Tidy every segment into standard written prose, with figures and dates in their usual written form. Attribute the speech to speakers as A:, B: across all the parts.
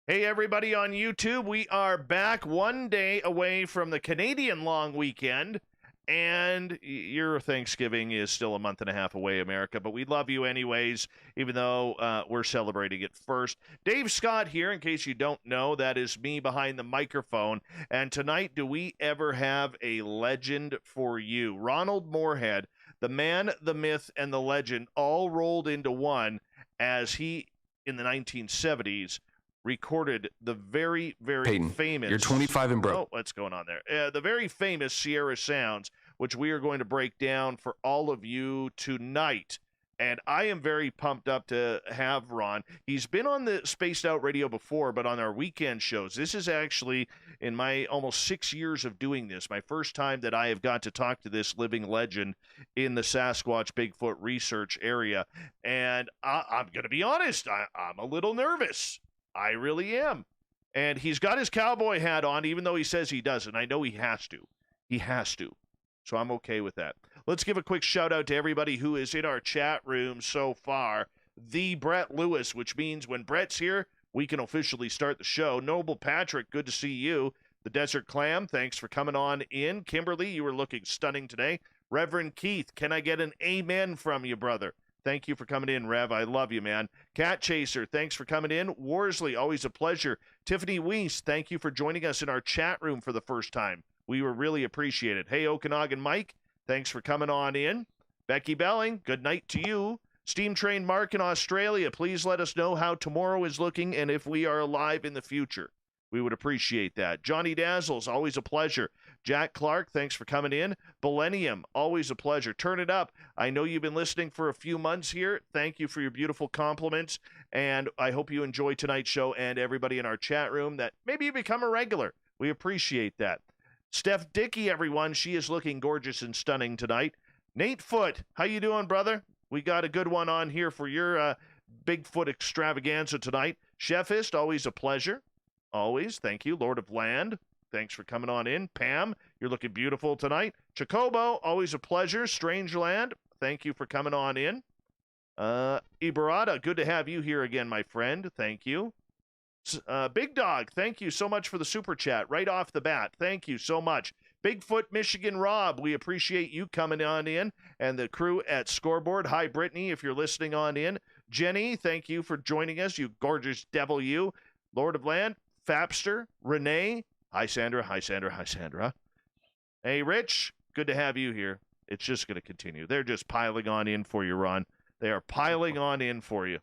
A: Hey, everybody on YouTube. We are back one day away from the Canadian long weekend, and your Thanksgiving is still a month and a half away, America, but we love you anyways, even though we're celebrating it first. Dave Scott here, in case you don't know, that is me behind the microphone. And tonight, do we ever have a legend for you? Ronald Morehead, the man, the myth, and the legend all rolled into one as he, in the 1970s, recorded the very, very
B: Peyton,
A: famous.
B: you're 25 and broke.
A: Oh, what's going on there? The very famous Sierra Sounds, which we are going to break down for all of you tonight. And I am very pumped up to have Ron. He's been on the Spaced Out Radio before, but on our weekend shows. This is actually, in my almost 6 years of doing this, my first time that I have got to talk to this living legend in the Sasquatch Bigfoot research area. And I'm going to be honest, I'm a little nervous. I really am. And he's got his cowboy hat on, even though he says he doesn't. I know he has to. He has to. So I'm okay with that. Let's give a quick shout out to everybody who is in our chat room so far. The Brett Lewis, which means when Brett's here, we can officially start the show. Noble Patrick, good to see you. The Desert Clam, thanks for coming on in. Kimberly, you were looking stunning today. Reverend Keith, can I get an amen from you, brother? Thank you for coming in, Rev. I love you, man. Cat Chaser, thanks for coming in. Worsley, always a pleasure. Tiffany Weiss, thank you for joining us in our chat room for the first time. We were really appreciate it. Hey, Okanagan Mike, thanks for coming on in. Becky Belling, good night to you. Steam Train Mark in Australia, please let us know how tomorrow is looking and if we are alive in the future. We would appreciate that. Johnny Dazzles, always a pleasure. Jack Clark, thanks for coming in. Millennium, always a pleasure. Turn it up. I know you've been listening for a few months here. Thank you for your beautiful compliments, and I hope you enjoy tonight's show and everybody in our chat room that maybe you become a regular. We appreciate that. Steph Dickey, everyone. She is looking gorgeous and stunning tonight. Nate Foote, how you doing, brother? We got a good one on here for your Bigfoot extravaganza tonight. Chefist, always a pleasure. Always. Thank you. Lord of Land, thanks for coming on in. Pam, you're looking beautiful tonight. Chocobo, always a pleasure. Strangeland, thank you for coming on in. Ibarata, good to have you here again, my friend. Thank you. Big Dog, thank you so much for the super chat right off the bat. Thank you so much. Bigfoot Michigan Rob, we appreciate you coming on in, and the crew at Scoreboard. Hi, Brittany, if you're listening on in. Jenny, thank you for joining us, you gorgeous devil, you. Lord of Land, Fapster, Renee, hi Sandra, hi Sandra, hi Sandra. Hey Rich, good to have you here. It's just going to continue. They're just piling on in for you, Ron. They are piling on in for you.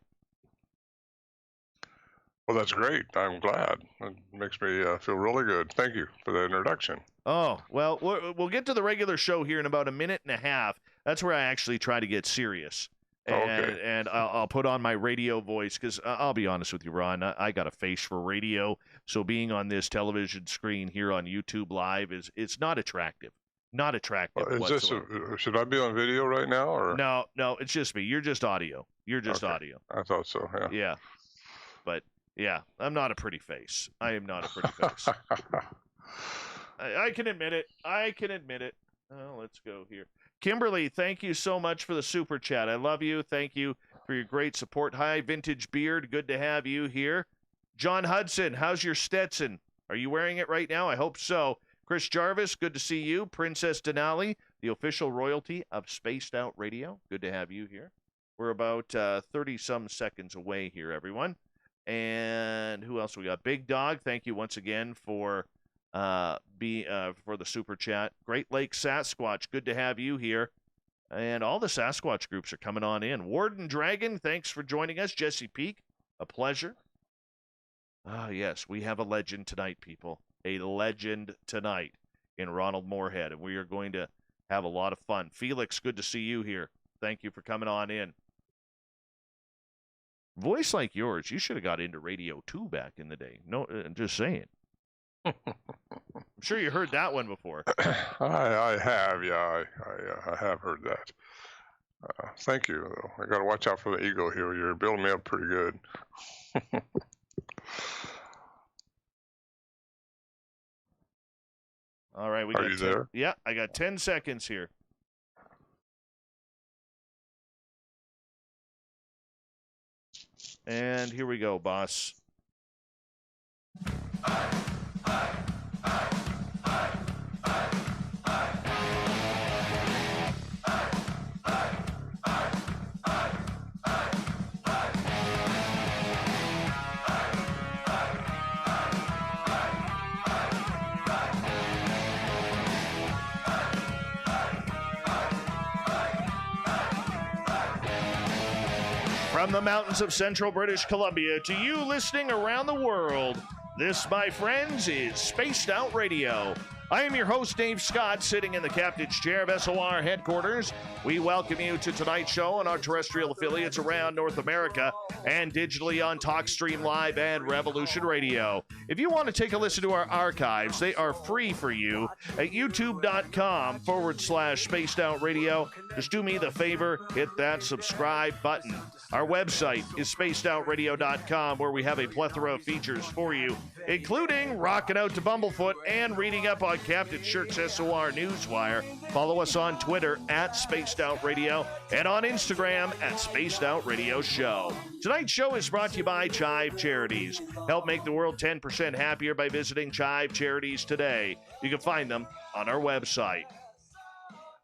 C: Well, that's great. I'm glad. It makes me feel really good. Thank you for the introduction.
A: Oh, well, we'll get to the regular show here in about a minute and a half. That's where I actually try to get serious. And I'll put on my radio voice because I'll be honest with you, Ron, I got a face for radio. So being on this television screen here on YouTube Live it's not attractive. Not attractive whatsoever.
C: Should I be on video right now? Or
A: No, it's just me. You're just audio. You're just audio.
C: I thought so, yeah.
A: Yeah. But, yeah, I'm not a pretty face. I am not a pretty face. I can admit it. I can admit it. Oh, let's go here. Kimberly, thank you so much for the super chat. I love you. Thank you for your great support. Hi, Vintage Beard. Good to have you here. John Hudson, how's your Stetson? Are you wearing it right now? I hope so. Chris Jarvis, good to see you. Princess Denali, the official royalty of Spaced Out Radio. Good to have you here. We're about 30-some seconds away here, everyone. And who else we got? Big Dog, thank you once again for the super chat. Great Lake Sasquatch, good to have you here. And all the Sasquatch groups are coming on in. Warden Dragon, thanks for joining us. Jesse Peak, a pleasure. Ah, yes, we have a legend tonight, people. A legend tonight in Ronald Morehead, and we are going to have a lot of fun. Felix, good to see you here. Thank you for coming on in. Voice like yours, you should have got into radio too back in the day. No, I'm just saying. I'm sure you heard that one before.
C: I have, yeah. I have heard that. Thank you, though. I got to watch out for the ego here. You're building me up pretty good.
A: All right,
C: Are you there?
A: Yeah, I got 10 seconds here. And here we go, boss. From the mountains of central British Columbia to you listening around the world, this, my friends, is Spaced Out Radio. I am your host, Dave Scott, sitting in the captain's chair of SOR headquarters. We welcome you to tonight's show on our terrestrial affiliates around North America and digitally on TalkStream Live and Revolution Radio. If you want to take a listen to our archives, they are free for you at youtube.com/Spaced Out Radio. Just do me the favor, hit that subscribe button. Our website is spacedoutradio.com, where we have a plethora of features for you, including rocking out to Bumblefoot and reading up on Captain Shirk's SOR Newswire. Follow us on Twitter at Spaced Out Radio and on Instagram at Spaced Out Radio Show. Tonight's show is brought to you by Chive Charities. Help make the world 10% happier by visiting Chive Charities today. You can find them on our website.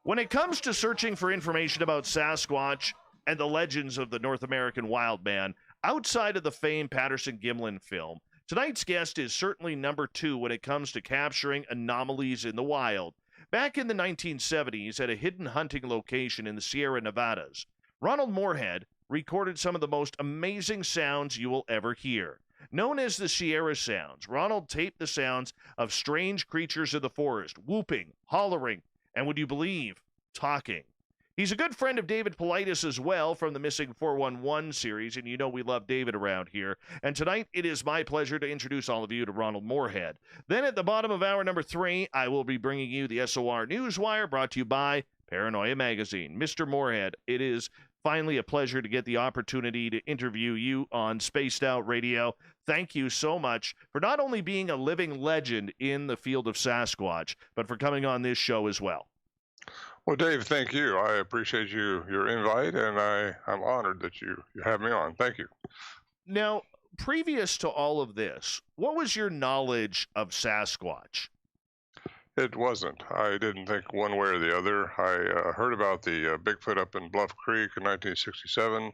A: When it comes to searching for information about Sasquatch and the legends of the North American wild man, outside of the famed Patterson-Gimlin film, tonight's guest is certainly number 2 when it comes to capturing anomalies in the wild. Back in the 1970s, at a hidden hunting location in the Sierra Nevadas, Ronald Morehead recorded some of the most amazing sounds you will ever hear. Known as the Sierra Sounds, Ronald taped the sounds of strange creatures of the forest, whooping, hollering, and would you believe, talking. He's a good friend of David Paulides as well from the Missing 411 series, and you know we love David around here. And tonight, it is my pleasure to introduce all of you to Ronald Morehead. Then at the bottom of hour number 3, I will be bringing you the SOR Newswire, brought to you by Paranoia Magazine. Mr. Morehead, it is finally a pleasure to get the opportunity to interview you on Spaced Out Radio. Thank you so much for not only being a living legend in the field of Sasquatch, but for coming on this show as well.
C: Well, Dave, thank you. I appreciate your invite, and I'm honored that you have me on. Thank you.
A: Now, previous to all of this, what was your knowledge of Sasquatch?
C: It wasn't. I didn't think one way or the other. I heard about the Bigfoot up in Bluff Creek in 1967,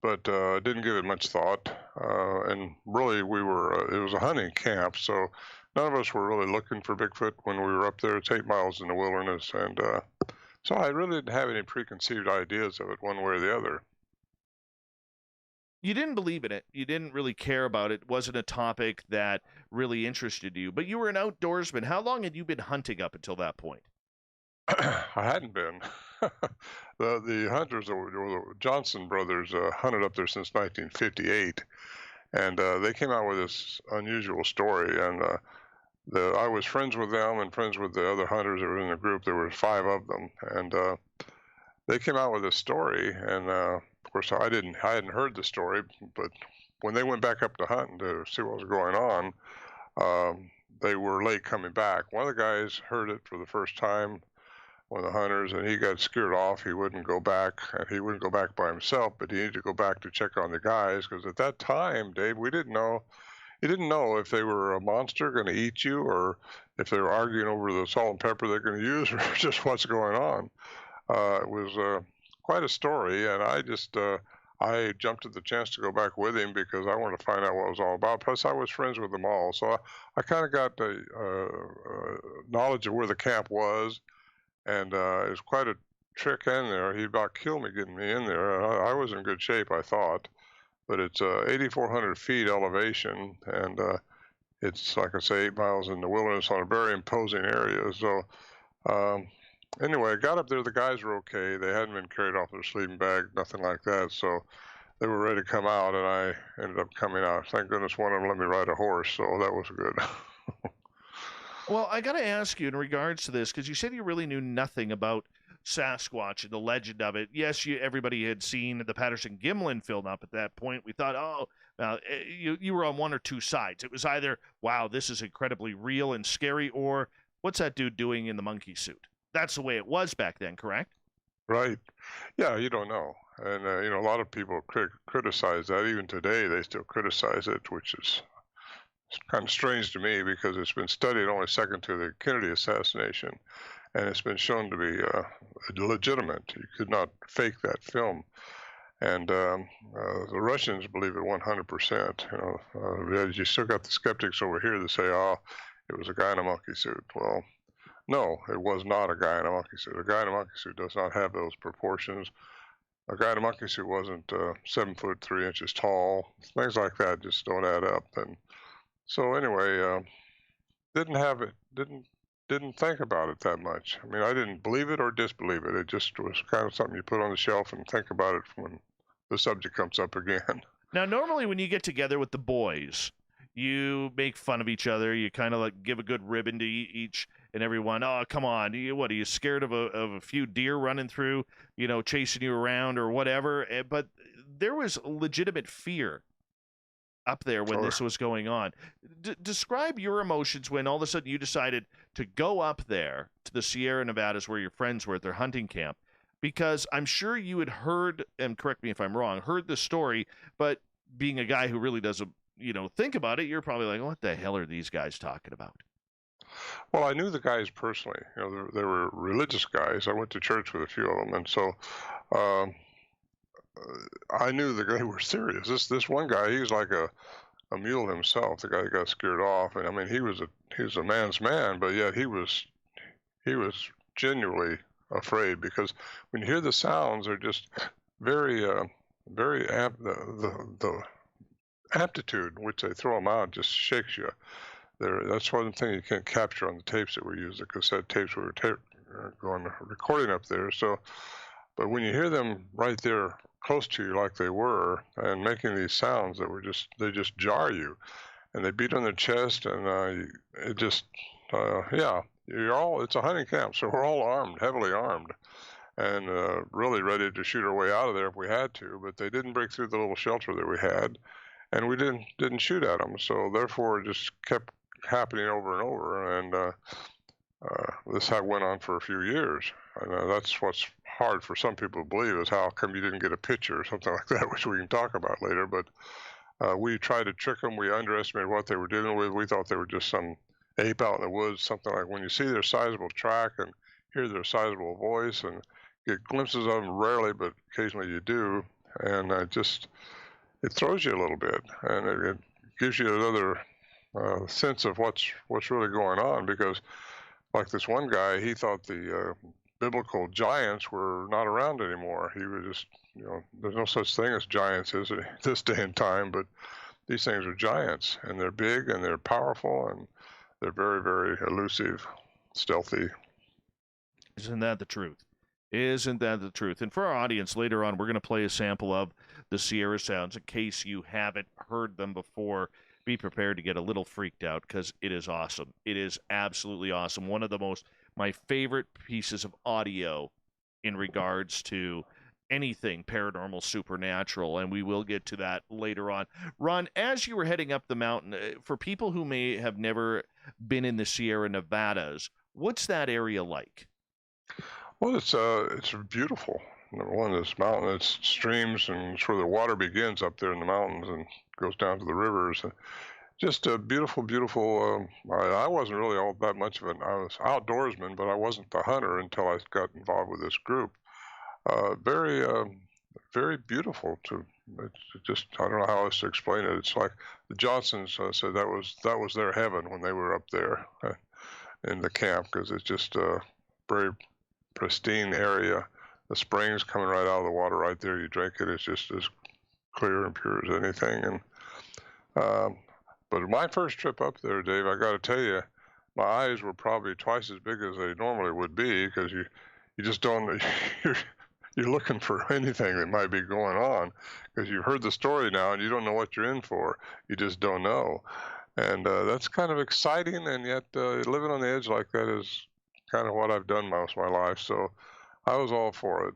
C: but didn't give it much thought. And really, it was a hunting camp, so none of us were really looking for Bigfoot when we were up there. It's 8 miles in the wilderness, and so I really didn't have any preconceived ideas of it one way or the other.
A: You didn't believe in it. You didn't really care about it. It wasn't a topic that really interested you, but you were an outdoorsman. How long had you been hunting up until that point?
C: I hadn't been. The hunters, the Johnson brothers, hunted up there since 1958, and they came out with this unusual story, and I was friends with them and friends with the other hunters that were in the group. There were 5 of them, and they came out with this story. And of course, I hadn't heard the story, but when they went back up to hunt to see what was going on, they were late coming back. One of the guys heard it for the first time, one of the hunters, and he got scared off. He wouldn't go back, and he wouldn't go back by himself, but he needed to go back to check on the guys, because at that time, Dave, we didn't know. You didn't know if they were a monster going to eat you, or if they were arguing over the salt and pepper they're going to use, or just what's going on. It was quite a story, and I jumped at the chance to go back with him because I wanted to find out what it was all about. Plus, I was friends with them all, so I kind of got the knowledge of where the camp was, and it was quite a trick in there. He about killed me getting me in there. I was in good shape, I thought. But it's 8,400 feet elevation, and it's, like I say, 8 miles in the wilderness on a very imposing area. So anyway, I got up there. The guys were okay. They hadn't been carried off their sleeping bag, nothing like that. So they were ready to come out, and I ended up coming out. Thank goodness one of them let me ride a horse, so that was good.
A: Well, I got to ask you in regards to this, because you said you really knew nothing about Sasquatch and the legend of it. Yes, everybody had seen the Patterson-Gimlin film up at that point. We thought, you were on one or two sides. It was either, wow, this is incredibly real and scary, or what's that dude doing in the monkey suit? That's the way it was back then, correct?
C: Right. Yeah, you don't know. And, a lot of people criticize that. Even today, they still criticize it, which is it's kind of strange to me because it's been studied only second to the Kennedy assassination, and it's been shown to be legitimate. You could not fake that film. And the Russians believe it 100%. You still got the skeptics over here that say, "Oh, it was a guy in a monkey suit." Well, no, it was not a guy in a monkey suit. A guy in a monkey suit does not have those proportions. A guy in a monkey suit wasn't 7 foot 3 inches tall. Things like that just don't add up. And so anyway, didn't have it. Didn't think about it that much. I mean, I didn't believe it or disbelieve it. It just was kind of something you put on the shelf and think about it when the subject comes up again.
A: Now, normally when you get together with the boys, you make fun of each other. You kind of like give a good ribbon to each and everyone. Oh, come on! What are you scared of a few deer running through, chasing you around or whatever? But there was legitimate fear up there when this was going on. Describe your emotions when all of a sudden you decided to go up there to the Sierra Nevadas where your friends were at their hunting camp, because I'm sure you had heard, and correct me if I'm wrong, heard the story, but being a guy who really doesn't, think about it, you're probably like, what the hell are these guys talking about?
C: Well, I knew the guys personally. They were religious guys. I went to church with a few of them, and so I knew they were serious. This one guy, he was like a mule himself. The guy that got scared off, and I mean, he was a man's man, but yet he was genuinely afraid, because when you hear the sounds, they're just very the amplitude which they throw them out just shakes you. That's one thing you can't capture on the tapes that we use, the cassette tapes we were recording up there. So, but when you hear them right there close to you like they were, and making these sounds that they just jar you, and they beat on their chest, and it's a hunting camp, so we're all armed, heavily armed, and really ready to shoot our way out of there if we had to. But they didn't break through the little shelter that we had, and we didn't shoot at them. So therefore, it just kept happening over and over, and this went on for a few years. And that's what's hard for some people to believe, is how come you didn't get a picture or something like that, which we can talk about later. But we tried to trick them. We underestimated what they were dealing with. We thought they were just some ape out in the woods, something like when you see their sizable track and hear their sizable voice and get glimpses of them, rarely, but occasionally you do, and it throws you a little bit, and it gives you another sense of what's really going on. Because like this one guy, he thought the biblical giants were not around anymore. He was just, there's no such thing as giants this day and time, but these things are giants, and they're big, and they're powerful, and they're very, very elusive, stealthy.
A: Isn't that the truth? Isn't that the truth? And for our audience, later on, we're going to play a sample of the Sierra Sounds in case you haven't heard them before. Be prepared to get a little freaked out, because it is awesome. It is absolutely awesome. One of my favorite pieces of audio in regards to anything paranormal, supernatural, and we will get to that later on. Ron, as you were heading up the mountain, for people who may have never been in the Sierra Nevadas, what's that area like?
C: Well, it's beautiful. Number one, this mountain, it's streams, and it's where the water begins up there in the mountains and goes down to the rivers. Just a beautiful, beautiful. I wasn't really all that much of I was outdoorsman, but I wasn't the hunter until I got involved with this group. Very, very beautiful. It's just, I don't know how else to explain it. It's like the Johnsons said that was their heaven when they were up there in the camp, because it's just a very pristine area. The springs coming right out of the water right there. You drink it. It's just as clear and pure as anything. And but my first trip up there, Dave, I got to tell you, my eyes were probably twice as big as they normally would be, because you just don't. You're looking for anything that might be going on, because you've heard the story now and you don't know what you're in for. You just don't know. And that's kind of exciting, and yet living on the edge like that is kind of what I've done most of my life. So I was all for it.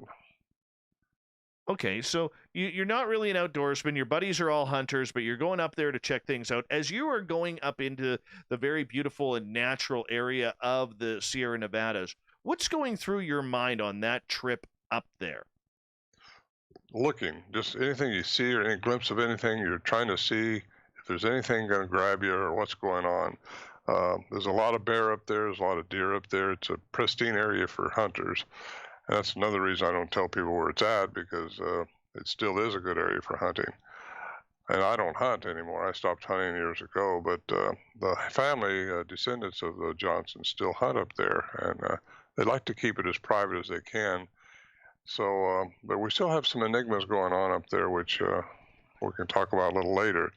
A: Okay, so you're not really an outdoorsman. Your buddies are all hunters, but you're going up there to check things out. As you are going up into the very beautiful and natural area of the Sierra Nevadas, what's going through your mind on that trip up there?
C: Looking, just anything you see or any glimpse of anything you're trying to see, if there's anything going to grab you or what's going on. There's a lot of bear up there. There's a lot of deer up there. It's a pristine area for hunters. And that's another reason I don't tell people where it's at, because it still is a good area for hunting. And I don't hunt anymore. I stopped hunting years ago, but the family descendants of the Johnsons still hunt up there, and they like to keep it as private as they can. So, but we still have some enigmas going on up there, which we can talk about a little later.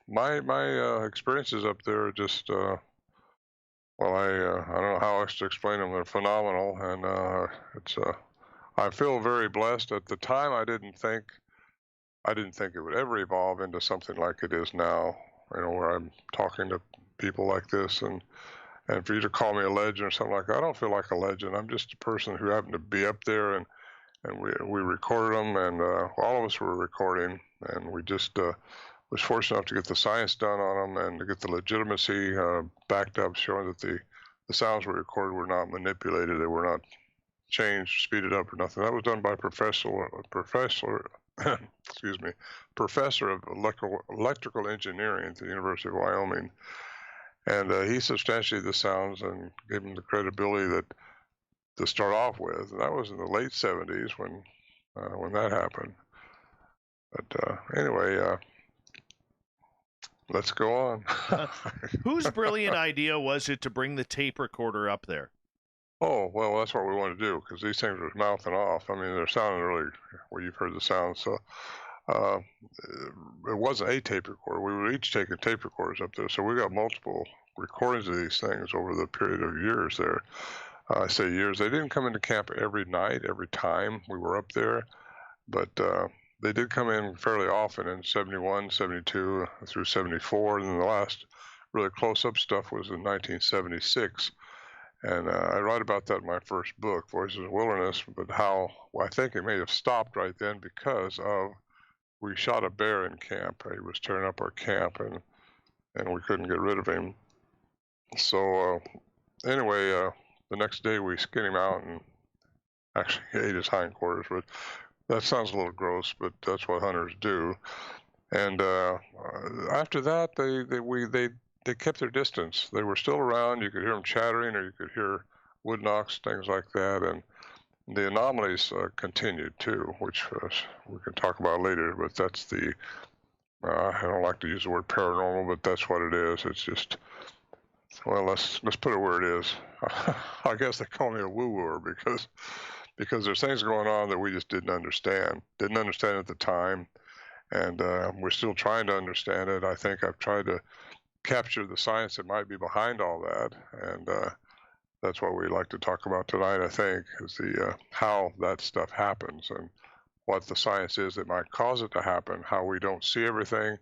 C: My experiences up there are just well, I don't know how else to explain them. They're phenomenal, and it's I feel very blessed. At the time, I didn't think it would ever evolve into something like it is now. You know, where I'm talking to people like this, and for you to call me a legend or something like that, I don't feel like a legend. I'm just a person who happened to be up there, and we recorded them, and all of us were recording, and we just was fortunate enough to get the science done on them and to get the legitimacy backed up, showing that the sounds we recorded were not manipulated, they were not changed, speeded up, or nothing. That was done by excuse me, professor of electrical engineering at the University of Wyoming, and he substantiated the sounds and gave them the credibility to start off with. And that was in the late '70s when that happened. But anyway, let's go on.
A: Whose brilliant idea was it to bring the tape recorder up there?
C: Oh, well, that's what we want to do, because these things are mouthing off. I mean, they're sounding really, well, you've heard the sound. So it wasn't a tape recorder. We were each taking tape recorders up there. So we got multiple recordings of these things over the period of years there. I say years. They didn't come into camp every night, every time we were up there, but they did come in fairly often in 71, 72 through 74. And then the last really close-up stuff was in 1976. And I write about that in my first book, Voices of Wilderness, but how I think it may have stopped right then because we shot a bear in camp. He was tearing up our camp, and we couldn't get rid of him. So anyway, the next day we skinned him out and actually ate his hindquarters, but that sounds a little gross, but that's what hunters do. And after that, they kept their distance. They were still around. You could hear them chattering, or you could hear wood knocks, things like that. And the anomalies continued too, which we can talk about later. But that's the I don't like to use the word paranormal, but that's what it is. It's just, well, let's put it where it is. I guess they call me a woo-wooer because there's things going on that we just didn't understand at the time, and we're still trying to understand it. I think I've tried to capture the science that might be behind all that, and that's what we like to talk about tonight. I think is the how that stuff happens and what the science is that might cause it to happen. How we don't see everything,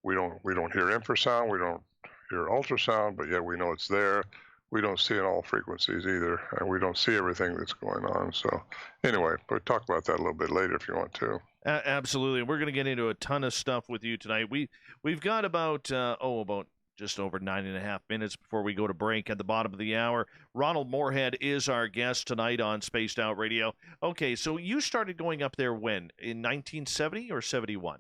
C: we don't hear infrasound, we don't hear ultrasound, but yet we know it's there. We don't see in all frequencies either, and we don't see everything that's going on. So anyway, we'll talk about that a little bit later if you want to.
A: Absolutely. We're going to get into a ton of stuff with you tonight. We've got about just over 9.5 minutes before we go to break at the bottom of the hour. Ronald Morehead is our guest tonight on Spaced Out Radio. Okay, so you started going up there when? In 1970 or 71?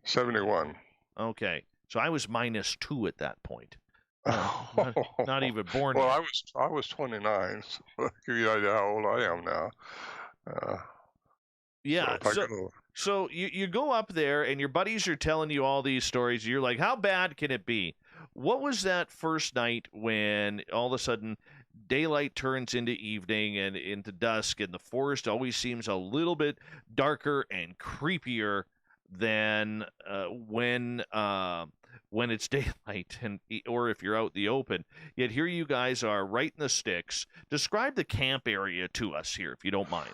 C: 71.
A: Okay, so I was -2 at that point. Not even born
C: well,
A: yet.
C: I was 29, so I'll give you an idea how old I am now.
A: Yeah, so you go up there and your buddies are telling you all these stories. You're like, how bad can it be? What was that first night when all of a sudden daylight turns into evening and into dusk, and the forest always seems a little bit darker and creepier than when it's daylight or if you're out in the open? Yet here you guys are right in the sticks. Describe the camp area to us here, if you don't mind.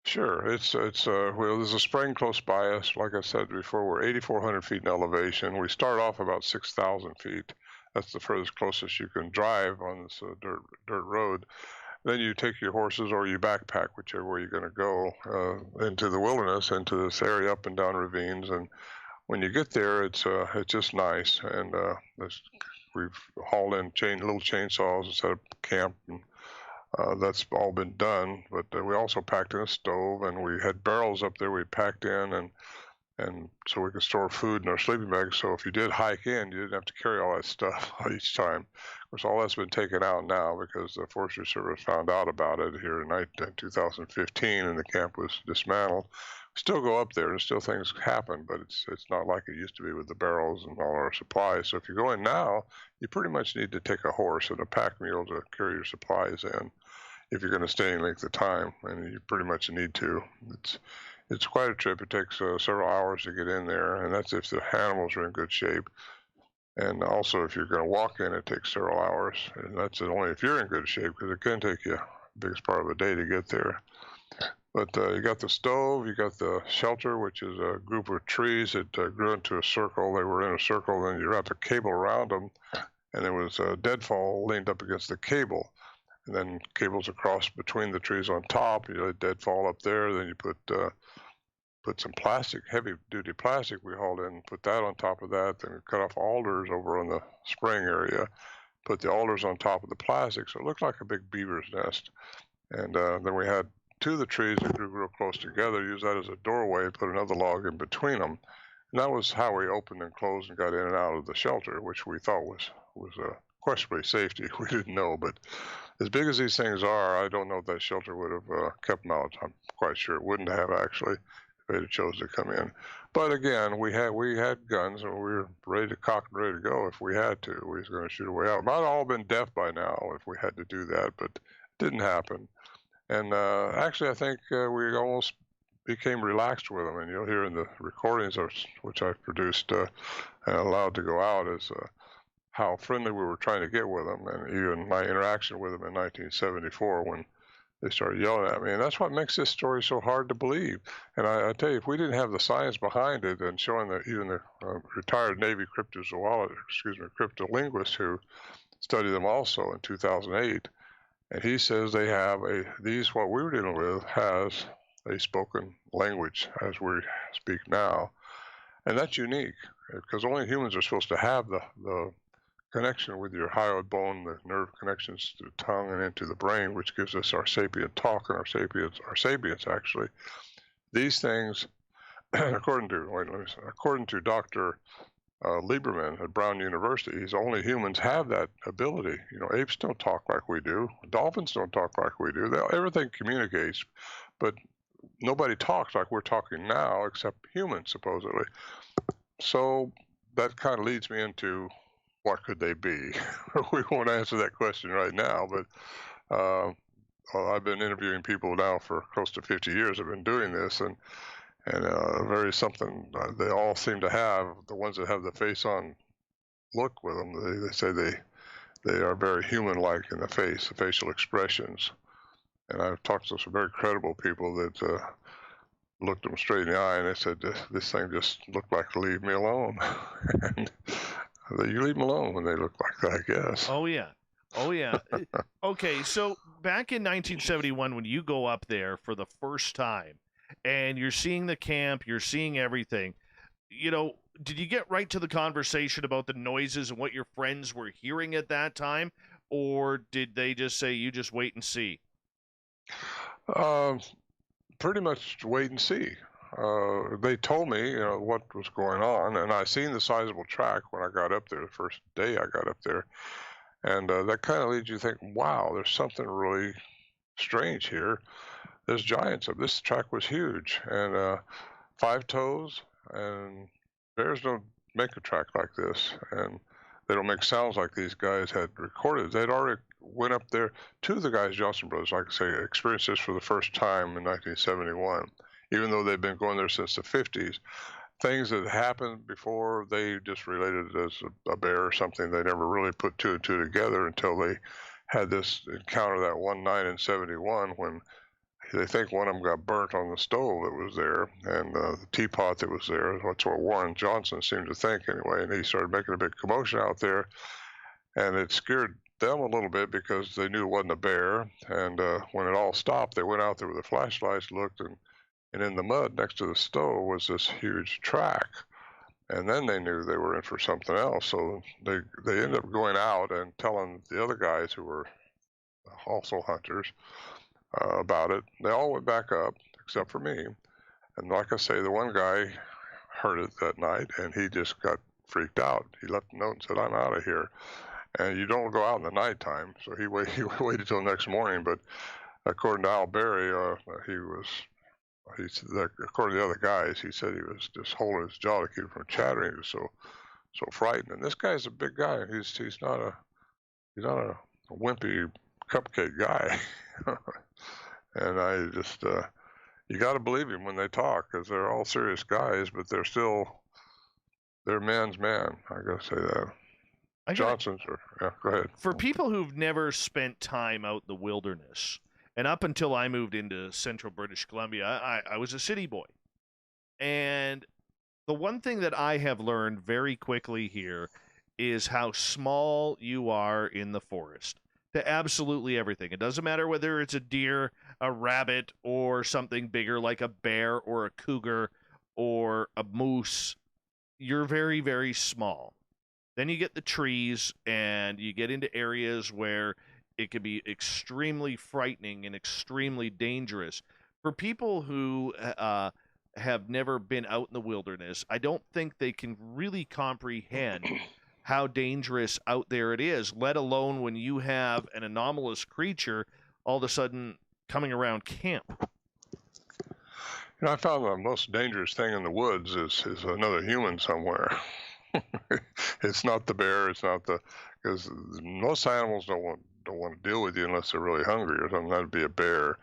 C: Sure. It's well, there's a spring close by us. Like I said before, we're 8,400 feet in elevation. We start off about 6,000 feet. That's the furthest closest you can drive on this dirt road. Then you take your horses or you backpack, whichever way you're going to go, into the wilderness, into this area, up and down ravines. And when you get there, it's just nice. And we've hauled in little chainsaws and set up camp, and that's all been done. But we also packed in a stove, and we had barrels up there we packed in, and and so we could store food in our sleeping bags. So if you did hike in, you didn't have to carry all that stuff each time. Of course, all that's been taken out now because the Forestry Service found out about it here in 2015, and the camp was dismantled. We still go up there, and still things happen, but it's not like it used to be with the barrels and all our supplies. So if you go in now, you pretty much need to take a horse and a pack mule to carry your supplies in if you're going to stay any length of time, and you pretty much need to. It's quite a trip. It takes several hours to get in there, and that's if the animals are in good shape. And also, if you're going to walk in, it takes several hours, and that's only if you're in good shape, because it can take you the biggest part of a day to get there. But you got the stove, you got the shelter, which is a group of trees that grew into a circle. They were in a circle, then you wrapped a cable around them, and there was a deadfall leaned up against the cable. And then cables across between the trees on top. You let deadfall up there. Then you put some plastic, heavy-duty plastic we hauled in, put that on top of that. Then we cut off alders over on the spring area, put the alders on top of the plastic, so it looked like a big beaver's nest. And then we had two of the trees that grew real close together, use that as a doorway, put another log in between them. And that was how we opened and closed and got in and out of the shelter, which we thought was questionably safety. We didn't know, but as big as these things are, I don't know if that shelter would have kept them out. I'm quite sure it wouldn't have, actually, if they'd have chosen to come in. But again, we had guns, and we were ready to cock and ready to go if we had to. We was going to shoot a way out. Might have all been deaf by now if we had to do that, but it didn't happen. And actually, I think we almost became relaxed with them. And you'll hear in the recordings, which I've produced and allowed to go out, is how friendly we were trying to get with them, and even my interaction with them in 1974 when they started yelling at me. And that's what makes this story so hard to believe. And I tell you, if we didn't have the science behind it and showing that even the retired Navy cryptolinguist who studied them also in 2008, and he says they have what we were dealing with has a spoken language as we speak now. And that's unique because only humans are supposed to have the connection with your hyoid bone, the nerve connections to the tongue and into the brain, which gives us our sapient talk and our sapience actually. These things, according to Dr. Lieberman at Brown University, only humans have that ability. You know, apes don't talk like we do. Dolphins don't talk like we do. Everything communicates, but nobody talks like we're talking now except humans, supposedly. So that kind of leads me into what could they be? We won't answer that question right now, but I've been interviewing people now for close to 50 years. I've been doing this, and very something they all seem to have. The ones that have the face-on look with them, they say they are very human-like in the face, the facial expressions. And I've talked to some very credible people that looked them straight in the eye, and they said, "This thing just looked like leave me alone." And you leave them alone when they look like that, I guess.
A: Oh, yeah. Oh, yeah. Okay, so back in 1971, when you go up there for the first time, and you're seeing the camp, you're seeing everything, you know, did you get right to the conversation about the noises and what your friends were hearing at that time? Or did they just say, you just wait and see?
C: Pretty much wait and see. They told me, you know, what was going on, and I seen the sizable track when I got up there, the first day I got up there. And that kind of leads you to think, wow, there's something really strange here. There's giants up. This track was huge, and 5 toes, and bears don't make a track like this, and they don't make sounds like these guys had recorded. They'd already went up there. 2 of the guys, Johnson brothers, like I say, experienced this for the first time in 1971, even though they've been going there since the 50s. Things that happened before, they just related it as a bear or something. They never really put 2 and 2 together until they had this encounter that one night in 71 when they think one of them got burnt on the stove that was there, and the teapot that was there. That's what Warren Johnson seemed to think anyway, and he started making a big commotion out there, and it scared them a little bit because they knew it wasn't a bear. And when it all stopped, they went out there with their flashlights, looked, and in the mud next to the stove was this huge track. And then they knew they were in for something else. So they ended up going out and telling the other guys who were also hunters about it. They all went back up except for me. And like I say, the one guy heard it that night, and he just got freaked out. He left a note and said, "I'm out of here." And you don't go out in the nighttime, so he waited till the next morning. But according to Al Berry, he said that according to the other guys, he said he was just holding his jaw to keep from chattering. He was so frightened. And this guy's a big guy. He's not a wimpy cupcake guy. And I just you got to believe him when they talk, because they're all serious guys, but they're man's man. I gotta say that. Johnson's, yeah, go ahead.
A: For people who've never spent time out in the wilderness, and up until I moved into central British Columbia, I was a city boy. And the one thing that I have learned very quickly here is how small you are in the forest to absolutely everything. It doesn't matter whether it's a deer, a rabbit, or something bigger like a bear or a cougar or a moose. You're very, very small. Then you get the trees, and you get into areas where it can be extremely frightening and extremely dangerous. For people who have never been out in the wilderness, I don't think they can really comprehend how dangerous out there it is, let alone when you have an anomalous creature all of a sudden coming around camp.
C: I found the most dangerous thing in the woods is another human somewhere. It's not the bear. It's not because most animals don't want to deal with you unless they're really hungry or something. That'd be a bear.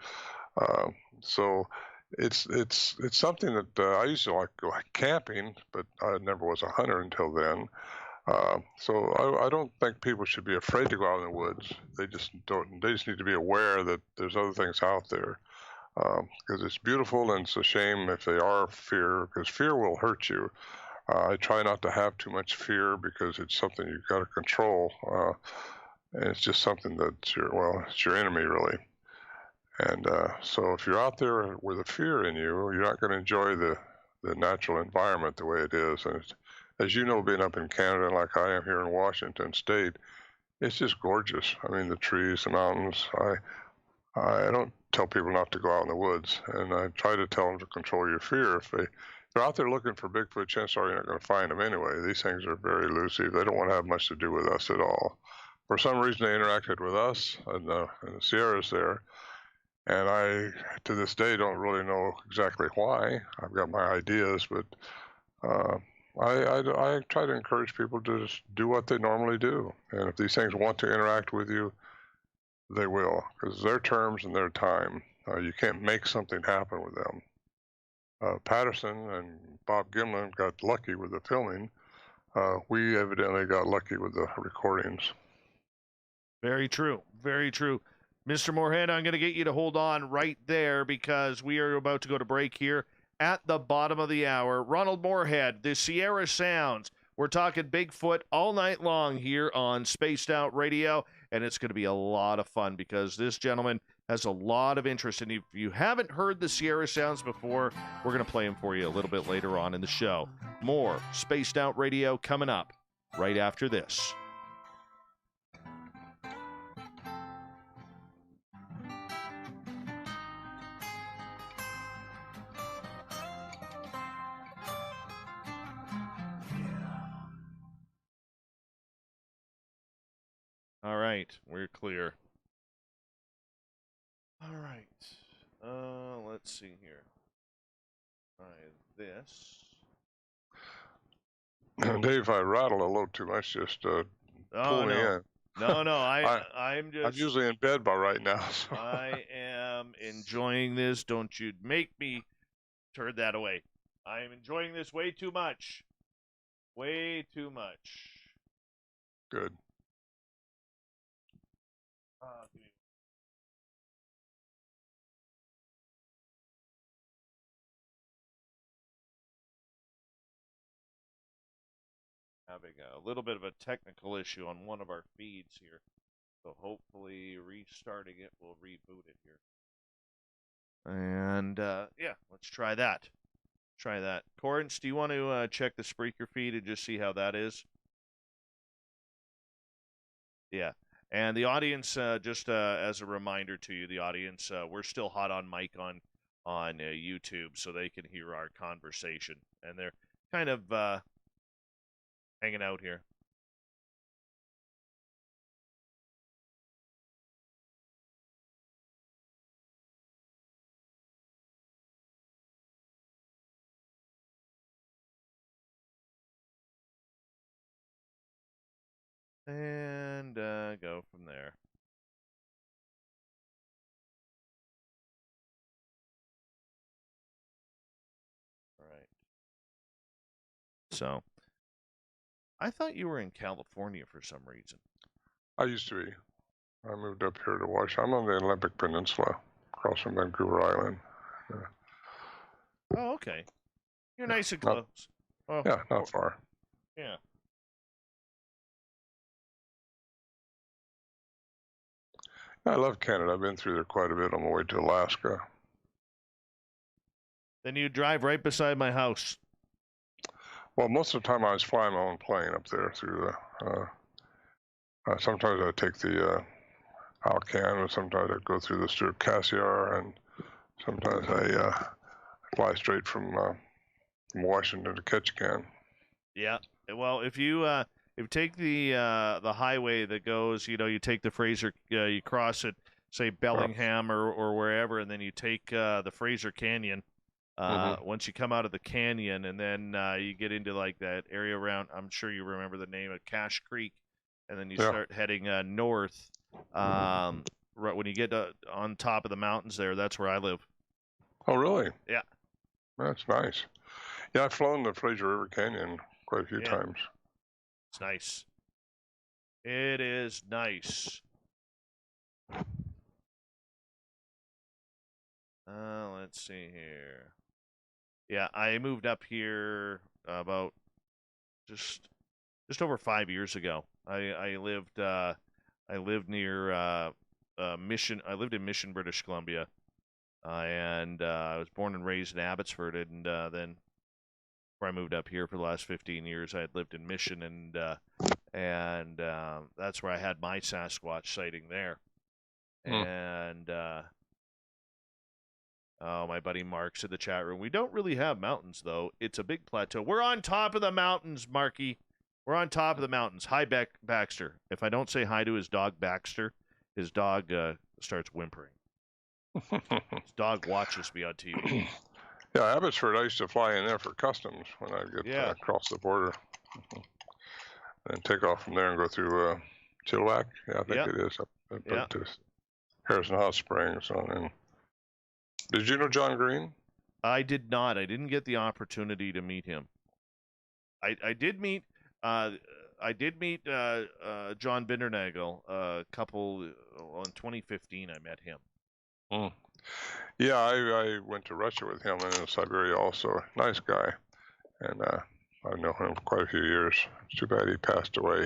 C: So it's something that I used to like camping, but I never was a hunter until then. So I don't think people should be afraid to go out in the woods. They just need to be aware that there's other things out there, because it's beautiful, and it's a shame if they are fear, because fear will hurt you. I try not to have too much fear, because it's something you've got to control, and it's just something that's it's your enemy, really. And so if you're out there with a fear in you, you're not going to enjoy the natural environment the way it is. And as you know, being up in Canada like I am here in Washington State, it's just gorgeous. I mean, the trees, the mountains. I don't tell people not to go out in the woods, and I try to tell them to control your fear. If they're out there looking for Bigfoot, chances are you're not going to find them anyway. These things are very elusive. They don't want to have much to do with us at all. For some reason, they interacted with us in the Sierras there, and I, to this day, don't really know exactly why. I've got my ideas, but I try to encourage people to just do what they normally do. And if these things want to interact with you, they will, because their terms and their time. You can't make something happen with them. Patterson and Bob Gimlin got lucky with the filming. We evidently got lucky with the recordings.
A: Very true. Very true. Mr. Morehead, I'm going to get you to hold on right there, because we are about to go to break here at the bottom of the hour. Ronald Morehead, the Sierra Sounds. We're talking Bigfoot all night long here on Spaced Out Radio, and it's going to be a lot of fun, because this gentleman has a lot of interest. And if you haven't heard the Sierra Sounds before, we're going to play them for you a little bit later on in the show. More Spaced Out Radio coming up right after this. All right, we're clear. All right. Let's see here. Try this.
C: Dave, I rattle a little too much. Just pull me in.
A: No, I'm
C: usually in bed by right now. So.
A: I am enjoying this. Don't you make me turn that away. I am enjoying this way too much. Way too much.
C: Good.
A: Having a little bit of a technical issue on one of our feeds here, so hopefully restarting it will reboot it here. And yeah, let's try that. Corrance, do you want to check the Spreaker feed and just see how that is? Yeah. And the audience, just as a reminder to you, the audience, we're still hot on mic on YouTube, so they can hear our conversation. And kind of hanging out here. And go from there. All right. So, I thought you were in California for some reason.
C: I used to be. I moved up here to Washington. I'm on the Olympic Peninsula, across from Vancouver Island.
A: Oh, okay. You're nice and close.
C: Yeah, not far.
A: Yeah.
C: I love Canada. I've been through there quite a bit on my way to Alaska.
A: Then you drive right beside my house.
C: Well, most of the time I was flying my own plane up there through the. Sometimes I take the Alaskan, and sometimes I go through the Stuart Cassiar, and sometimes I fly straight from Washington to Ketchikan.
A: Yeah. Well, if you take the highway that goes, you take the Fraser, you cross it, say Bellingham or wherever, and then you take the Fraser Canyon. Once you come out of the canyon, and then you get into like that area around, I'm sure you remember the name of Cache Creek, and then you start heading north. Right when you get on top of the mountains there, that's where I live.
C: Oh, really?
A: Yeah.
C: That's nice. Yeah, I've flown the Fraser River Canyon quite a few times.
A: It's nice. It is nice. Let's see here. Yeah, I moved up here about just over 5 years ago. I lived near Mission. I lived in Mission, British Columbia, and I was born and raised in Abbotsford. And then, before I moved up here for the last 15 years, I had lived in Mission, and that's where I had my Sasquatch sighting there. And oh, my buddy Mark's in the chat room. We don't really have mountains, though. It's a big plateau. We're on top of the mountains, Marky. We're on top of the mountains. Hi, Baxter. If I don't say hi to his dog, Baxter, his dog starts whimpering. His dog watches me on TV.
C: Yeah, Abbotsford, I used to fly in there for customs when I get across the border. And take off from there and go through Chilliwack. Yeah, I think it is. Up to Harrison Hot Springs. And did you know John Green?
A: I did not. I didn't get the opportunity to meet him. I did meet John Bindernagel a couple in 2015. I met him.
C: Yeah, I went to Russia with him and in Siberia also. Nice guy, and I've known him for quite a few years. It's too bad he passed away.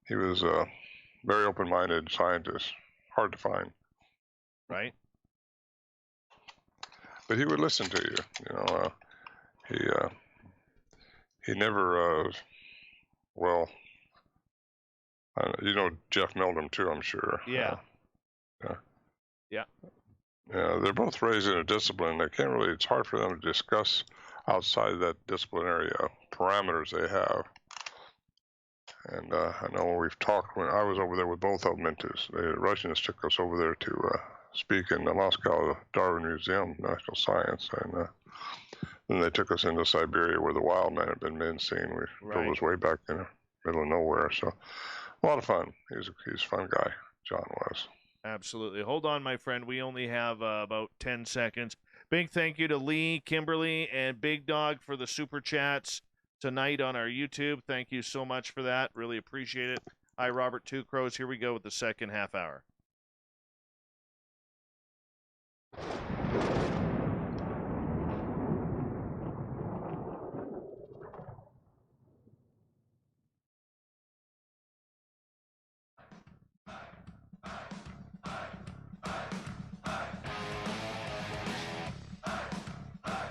C: He was a very open-minded scientist. Hard to find.
A: Right.
C: But he would listen to you. He never. Well, Jeff Meldrum too, I'm sure.
A: Yeah.
C: Yeah, they're both raised in a discipline. It's hard for them to discuss outside that disciplinary parameters they have. And I know we've talked when I was over there with both of them. The Russians took us over there to speak in the Moscow Darwin Museum, National Science, and then they took us into Siberia where the wild men had been seen. We drove us way back in the middle of nowhere. So a lot of fun. He's a fun guy, John was.
A: Absolutely. Hold on, my friend. We only have about 10 seconds. Big thank you to Lee, Kimberly, and Big Dog for the super chats tonight on our YouTube. Thank you so much for that. Really appreciate it. Hi, Robert Two Crows. Here we go with the second half hour.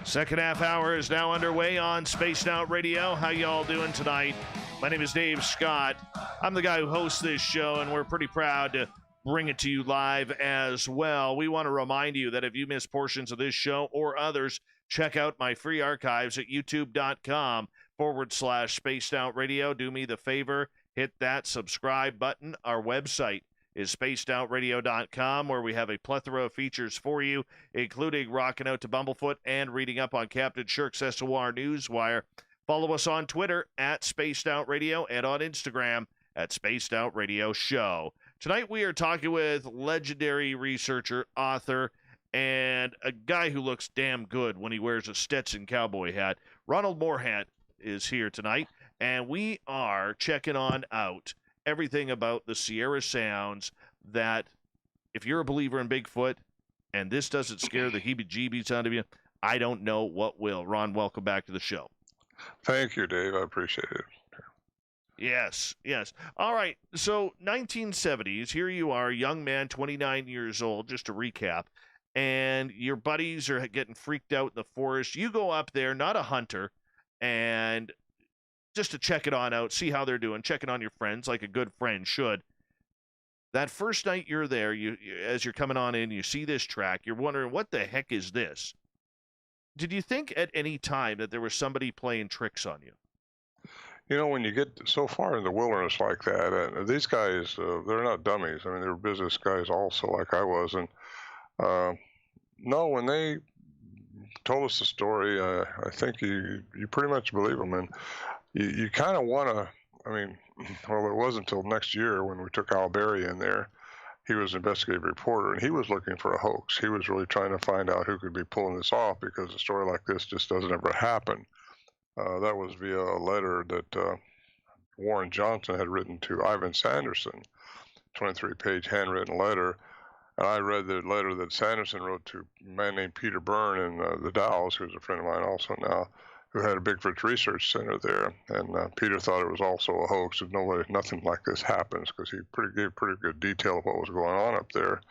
A: Second half hour is now underway on Spaced Out Radio. How y'all doing tonight? My name is Dave Scott. I'm the guy who hosts this show, and we're pretty proud to bring it to you live as well. We want to remind you that if you miss portions of this show or others, check out my free archives at youtube.com/spaced out radio. Do me the favor, hit that subscribe button. Our website is spacedoutradio.com, where we have a plethora of features for you, including rocking out to Bumblefoot and reading up on Captain Shirk's SOR Newswire. Follow us on Twitter at Spaced Out Radio and on Instagram at Spaced Out Radio Show. Tonight we are talking with legendary researcher, author, and a guy who looks damn good when he wears a Stetson cowboy hat. Ronald Morehead is here tonight, and we are checking on out everything about the Sierra Sounds that, if you're a believer in Bigfoot and this doesn't scare the heebie-jeebies out of you, I don't know what will. Ron, welcome back to the show.
C: Thank you, Dave. I appreciate it.
A: Yes. All right, so 1970s, here you are, young man, 29 years old, just to recap, and your buddies are getting freaked out in the forest. You go up there, not a hunter, and just to check it on out, see how they're doing, check it on your friends like a good friend should. That first night you're there, as you're coming on in, you see this track, you're wondering, what the heck is this? Did you think at any time that there was somebody playing tricks on you?
C: You know, when you get so far in the wilderness like that, these guys, they're not dummies. I mean, they're business guys also, like I was. And no, when they told us the story, I think you pretty much believe them. And you kind of want to, I mean, well, it wasn't until next year when we took Al Berry in there. He was an investigative reporter, and he was looking for a hoax. He was really trying to find out who could be pulling this off, because a story like this just doesn't ever happen. That was via a letter that Warren Johnson had written to Ivan Sanderson, 23-page handwritten letter. And I read the letter that Sanderson wrote to a man named Peter Byrne in the Dalles, who's a friend of mine also now, who had a Bigfoot research center there. And Peter thought it was also a hoax. Nothing like this happens, because he gave pretty good detail of what was going on up there.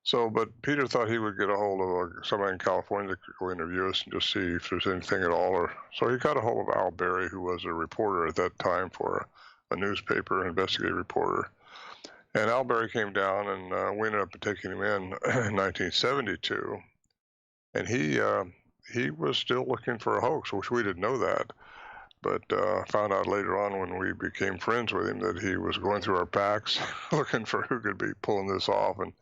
C: So, but Peter thought he would get a hold of somebody in California that could go interview us and just see if there's anything at all. So he got a hold of Al Berry, who was a reporter at that time for a newspaper, an investigative reporter. And Al Berry came down, and we ended up taking him in 1972. And he was still looking for a hoax, which we didn't know that. But found out later on, when we became friends with him, that he was going through our packs looking for who could be pulling this off, and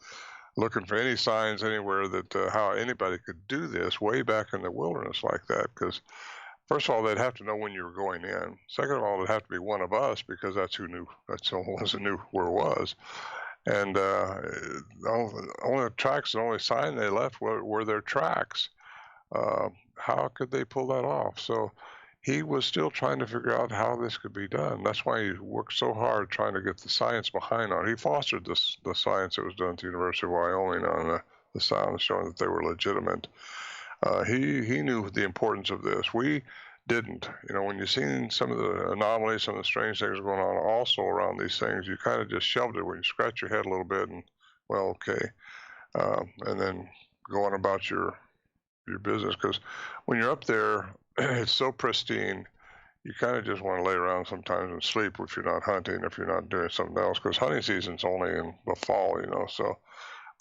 C: looking for any signs anywhere that how anybody could do this way back in the wilderness like that. Because first of all, they'd have to know when you were going in. Second of all, it'd have to be one of us, because that's the only ones that knew where it was. And the only tracks, the only sign they left were their tracks. How could they pull that off? So he was still trying to figure out how this could be done. That's why he worked so hard trying to get the science behind it. He fostered the science that was done at the University of Wyoming on the sounds, showing that they were legitimate. He knew the importance of this. We didn't. You know, when you've seen some of the anomalies, some of the strange things going on also around these things, you kind of just shoved it when you scratch your head a little bit and, well, okay. And then go on about your business. Because when you're up there, it's so pristine, you kind of just want to lay around sometimes and sleep if you're not hunting, if you're not doing something else, because hunting season's only in the fall, you know. So,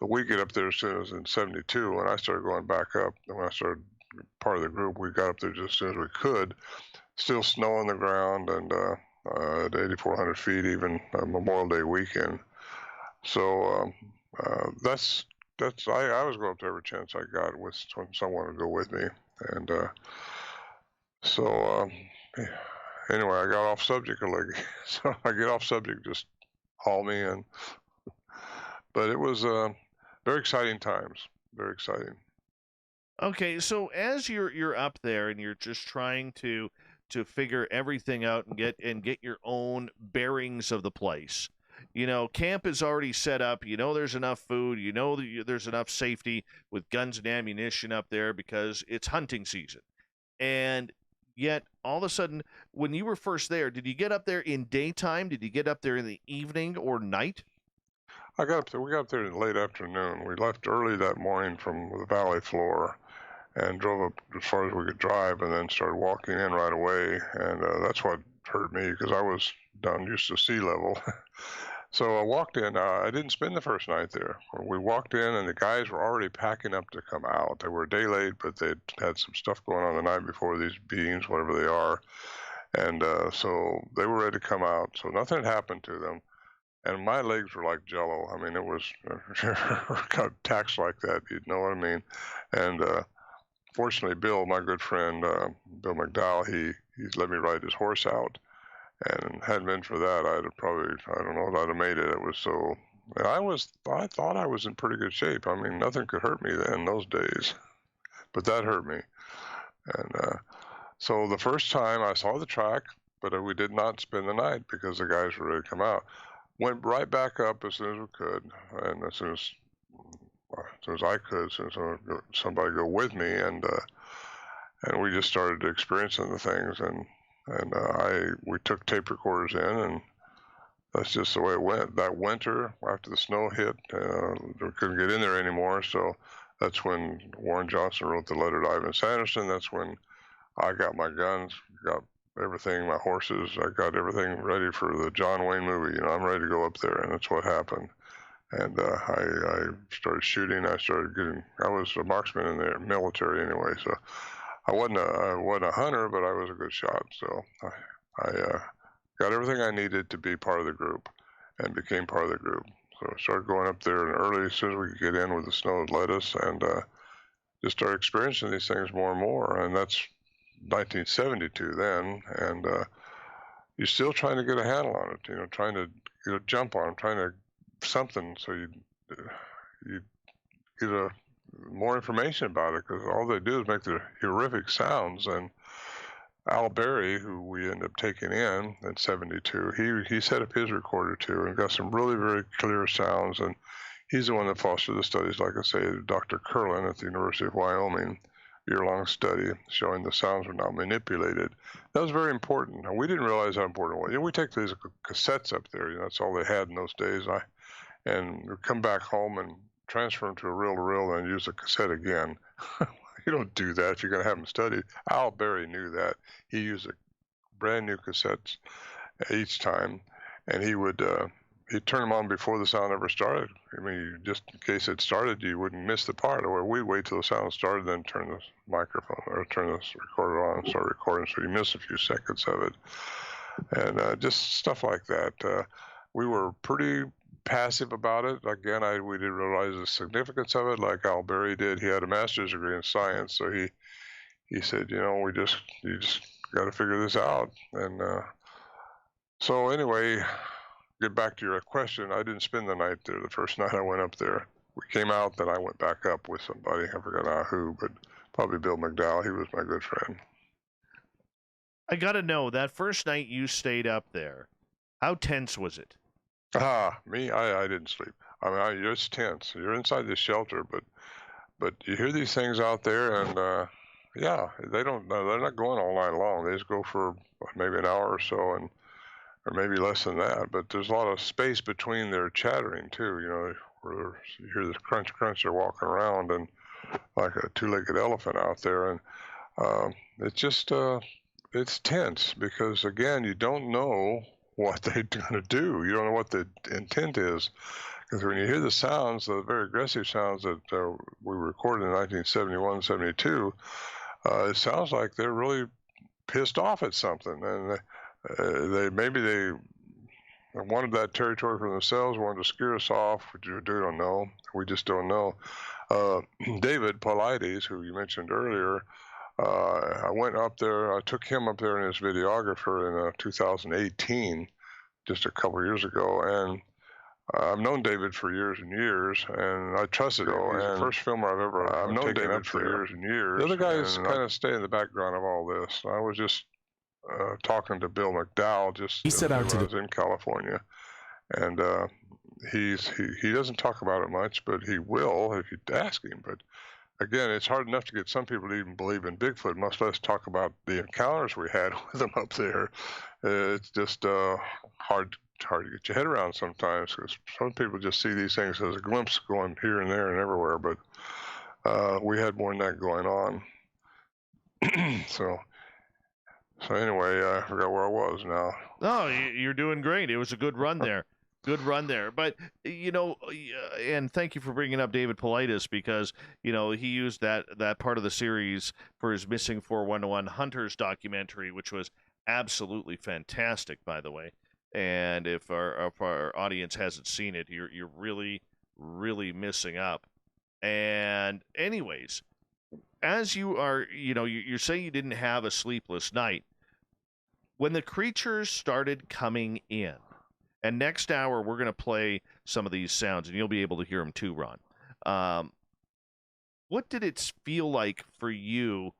C: but we get up there as soon as in 72, and I started going back up. And when I started part of the group, we got up there just as soon as we could. Still snow on the ground, and at 8,400 feet, even Memorial Day weekend. So that's I always go up there every chance I got with someone to go with me, and so anyway, I got off subject a little. So I get off subject, just haul me in. But it was very exciting times, very exciting.
A: Okay, so as you're up there and you're just trying to figure everything out and get your own bearings of the place. You know, camp is already set up. You know, there's enough food. You know, there's enough safety with guns and ammunition up there because it's hunting season. And yet, all of a sudden, when you were first there, did you get up there in daytime? Did you get up there in the evening or night?
C: We got up there in late afternoon. We left early that morning from the valley floor and drove up as far as we could drive, and then started walking in right away. And that's what hurt me, because I was down used to sea level. So I walked in. I didn't spend the first night there. We walked in, and the guys were already packing up to come out. They were a day late, but they'd had some stuff going on the night before, these beings, whatever they are. And so they were ready to come out. So nothing had happened to them. And my legs were like jello. I mean, it was got taxed like that. You know what I mean? And fortunately, Bill, my good friend, Bill McDowell, he let me ride his horse out. And hadn't been for that, I'd have probably, I don't know, I'd have made it. It was so, and I thought I was in pretty good shape. I mean, nothing could hurt me then, those days, but that hurt me. And so the first time I saw the track, but we did not spend the night because the guys were ready to come out. Went right back up as soon as we could, and as soon as I could, as soon as somebody go with me, and we just started experiencing the things, and we took tape recorders in, and that's just the way it went. That winter, after the snow hit, we couldn't get in there anymore, so that's when Warren Johnson wrote the letter to Ivan Sanderson. That's when I got my guns, got everything, my horses, I got everything ready for the John Wayne movie. You know, I'm ready to go up there, and that's what happened. And I started shooting. I was a marksman in the military anyway, so I wasn't a hunter, but I was a good shot. So I got everything I needed to be part of the group, and became part of the group. So I started going up there early, as soon as we could get in with the snow had let us, and just started experiencing these things more and more. And that's 1972 then, and you're still trying to get a handle on it. You know, trying to get a jump on it, trying to something so you get more information about it, because all they do is make the horrific sounds. And Al Berry, who we ended up taking in 72, he set up his recorder too and got some really very clear sounds. And he's the one that fostered the studies, like I say, Dr. Curlin at the University of Wyoming, year-long study showing the sounds were not manipulated. That was very important. Now, we didn't realize how important it was. You know, we take these cassettes up there. You know, that's all they had in those days. And we'd come back home and transfer them to a reel-to-reel and use a cassette again. You don't do that if you're going to have them studied. Al Berry knew that. He used a brand new cassettes each time, and he'd turn them on before the sound ever started. I mean, just in case it started, you wouldn't miss the part. Or we'd wait till the sound started, then turn the microphone or turn the recorder on and start recording, so you miss a few seconds of it. And just stuff like that. We were pretty passive about it. Again, we didn't realize the significance of it, like Al Berry did. He had a master's degree in science, so he said, you know, you just got to figure this out. And so anyway, get back to your question. I didn't spend the night there. The first night I went up there, we came out, then I went back up with somebody. I forgot now who, but probably Bill McDowell. He was my good friend.
A: I got to know, that first night you stayed up there, how tense was it?
C: Me, I didn't sleep. I mean, it's tense. You're inside this shelter, but you hear these things out there, and yeah, they're not going all night long. They just go for maybe an hour or so, or maybe less than that. But there's a lot of space between their chattering too. You know, where you hear this crunch, crunch. They're walking around and like a two-legged elephant out there, and it's just it's tense because again, you don't know what they're going to do. You don't know what the intent is. Because when you hear the sounds, the very aggressive sounds that we recorded in 1971, 72, it sounds like they're really pissed off at something. And they wanted that territory for themselves, wanted to scare us off. We don't know. We just don't know. David Paulides, who you mentioned earlier, I went up there. I took him up there and his videographer in 2018, just a couple of years ago. And I've known David for years and years, and I trusted him. He's the first filmer I've ever known David up for years and years. The other guys kind of stay in the background of all this. I was just talking to Bill McDowell just when I was in California, and he doesn't talk about it much, but he will if you ask him. But again, it's hard enough to get some people to even believe in Bigfoot, much less talk about the encounters we had with them up there. It's just hard to get your head around sometimes, because some people just see these things as a glimpse going here and there and everywhere, but we had more than that going on. So anyway, I forgot where I was now.
A: No, you're doing great. It was a good run there. Good run there. But, and thank you for bringing up David Paulides, because, he used that part of the series for his Missing 411 Hunters documentary, which was absolutely fantastic, by the way. And if our audience hasn't seen it, you're really, really missing up. And anyways, as you are, you're saying you didn't have a sleepless night. When the creatures started coming in, and next hour, we're going to play some of these sounds, and you'll be able to hear them too, Ron. What did it feel like for you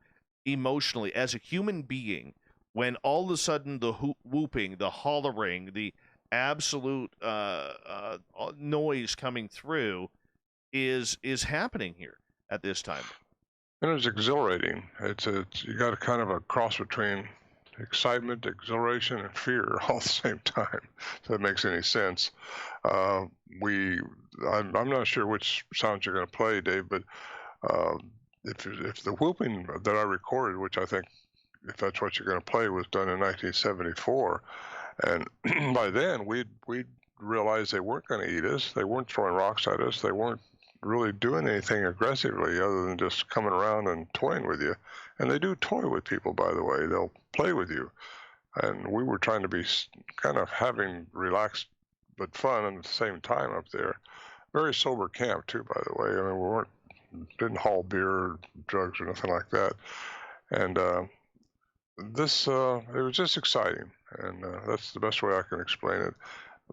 A: emotionally as a human being when all of a sudden the whooping, the hollering, the absolute noise coming through is happening here at this time?
C: And it was exhilarating. You got a kind of a cross between excitement, exhilaration, and fear all at the same time. If that makes any sense. I'm not sure which sounds you're going to play, Dave, but if the whooping that I recorded, which I think, if that's what you're going to play, was done in 1974, and by then we'd realized they weren't going to eat us. They weren't throwing rocks at us. They weren't really doing anything aggressively other than just coming around and toying with you. And they do toy with people, by the way. They'll play with you. And we were trying to be kind of having relaxed but fun at the same time up there. Very sober camp, too, by the way. I mean, didn't haul beer or drugs or nothing like that. And it was just exciting. And that's the best way I can explain it.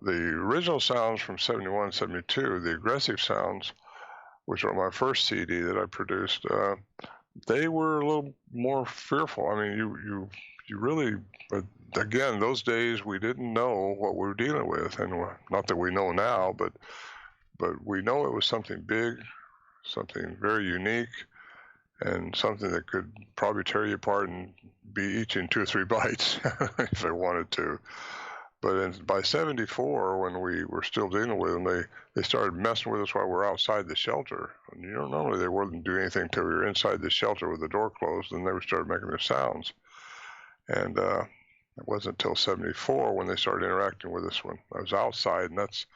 C: The original sounds from 71, 72, the aggressive sounds, which are my first CD that I produced, they were a little more fearful. I mean, you really, but again, those days we didn't know what we were dealing with, and not that we know now, but we know it was something big, something very unique, and something that could probably tear you apart and be eating 2 or 3 bites if it wanted to. But by 74, when we were still dealing with them, they started messing with us while we were outside the shelter. And normally they wouldn't do anything until we were inside the shelter with the door closed, and they would start making their sounds. And it wasn't until 74 when they started interacting with us when I was outside, and that's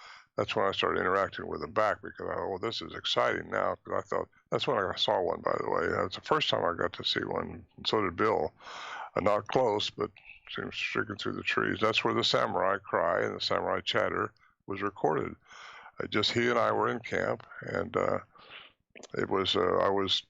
C: when I started interacting with them back, because I thought, well, this is exciting now. Because I thought, that's when I saw one, by the way. That was the first time I got to see one, and so did Bill. Not close, but seems streaking through the trees. That's where the samurai cry and the samurai chatter was recorded. Just he and I were in camp, and it was I was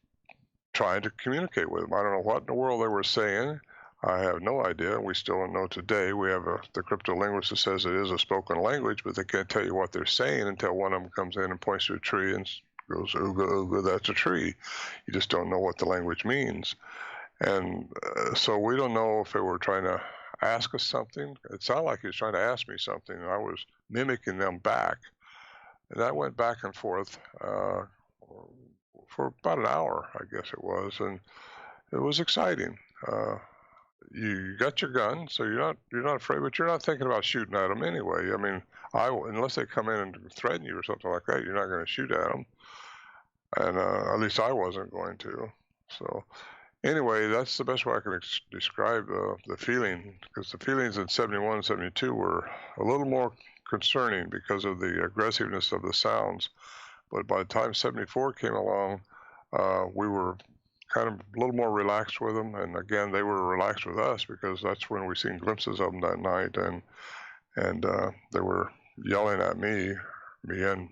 C: trying to communicate with them. I don't know what in the world they were saying. I have no idea. We still don't know today. We have the cryptolinguist that says it is a spoken language, but they can't tell you what they're saying until one of them comes in and points to a tree and goes, "Ooga, ooga, that's a tree." You just don't know what the language means. And so we don't know if they were trying to ask us something. It sounded like he was trying to ask me something, and I was mimicking them back. And that went back and forth for about an hour, I guess it was. And it was exciting. You got your gun, so you're not afraid, but you're not thinking about shooting at them anyway. I mean, unless they come in and threaten you or something like that, you're not going to shoot at them. And at least I wasn't going to. So anyway, that's the best way I can describe the feeling, because the feelings in 71 and 72 were a little more concerning because of the aggressiveness of the sounds. But by the time 74 came along, we were kind of a little more relaxed with them. And again, they were relaxed with us, because that's when we seen glimpses of them that night. And they were yelling at me, and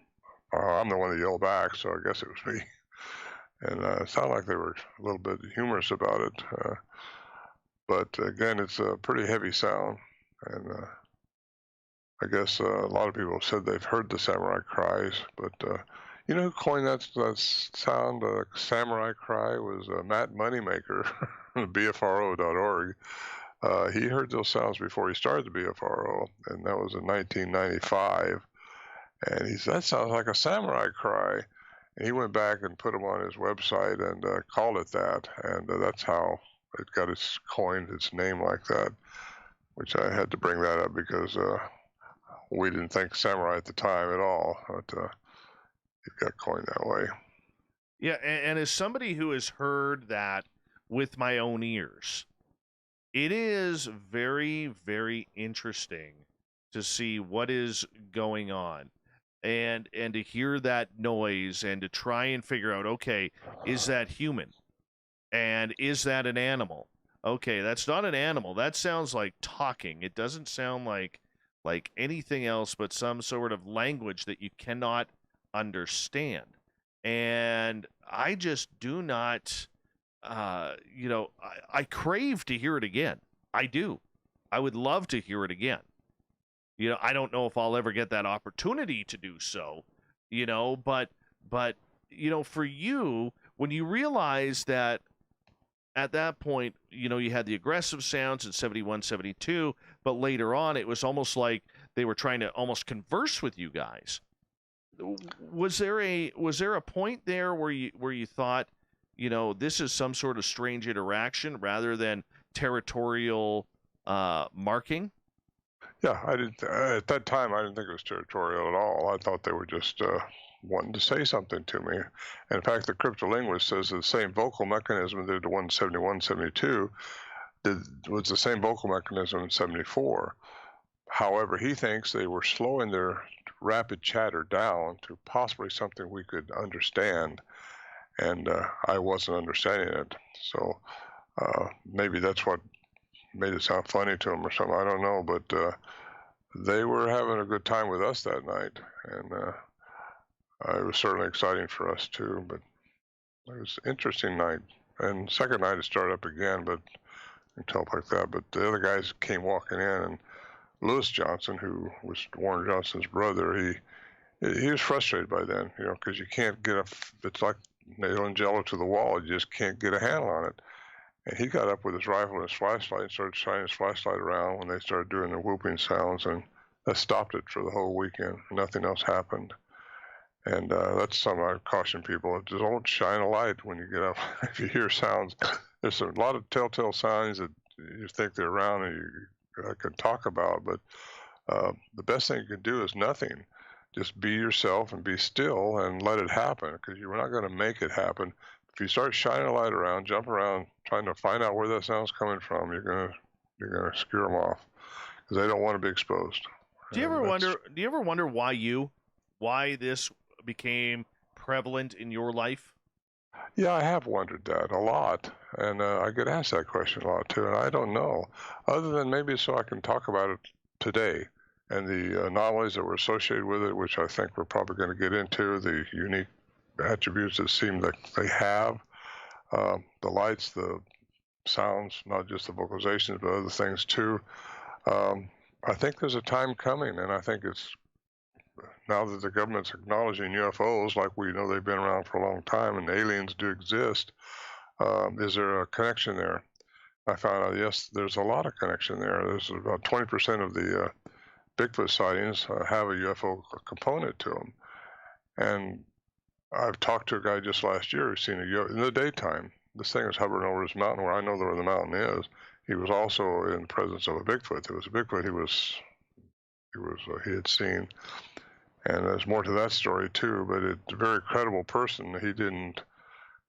C: I'm the one that yelled back, so I guess it was me. And it sounded like they were a little bit humorous about it. But again, it's a pretty heavy sound. And I guess a lot of people have said they've heard the samurai cries. But you know who coined that sound, samurai cry, was Matt Moneymaker, BFRO.org. He heard those sounds before he started the BFRO, and that was in 1995. And he said, that sounds like a samurai cry. And he went back and put them on his website and called it that. And that's how it got coined its name like that, which I had to bring that up because we didn't think samurai at the time at all. But it got coined that way.
A: Yeah, and as somebody who has heard that with my own ears, it is very, very interesting to see what is going on, and to hear that noise and to try and figure out, okay, is that human? And is that an animal? Okay, that's not an animal. That sounds like talking. It doesn't sound like anything else but some sort of language that you cannot understand. And I just do not, I crave to hear it again. I do. I would love to hear it again. I don't know if I'll ever get that opportunity to do so, but for you, when you realize that at that point, you had the aggressive sounds in 71, 72, but later on, it was almost like they were trying to almost converse with you guys. Was there a point there where you thought, this is some sort of strange interaction rather than territorial marking?
C: Yeah, I didn't. At that time, I didn't think it was territorial at all. I thought they were just wanting to say something to me. And in fact, the cryptolinguist says the same vocal mechanism that did the 171, 72 was the same vocal mechanism in 74. However, he thinks they were slowing their rapid chatter down to possibly something we could understand, and I wasn't understanding it. So maybe that's what made it sound funny to him or something. I don't know, but they were having a good time with us that night, and it was certainly exciting for us too. But it was an interesting night. And second night it started up again, but and talk like that. But the other guys came walking in, and Lewis Johnson, who was Warren Johnson's brother, he was frustrated by then, because you can't get it's like nailing Jello to the wall. You just can't get a handle on it. And he got up with his rifle and his flashlight and started shining his flashlight around when they started doing the whooping sounds, and that stopped it for the whole weekend. Nothing else happened. And that's something I caution people. Just don't shine a light when you get up. If you hear sounds, there's a lot of telltale signs that you think they're around and you can talk about, but the best thing you can do is nothing. Just be yourself and be still and let it happen, because you're not going to make it happen. If you start shining a light around, jump around, trying to find out where that sound's coming from, you're gonna scare them off, because they don't want to be exposed.
A: Do you ever wonder? Do you ever wonder why this became prevalent in your life?
C: Yeah, I have wondered that a lot, and I get asked that question a lot too, and I don't know, other than maybe so I can talk about it today and the anomalies that were associated with it, which I think we're probably going to get into, the unique attributes that seem like they have, the lights, the sounds, not just the vocalizations, but other things too. I think there's a time coming, and I think it's now that the government's acknowledging UFOs, like we know they've been around for a long time, and aliens do exist. Is there a connection there? I found out, yes, there's a lot of connection there. There's about 20% of the Bigfoot sightings have a UFO component to them. And I've talked to a guy just last year who's seen a UFO in the daytime. This thing was hovering over this mountain where I know where the mountain is. He was also in the presence of a Bigfoot. There was a Bigfoot he had seen. And there's more to that story too, but it's a very credible person. He didn't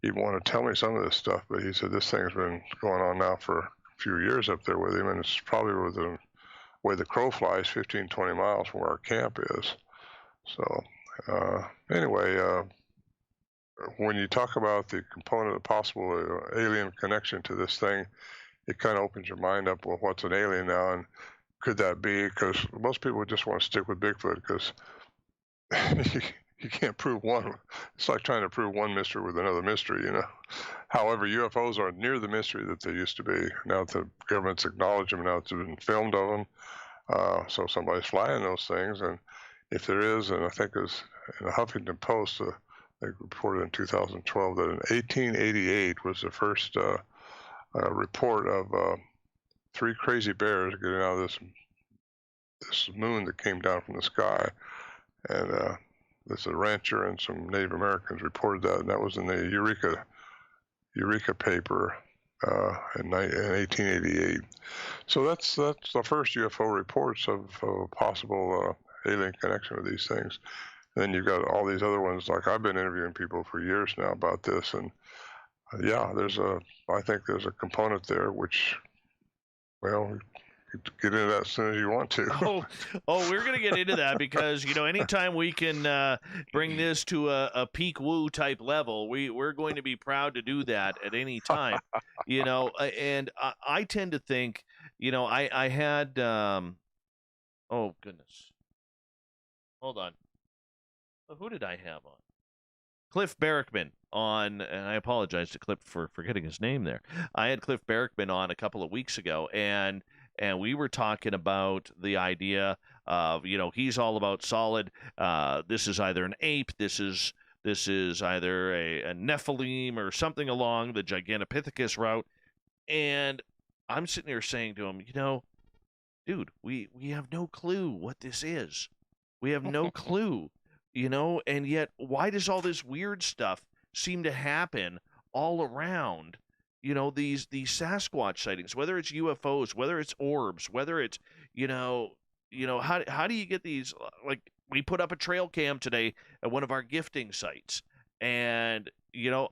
C: even want to tell me some of this stuff, but he said this thing's been going on now for a few years up there with him, and it's probably with the way the crow flies, 15, 20 miles from where our camp is. So anyway, when you talk about the component of possible alien connection to this thing, it kind of opens your mind up, well, what's an alien now, and could that be? Because most people just want to stick with Bigfoot, because you can't prove one. It's like trying to prove one mystery with another mystery, However, UFOs aren't near the mystery that they used to be. Now that the government's acknowledged them, now it's been filmed of them. So somebody's flying those things, and if there is, and I think it was in the Huffington Post, they reported in 2012 that in 1888 was the first report of 3 crazy bears getting out of this moon that came down from the sky. And there's a rancher and some Native Americans reported that, and that was in the Eureka paper in 1888. So that's the first UFO reports of possible alien connection with these things. And then you've got all these other ones, like I've been interviewing people for years now about this, and yeah, I think there's a component there which, well, get into that as soon as you want to.
A: We're going to get into that because, anytime we can bring this to a peak woo type level, we're going to be proud to do that at any time, and I tend to think, I had, oh, goodness. Hold on. Who did I have on? Cliff Barrickman on, and I apologize to Cliff for forgetting his name there. I had Cliff Barrickman on a couple of weeks ago, and we were talking about the idea of, he's all about solid. This is either an ape, this is either a Nephilim or something along the Gigantopithecus route. And I'm sitting here saying to him, dude, we have no clue what this is. We have no clue. And yet why does all this weird stuff seem to happen all around, these Sasquatch sightings, whether it's UFOs, whether it's orbs, whether it's, how do you get these? Like, we put up a trail cam today at one of our gifting sites, and,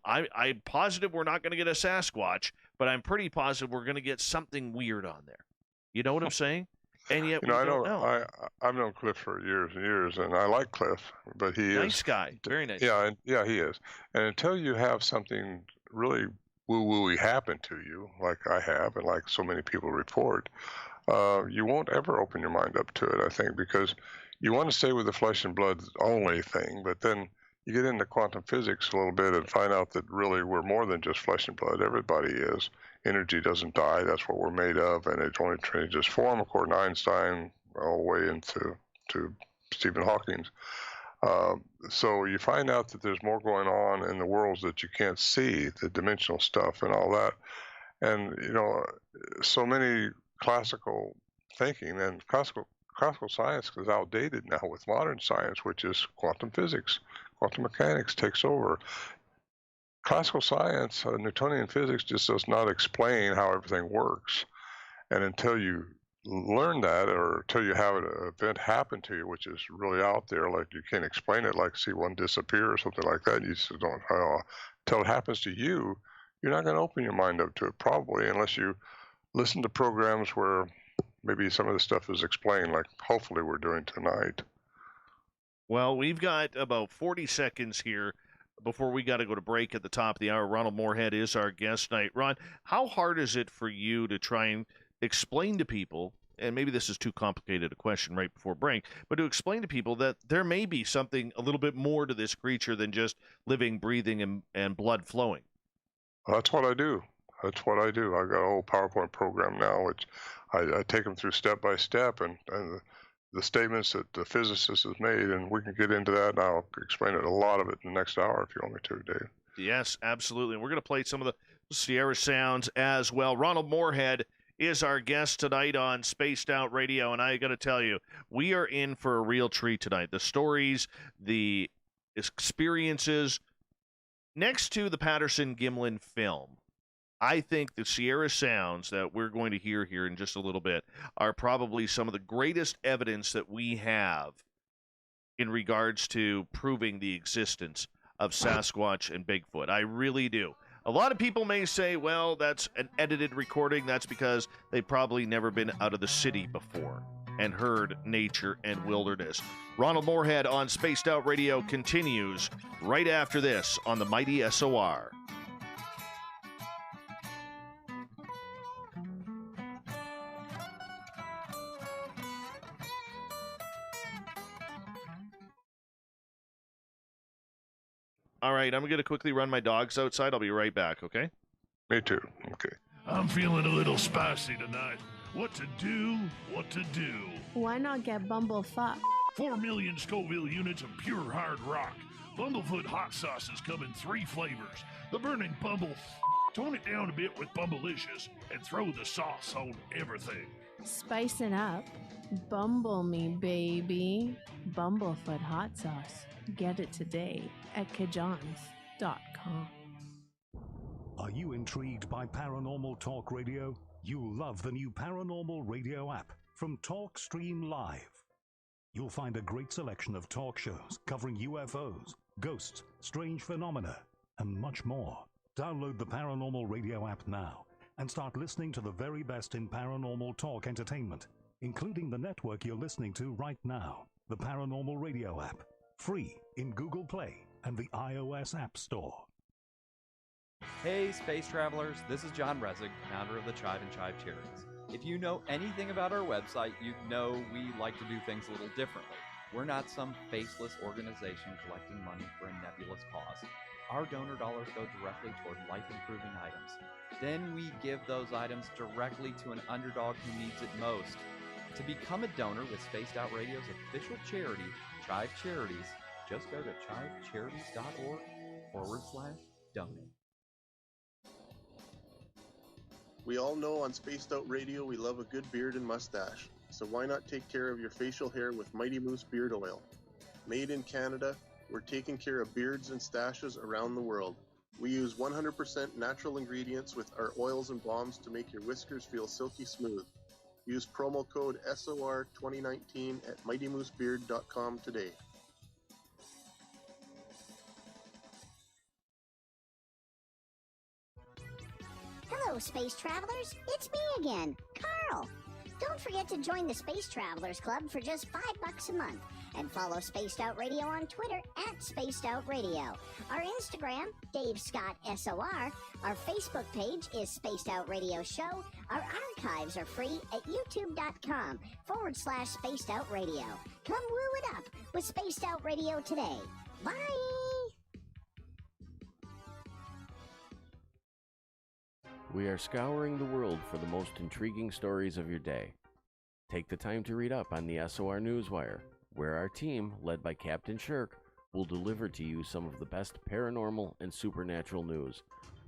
A: I'm positive we're not going to get a Sasquatch, but I'm pretty positive we're going to get something weird on there. You know what I'm saying? And yet,
C: I know. I've known Cliff for years and years, and I like Cliff, but he is
A: nice guy, very nice.
C: Yeah, he is. And until you have something really woo-wooey happen to you, like I have, and like so many people report, you won't ever open your mind up to it. I think because you want to stay with the flesh and blood only thing, but then you get into quantum physics a little bit and find out that really we're more than just flesh and blood. Everybody is. Energy doesn't die. That's what we're made of, and it only changes form, according to Einstein, all the way into Stephen Hawking. So you find out that there's more going on in the worlds that you can't see, the dimensional stuff and all that. And, so many classical thinking and classical science is outdated now with modern science, which is quantum physics. Quantum mechanics takes over. Classical science, Newtonian physics, just does not explain how everything works. And until you learn that, or until you have an event happen to you, which is really out there, like you can't explain it, like see one disappear or something like that, you just don't know. Until it happens to you, you're not going to open your mind up to it, probably, unless you listen to programs where maybe some of the stuff is explained, like hopefully we're doing tonight.
A: Well, we've got about 40 seconds here before we got to go to break at the top of the hour. Ronald Morehead is our guest tonight. Ron, how hard is it for you to try and explain to people, and maybe this is too complicated a question right before break, but to explain to people that there may be something a little bit more to this creature than just living, breathing, and blood flowing?
C: Well, that's what I do. I've got a whole PowerPoint program now, which I take them through step by step, and the statements that the physicist has made, and we can get into that, and I'll explain a lot of it in the next hour if you want me to, Dave.
A: Yes, absolutely. And we're going to play some of the Sierra sounds as well. Ronald Morehead is our guest tonight on Spaced Out Radio, and I got to tell you, we are in for a real treat tonight. The stories, the experiences, next to the Patterson-Gimlin film, I think the Sierra sounds that we're going to hear here in just a little bit are probably some of the greatest evidence that we have in regards to proving the existence of Sasquatch and Bigfoot. I really do. A lot of people may say, well, that's an edited recording. That's because they've probably never been out of the city before and heard nature and wilderness. Ronald Morehead on Spaced Out Radio continues right after this on the Mighty SOR. All right, I'm going to quickly run my dogs outside. I'll be right back, okay?
C: Me too. Okay.
B: I'm feeling a little spicy tonight. What to do?
D: Why not get Bumblefuck?
B: 4 million Scoville units of pure hard rock. Bumblefoot hot sauces come in 3 flavors. The burning Bumble. Tone it down a bit with Bumblicious and throw the sauce on everything.
D: Spice it up. Bumble me, baby. Bumblefoot hot sauce. Get it today at kajans.com.
E: Are you intrigued by Paranormal Talk Radio? You'll love the new Paranormal Radio app from TalkStream Live. You'll find a great selection of talk shows covering UFOs, ghosts, strange phenomena, and much more. Download the Paranormal Radio app now and start listening to the very best in paranormal talk entertainment, including the network you're listening to right now, the Paranormal Radio app, free in Google Play and the iOS App Store.
F: Hey, space travelers, this is John Resig, founder of the Chive and Chive Charities. If you know anything about our website, you know we like to do things a little differently. We're not some faceless organization collecting money for a nebulous cause. Our donor dollars go directly toward life-improving items. Then we give those items directly to an underdog who needs it most. To become a donor with Spaced Out Radio's official charity, Chive Charities, just go to chivecharities.org/donate.
G: We all know on Spaced Out Radio we love a good beard and mustache, so why not take care of your facial hair with Mighty Moose Beard Oil? Made in Canada, we're taking care of beards and stashes around the world. We use 100% natural ingredients with our oils and balms to make your whiskers feel silky smooth. Use promo code SOR2019 at mightymoosebeard.com today.
H: Hello, space travelers. It's me again, Carl. Don't forget to join the Space Travelers Club for just $5 a month, and follow Spaced Out Radio on Twitter at Spaced Out Radio. Our Instagram, Dave Scott SOR. Our Facebook page is Spaced Out Radio Show. Our archives are free at youtube.com/Spaced Out Radio. Come woo it up with Spaced Out Radio today. Bye!
I: We are scouring the world for the most intriguing stories of your day. Take the time to read up on the SOR Newswire, where our team, led by Captain Shirk, will deliver to you some of the best paranormal and supernatural news,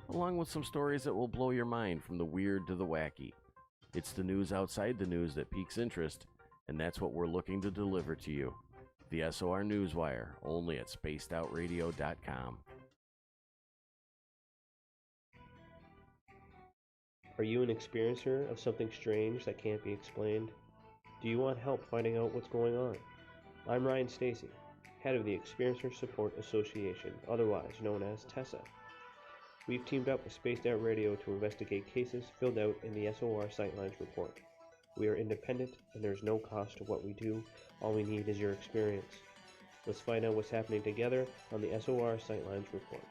I: along with some stories that will blow your mind from the weird to the wacky. It's the news outside the news that piques interest, and that's what we're looking to deliver to you. The SOR Newswire, only at spacedoutradio.com.
J: Are you an experiencer of something strange that can't be explained? Do you want help finding out what's going on? I'm Ryan Stacy, head of the Experiencer Support Association, otherwise known as TESSA. We've teamed up with Spaced Out Radio to investigate cases filled out in the SOR Sightlines report. We are independent and there's no cost to what we do. All we need is your experience. Let's find out what's happening together on the SOR Sightlines report.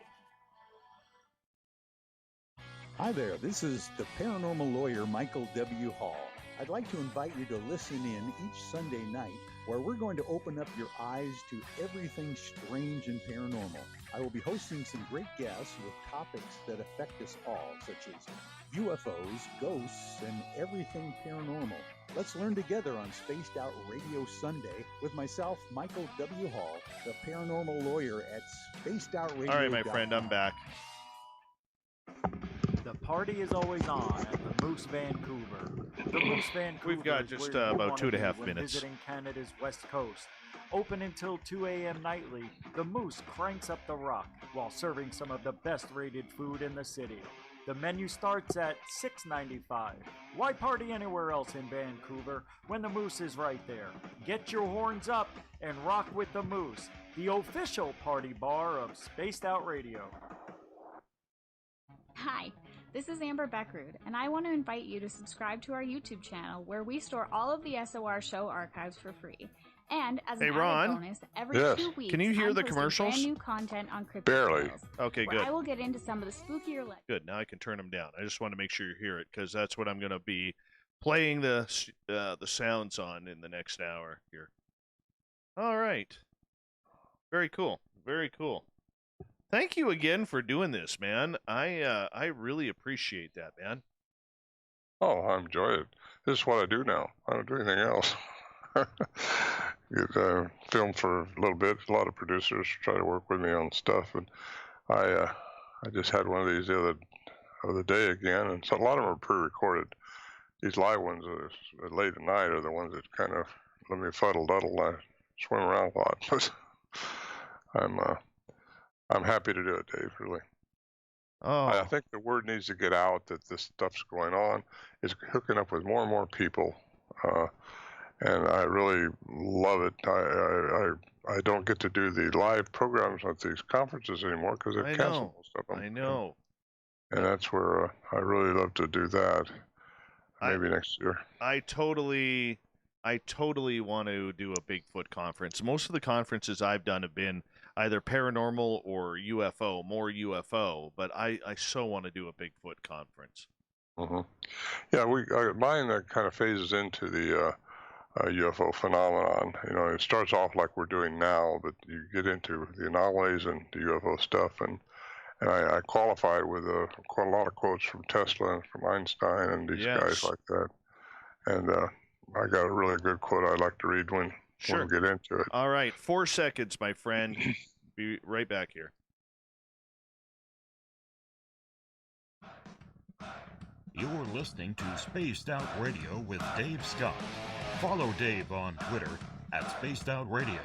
K: Hi there, this is the paranormal lawyer Michael W. Hall. I'd like to invite you to listen in each Sunday night where we're going to open up your eyes to everything strange and paranormal. I will be hosting some great guests with topics that affect us all, such as UFOs, ghosts, and everything paranormal. Let's learn together on Spaced Out Radio Sunday with myself, Michael W. Hall, the paranormal lawyer at Spaced Out Radio.
A: All right, my friend, I'm back.
L: The party is always on at the Moose Vancouver. The Moose Vancouver.
A: We've got just about 2.5 minutes.
L: Visiting Canada's west coast. Open until 2 a.m. nightly, the Moose cranks up the rock while serving some of the best rated food in the city. The menu starts at $6.95. Why party anywhere else in Vancouver when the Moose is right there? Get your horns up and rock with the Moose, the official party bar of Spaced Out Radio.
M: Hi, this is Amber Beckrud, and I want to invite you to subscribe to our YouTube channel where we store all of the SOR show archives for free. And as an added bonus, every 2 weeks,
A: can you hear
M: I'm
A: the
M: posting
A: commercials?
M: brand new content on Cryptid
C: Barely.
M: Tales,
A: Okay,
M: where
A: good.
M: I will get into some of the spookier legends.
A: Good. Now I can turn them down. I just want to make sure you hear it because that's what I'm going to be playing the sounds on in the next hour here. All right. Very cool. Very cool. Thank you again for doing this, man. I really appreciate that, man.
C: Oh, I enjoy it. This is what I do now. I don't do anything else. Get filmed for a little bit. A lot of producers try to work with me on stuff, and I just had one of these the other day again, and so a lot of them are pre-recorded. These live ones late at night are the ones that kind of let me fuddle-duddle. I swim around a lot, but I'm happy to do it, Dave, really.
A: Oh.
C: I think the word needs to get out that this stuff's going on. It's hooking up with more and more people, and I really love it. I don't get to do the live programs at these conferences anymore because they've canceled most of them.
A: I know.
C: and that's where I really love to do that. Maybe next year.
A: I totally want to do a Bigfoot conference. Most of the conferences I've done have been either paranormal or UFO, more UFO, but I so want to do a Bigfoot conference.
C: Mm-hmm. Yeah, mine kind of phases into the UFO phenomenon. You know, it starts off like we're doing now, but you get into the anomalies and the UFO stuff, and I qualify it with quite a lot of quotes from Tesla and from Einstein and these guys like that. And I got a really good quote I'd like to read when we get into it.
A: All right, 4 seconds, my friend. Be right back here.
N: You're listening to Spaced Out Radio with Dave Scott. Follow Dave on Twitter at Spaced Out Radio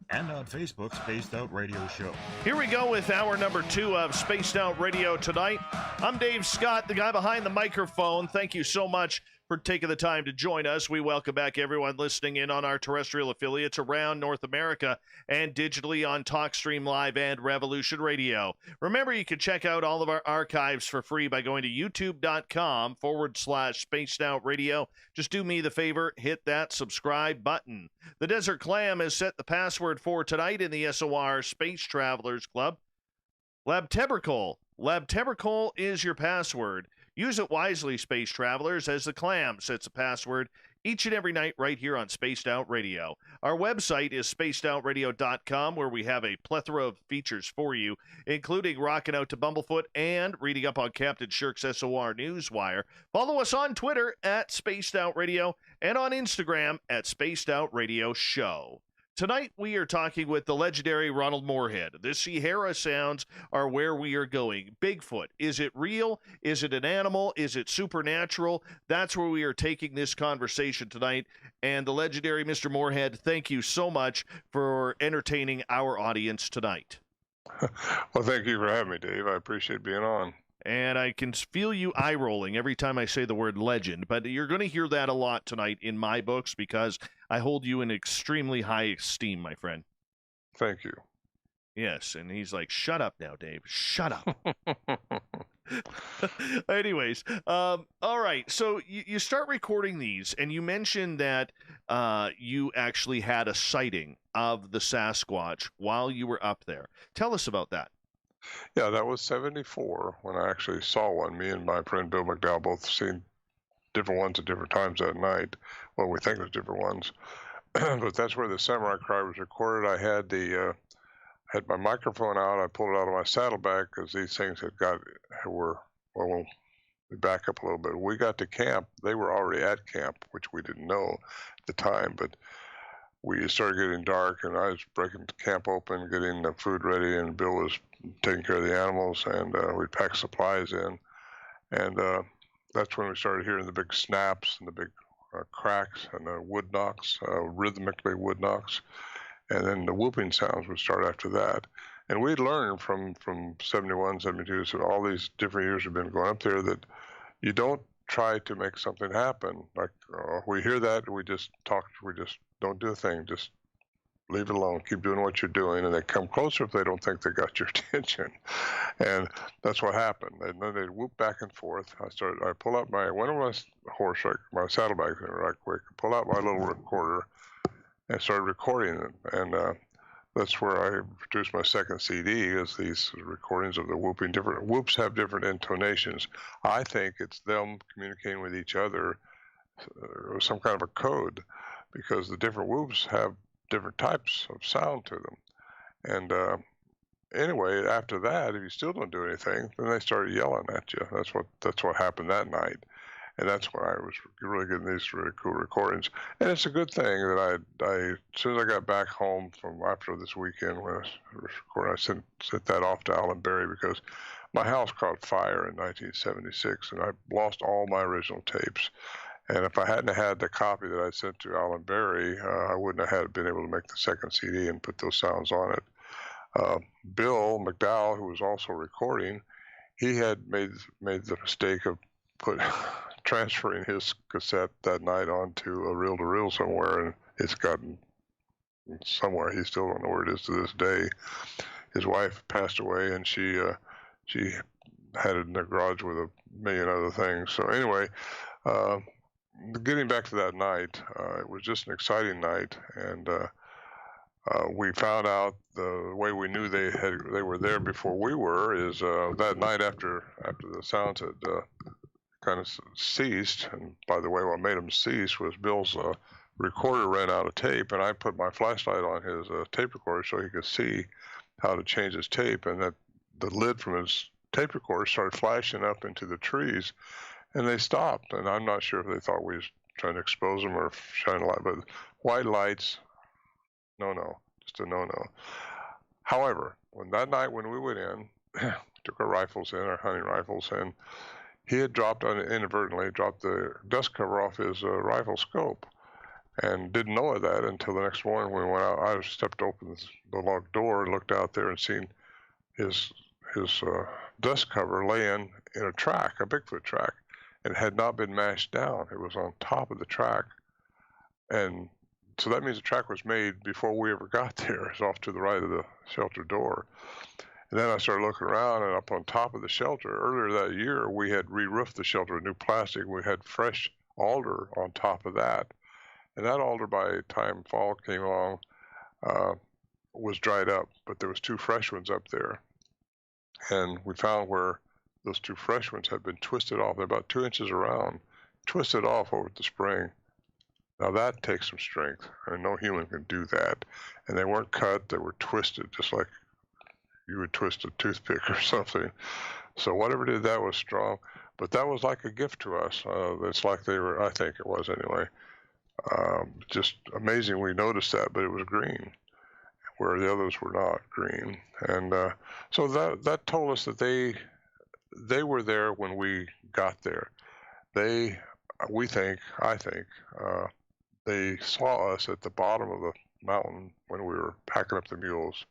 N: and on Facebook, Spaced Out Radio Show.
A: Here we go with hour number 2 of Spaced Out Radio tonight. I'm Dave Scott, the guy behind the microphone. Thank you so much for taking the time to join us. We welcome back everyone listening in on our terrestrial affiliates around North America and digitally on TalkStream Live and Revolution Radio. Remember, you can check out all of our archives for free by going to youtube.com/Spaced Out Radio. Just do me the favor, hit that subscribe button. The Desert Clam has set the password for tonight in the SOR Space Travelers Club. Labtebricol. Labtebricol is your password. Use it wisely, space travelers, as the Clam sets a password each and every night right here on Spaced Out Radio. Our website is spacedoutradio.com, where we have a plethora of features for you, including rocking out to Bumblefoot and reading up on Captain Shirk's SOR Newswire. Follow us on Twitter at Spaced Out Radio and on Instagram at Spaced Out Radio Show. Tonight, we are talking with the legendary Ronald Morehead. The Sierra sounds are where we are going. Bigfoot, is it real? Is it an animal? Is it supernatural? That's where we are taking this conversation tonight. And the legendary Mr. Morehead, thank you so much for entertaining our audience tonight.
C: Well, thank you for having me, Dave. I appreciate being on.
A: And I can feel you eye-rolling every time I say the word legend, but you're going to hear that a lot tonight in my books because I hold you in extremely high esteem, my friend.
C: Thank you.
A: Yes, and he's like, shut up now, Dave. Shut up. Anyways, all right, so you start recording these, and you mentioned that you actually had a sighting of the Sasquatch while you were up there. Tell us about that.
C: Yeah, that was 1974 when I actually saw one. Me and my friend Bill McDowell both seen different ones at different times that night. Well, we think it was different ones. But that's where the Samurai Cry was recorded. I had had my microphone out. I pulled it out of my saddlebag because these things well, we'll back up a little bit. When we got to camp, they were already at camp, which we didn't know at the time, but we started getting dark, and I was breaking the camp open, getting the food ready, and Bill was taking care of the animals, and we packed supplies in. And that's when we started hearing the big snaps and the big cracks and the wood knocks, rhythmically wood knocks. And then the whooping sounds would start after that. And we'd learned from 71, 72, so all these different years we've been going up there, that you don't try to make something happen. Like we hear that, we just talk, we just don't do a thing, just leave it alone, keep doing what you're doing, and they come closer if they don't think they got your attention. And that's what happened. And then they'd whoop back and forth. I pull out went on my horse, my saddlebag right quick, pull out my little recorder and started recording it. And that's where I produced my second CD, is these recordings of the whooping. Different whoops have different intonations. I think it's them communicating with each other, some kind of a code, because the different whoops have different types of sound to them. And anyway, after that, if you still don't do anything, then they start yelling at you. That's what happened that night. And that's when I was really getting these really cool recordings. And it's a good thing that as soon as I got back home from after this weekend when I was recording, I sent that off to Alan Berry, because my house caught fire in 1976, and I lost all my original tapes. And if I hadn't had the copy that I sent to Alan Berry, I wouldn't have been able to make the second CD and put those sounds on it. Bill McDowell, who was also recording, he had made the mistake of transferring his cassette that night onto a reel-to-reel somewhere, and it's gotten somewhere. He still don't know where it is to this day. His wife passed away, and she had it in their garage with a million other things. So anyway, getting back to that night, it was just an exciting night, and we found out the way we knew they were there before we were is that night after the sounds had kind of ceased. And by the way, what made them cease was Bill's recorder ran out of tape, and I put my flashlight on his tape recorder so he could see how to change his tape, and that the lid from his tape recorder started flashing up into the trees, and they stopped. And I'm not sure if they thought we was trying to expose them or shine a light, but white lights, no, just a no. However, that night when we went in, took our rifles in, our hunting rifles, and he had inadvertently dropped the dust cover off his rifle scope, and didn't know of that until the next morning when we went out. I stepped open the locked door and looked out there and seen his dust cover laying in a track, a Bigfoot track, and it had not been mashed down. It was on top of the track, and so that means the track was made before we ever got there. It's off to the right of the shelter door. And then I started looking around, and up on top of the shelter, earlier that year, we had re-roofed the shelter with new plastic. We had fresh alder on top of that. And that alder, by the time fall came along, was dried up, but there was 2 fresh ones up there. And we found where those 2 fresh ones had been twisted off. They're about 2 inches around, twisted off over the spring. Now that takes some strength, and no human can do that. And they weren't cut, they were twisted, just like you would twist a toothpick or something. So whatever did that was strong, but that was like a gift to us. It's like they were, I think it was anyway. Just amazing we noticed that, but it was green, where the others were not green. And so that told us that they were there when we got there. I think, they saw us at the bottom of the mountain when we were packing up the mules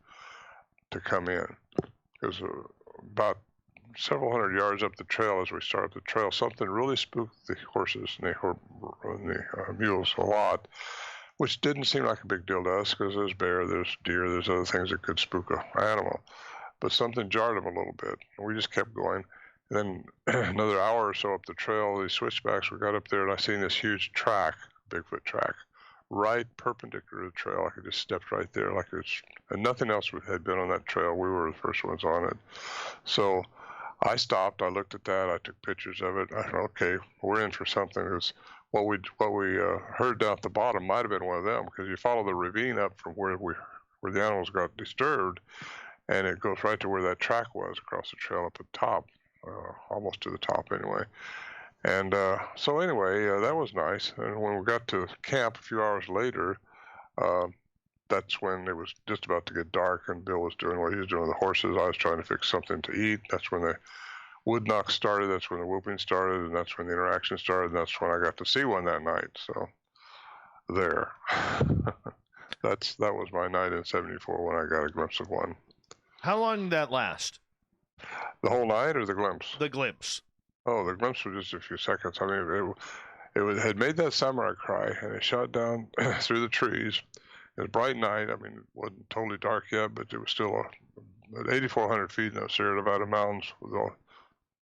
C: to come in. It was about several hundred yards up the trail. As we started the trail, something really spooked the horses and the mules a lot, which didn't seem like a big deal to us because there's bear, there's deer, there's other things that could spook an animal. But something jarred them a little bit. And we just kept going. And then another hour or so up the trail, these switchbacks, we got up there, and I seen this huge track, Bigfoot track, right perpendicular to the trail. I could just stepped right there, like it's, and nothing else had been on that trail. We were the first ones on it. So I stopped. I looked at that. I took pictures of it. I thought, okay, we're in for something. Because what we heard down at the bottom might have been one of them, because you follow the ravine up from where the animals got disturbed, and it goes right to where that track was across the trail up at the top, almost to the top anyway. And so anyway, that was nice. And when we got to camp a few hours later, that's when it was just about to get dark, and Bill was doing what he was doing with the horses. I was trying to fix something to eat. That's when the wood knock started. That's when the whooping started, and that's when the interaction started. And that's when I got to see one that night. So there. That was my night in '74 when I got a glimpse of one.
A: How long did that last?
C: The whole night, or the glimpse?
A: The glimpse.
C: Oh, the glimpse was just a few seconds. I mean, it had made that samurai cry, and it shot down through the trees. It was a bright night. I mean, it wasn't totally dark yet, but it was still at 8,400 feet in the Sierra Nevada mountains with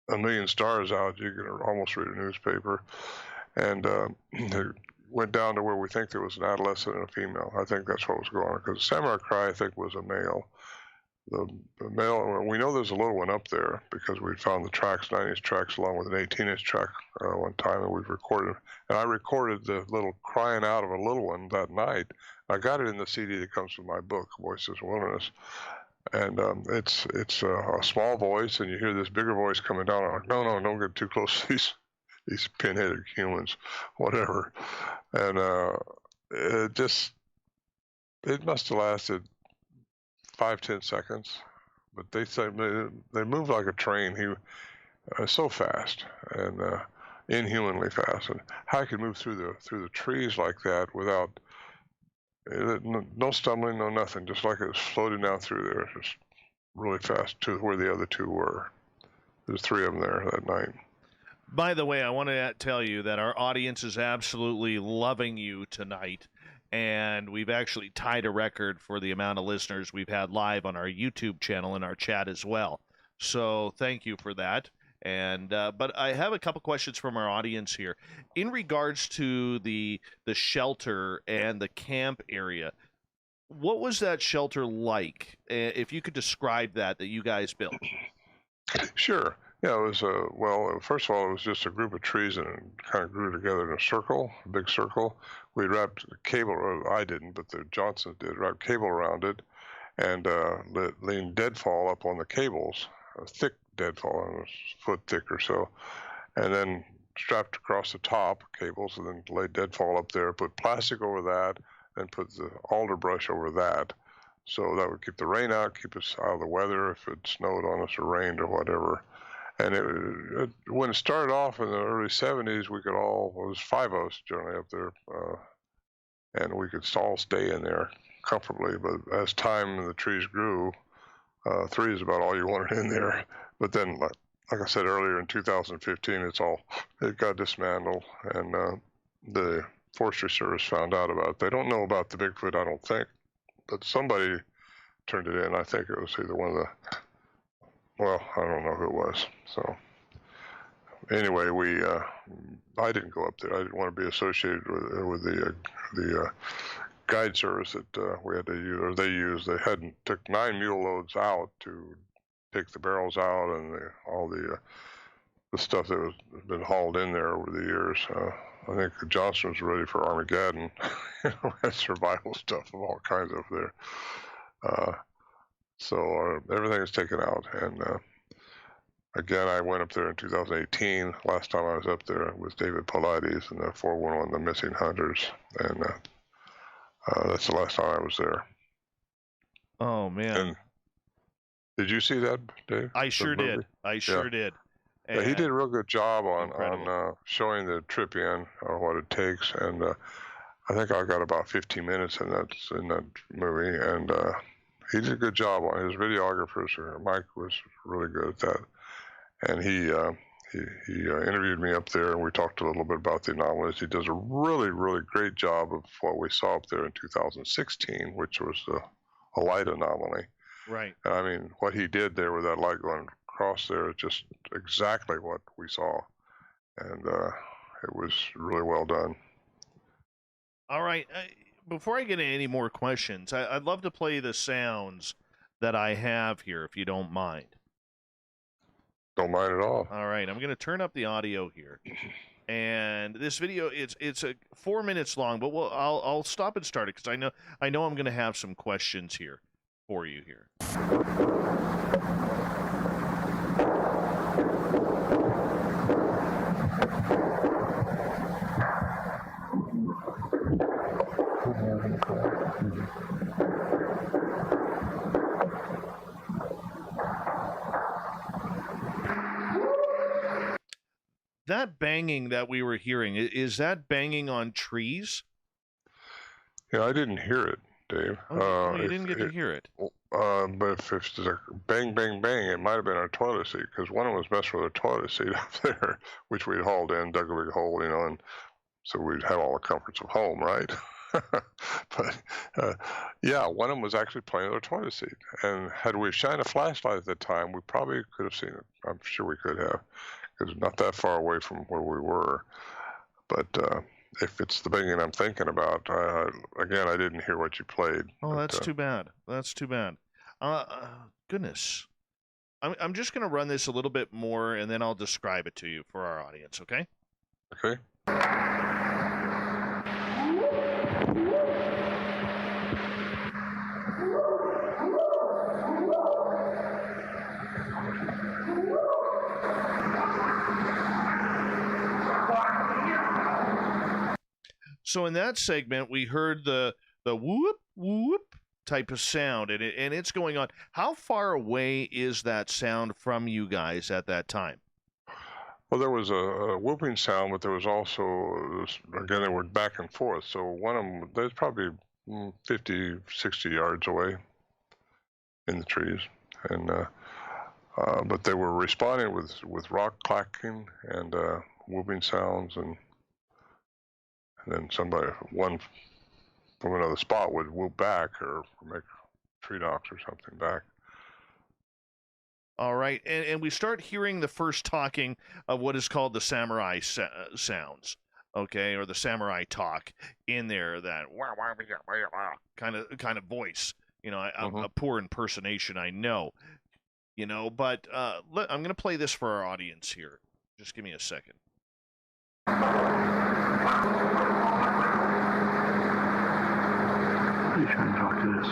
C: a million stars out. You could almost read a newspaper. And it went down to where we think there was an adolescent and a female. I think that's what was going on, because the samurai cry, I think, was a male. The male, we know there's a little one up there because we found the tracks, 9-inch tracks, along with an 18-inch track one time that we've recorded. And I recorded the little crying out of a little one that night. I got it in the CD that comes with my book, Voices of Wilderness. And it's a small voice, and you hear this bigger voice coming down. I'm like, no, don't get too close to these pinheaded humans, whatever. And it must have lasted 5-10 seconds, but they said they moved like a train. He so fast and inhumanly fast, and how he could move through the trees like that without no stumbling, no nothing, just like it was floating down through there, just really fast to where the other two were. There's 3 of them there that night.
A: By the way, I want to tell you that our audience is absolutely loving you tonight. And we've actually tied a record for the amount of listeners we've had live on our YouTube channel and our chat as well. So thank you for that. And but I have a couple questions from our audience here in regards to the shelter and the camp area. What was that shelter like? If you could describe that you guys built.
C: Sure. Yeah, it was well. First of all, it was just a group of trees and it kind of grew together in a circle, a big circle. We wrapped cable. Or I didn't, but the Johnsons did. Wrapped cable around it, and leaned deadfall up on the cables, a thick deadfall, a foot thick or so, and then strapped across the top cables, and then laid deadfall up there. Put plastic over that, and put the alder brush over that, so that would keep the rain out, keep us out of the weather if it snowed on us or rained or whatever. And when it started off in the early 70s, it was 5 of us generally up there, and we could all stay in there comfortably. But as time and the trees grew, 3 is about all you wanted in there. But then, like I said earlier, in 2015, it got dismantled, and the Forestry Service found out about it. They don't know about the Bigfoot, I don't think, but somebody turned it in. I think it was either one of the, well, I don't know who it was. So anyway, I didn't go up there. I didn't want to be associated with the guide service that we had to use, or they used. They took 9 mule loads out to take the barrels out and all the stuff that was been hauled in there over the years. I think Johnson was ready for Armageddon. Had survival stuff of all kinds over there. So everything is taken out. And again, I went up there in 2018. Last time I was up there with David Pilates and the 411, the Missing Hunters. And that's the last time I was there.
A: Oh, man.
C: And did you see that, Dave?
A: I sure did. I sure did.
C: Yeah, he did a real good job on showing the trip in, what it takes, and I think I got about 15 minutes in that movie, and he did a good job on his videographer. Mike was really good at that, and he interviewed me up there, and we talked a little bit about the anomalies. He does a really, really great job of what we saw up there in 2016, which was a light anomaly.
A: Right.
C: I mean, what he did there with that light going across there is just exactly what we saw, and it was really well done.
A: All right. Before I get into any more questions, I'd love to play the sounds that I have here, if you don't mind.
C: Don't mind at all.
A: All right. I'm going to turn up the audio here. And this video, it's 4 minutes long, but I'll stop and start it because I know I'm going to have some questions here for you here. That banging that we were hearing, is that banging on trees?
C: Yeah, I didn't hear it, Dave.
A: Oh, you didn't get to hear it.
C: But if it's a bang, bang, bang, it might have been our toilet seat, because one of them was messing with our toilet seat up there, which we'd hauled in, dug a big hole, and so we'd have all the comforts of home, right? But yeah, one of them was actually playing with our toilet seat. And had we shined a flashlight at the time, we probably could have seen it. I'm sure we could have, because it's not that far away from where we were. But if it's the banging I'm thinking about, again, I didn't hear what you played.
A: Oh, that's too bad. That's too bad. Goodness. I'm just going to run this a little bit more, and then I'll describe it to you for our audience, okay?
C: Okay.
A: So in that segment, we heard the whoop, whoop type of sound, and it's going on. How far away is that sound from you guys at that time?
C: Well, there was a whooping sound, but there was also, again, they were back and forth. So one of them, there's probably 50, 60 yards away in the trees. And but they were responding with rock clacking and whooping sounds, and then one from another spot would whoop back or make tree knocks or something back.
A: All right, and we start hearing the first talking of what is called the samurai sounds, okay, or the samurai talk in there, that kind of voice. You know, a poor impersonation, I know. You know, but I'm going to play this for our audience here. Just give me a second.
O: What are you trying to talk to this?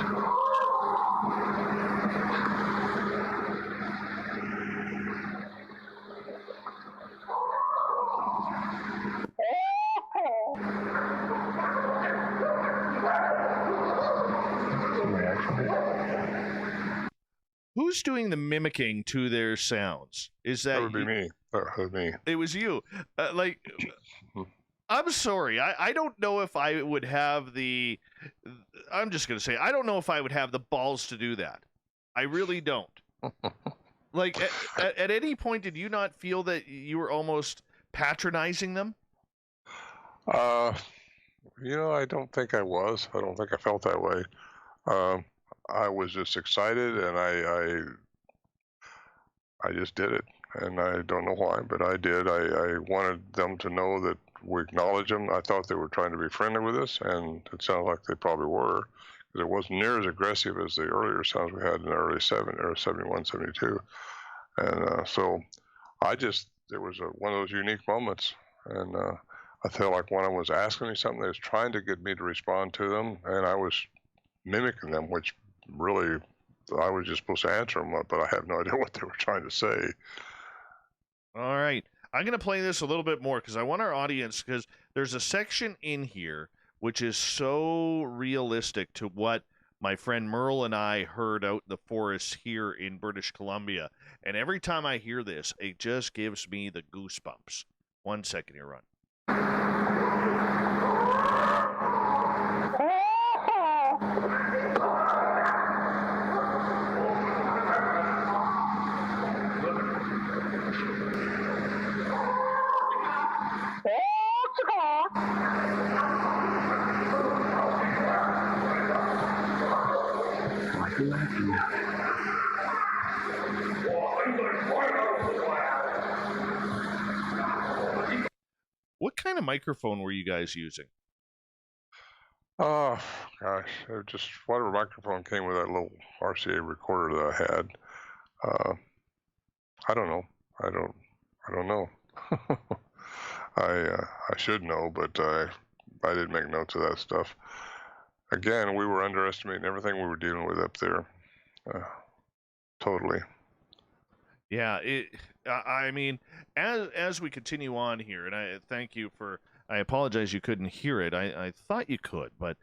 A: Who's doing the mimicking to their sounds? Is that
C: would be me? That would be me.
A: It was you. I'm sorry. I don't know if I would have the. I'm just going to say, I don't know if I would have the balls to do that. I really don't. Like, at any point, did you not feel that you were almost patronizing them?
C: You know, I don't think I was. I don't think I felt that way. I was just excited, and I just did it, and I don't know why, but I did. I wanted them to know that we acknowledge them. I thought they were trying to be friendly with us, and it sounded like they probably were, because it wasn't near as aggressive as the earlier sounds we had in the early 71, 72. And so it was one of those unique moments, and I felt like one of them was asking me something. They was trying to get me to respond to them, and I was mimicking them, which really I was just supposed to answer them, but I have no idea what they were trying to say.
A: All right. I'm going to play this a little bit more because I want our audience, because there's a section in here which is so realistic to what my friend Merle and I heard out in the forests here in British Columbia. And every time I hear this, it just gives me the goosebumps. 1 second here, Ron. What kind of microphone were you guys using?
C: Oh gosh, it just whatever microphone came with that little RCA recorder that I had. I don't know. I don't know. I should know, but I didn't make notes of that stuff. Again, we were underestimating everything we were dealing with up there. Totally.
A: Yeah, I mean, as we continue on here, and I thank you for. I apologize you couldn't hear it. I thought you could, but.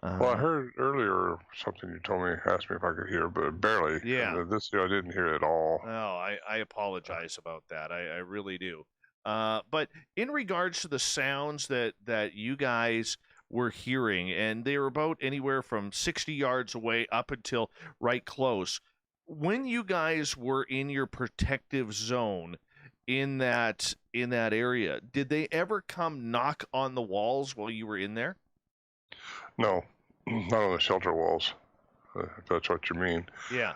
C: Well, I heard earlier something you told me, asked me if I could hear, but barely.
A: Yeah.
C: This I didn't hear at all.
A: Oh, I apologize about that. I really do. But in regards to the sounds that you guys were hearing, and they were about anywhere from 60 yards away up until right close. When you guys were in your protective zone in that area, did they ever come knock on the walls while you were in there?
C: No, not on the shelter walls, if that's what you mean.
A: Yeah.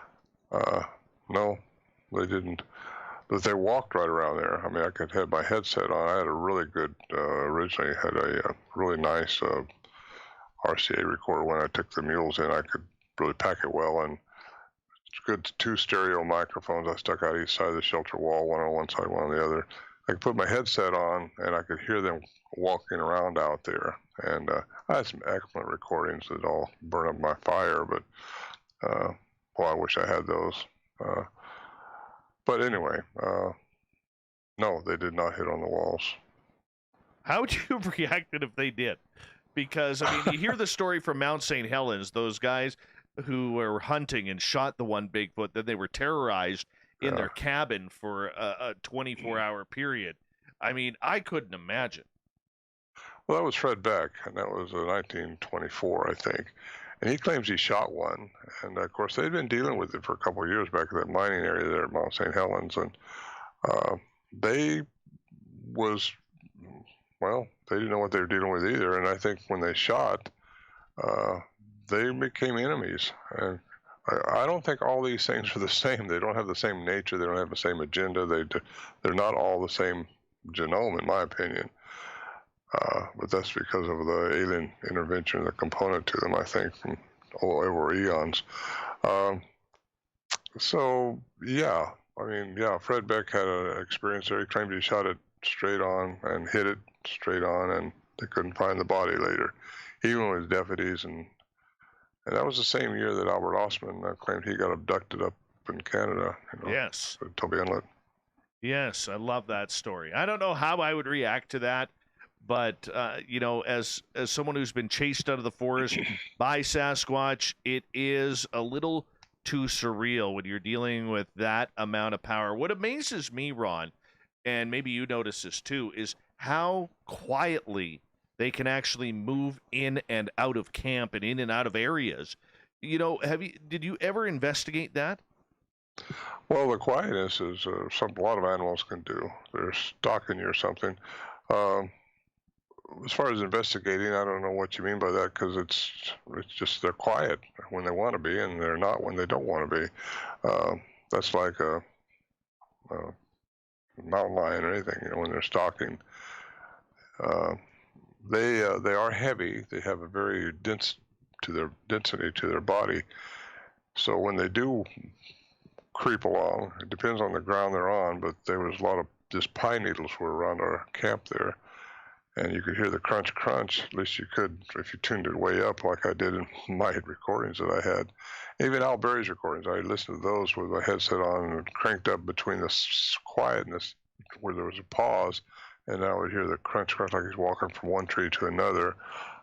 C: No, they didn't. But they walked right around there. I mean, I could have my headset on. I had a really good, originally had a really nice RCA recorder. When I took the mules in, I could really pack it well, and good 2 stereo microphones I stuck out each side of the shelter wall, one on one side, one on the other. I could put my headset on, and I could hear them walking around out there. And I had some excellent recordings that all burned up my fire, but boy, I wish I had those. But anyway, no, they did not hit on the walls.
A: How would you have reacted if they did? Because, I mean, you hear the story from Mount St. Helens, those guys who were hunting and shot the one Bigfoot, then they were terrorized in their cabin for a 24-hour period. I mean, I couldn't imagine.
C: Well, that was Fred Beck, and that was 1924, I think. And he claims he shot one. And, of course, they'd been dealing with it for a couple of years back in that mining area there at Mount St. Helens. And they didn't know what they were dealing with either. And I think when they shot, they became enemies. And I don't think all these things are the same. They don't have the same nature. They don't have the same agenda. They're not all the same genome, in my opinion. But that's because of the alien intervention, the component to them, I think, from over eons. So, yeah, I mean, yeah, Fred Beck had an experience there. He claimed he shot it straight on and hit it straight on, and they couldn't find the body later, even with deputies. And that was the same year that Albert Ostman claimed he got abducted up in Canada.
A: Yes.
C: At Toby Inlet.
A: Yes, I love that story. I don't know how I would react to that, but as someone who's been chased out of the forest by Sasquatch, it is a little too surreal when you're dealing with that amount of power. What amazes me, Ron, and maybe you notice this too, is how quietly they can actually move in and out of camp and in and out of areas. Did you ever investigate that?
C: Well, the quietness is a lot of animals can do. They're stalking you or something. As far as investigating, I don't know what you mean by that, because it's just they're quiet when they want to be, and they're not when they don't want to be. That's like a mountain lion or anything. When they're stalking, they are heavy. They have a very density to their body. So when they do creep along, it depends on the ground they're on. But there was a lot of just pine needles were around our camp there. And you could hear the crunch, crunch. At least you could if you tuned it way up, like I did in my recordings that I had. Even Al Berry's recordings, I listened to those with my headset on and cranked up between the quietness where there was a pause, and I would hear the crunch, crunch, like he's walking from one tree to another.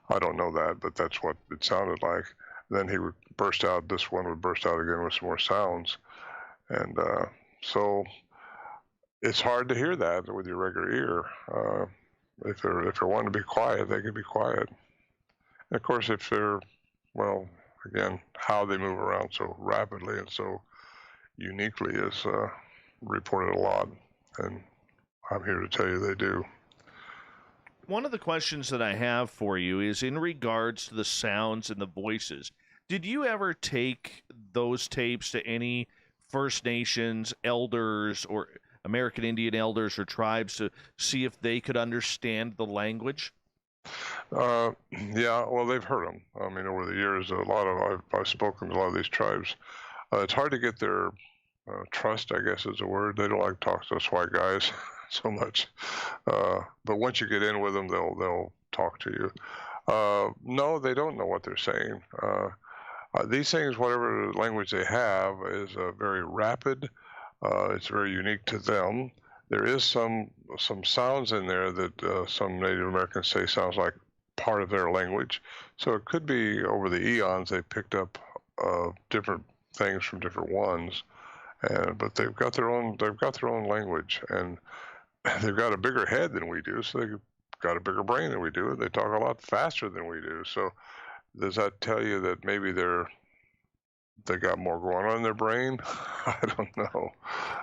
C: I don't know that, but that's what it sounded like. Then he would burst out. This one would burst out again with some more sounds, and so it's hard to hear that with your regular ear. If they're wanting to be quiet, they can be quiet. And of course, if they're, well, again, how they move around so rapidly and so uniquely is reported a lot, and I'm here to tell you they do.
A: One of the questions that I have for you is in regards to the sounds and the voices. Did you ever take those tapes to any First Nations elders or American Indian elders or tribes to see if they could understand the language?
C: Yeah, well, they've heard them. I mean, over the years, I've spoken to a lot of these tribes. It's hard to get their trust, I guess is a word. They don't like to talk to us white guys so much. But once you get in with them, they'll talk to you. No, they don't know what they're saying. These things, whatever language they have, is very rapid. It's very unique to them. There is some sounds in there that some Native Americans say sounds like part of their language. So it could be over the eons they picked up different things from different ones, but they've got their own language, and they've got a bigger head than we do, so they've got a bigger brain than we do. They talk a lot faster than we do. So does that tell you that maybe they got more going on in their brain? I don't know.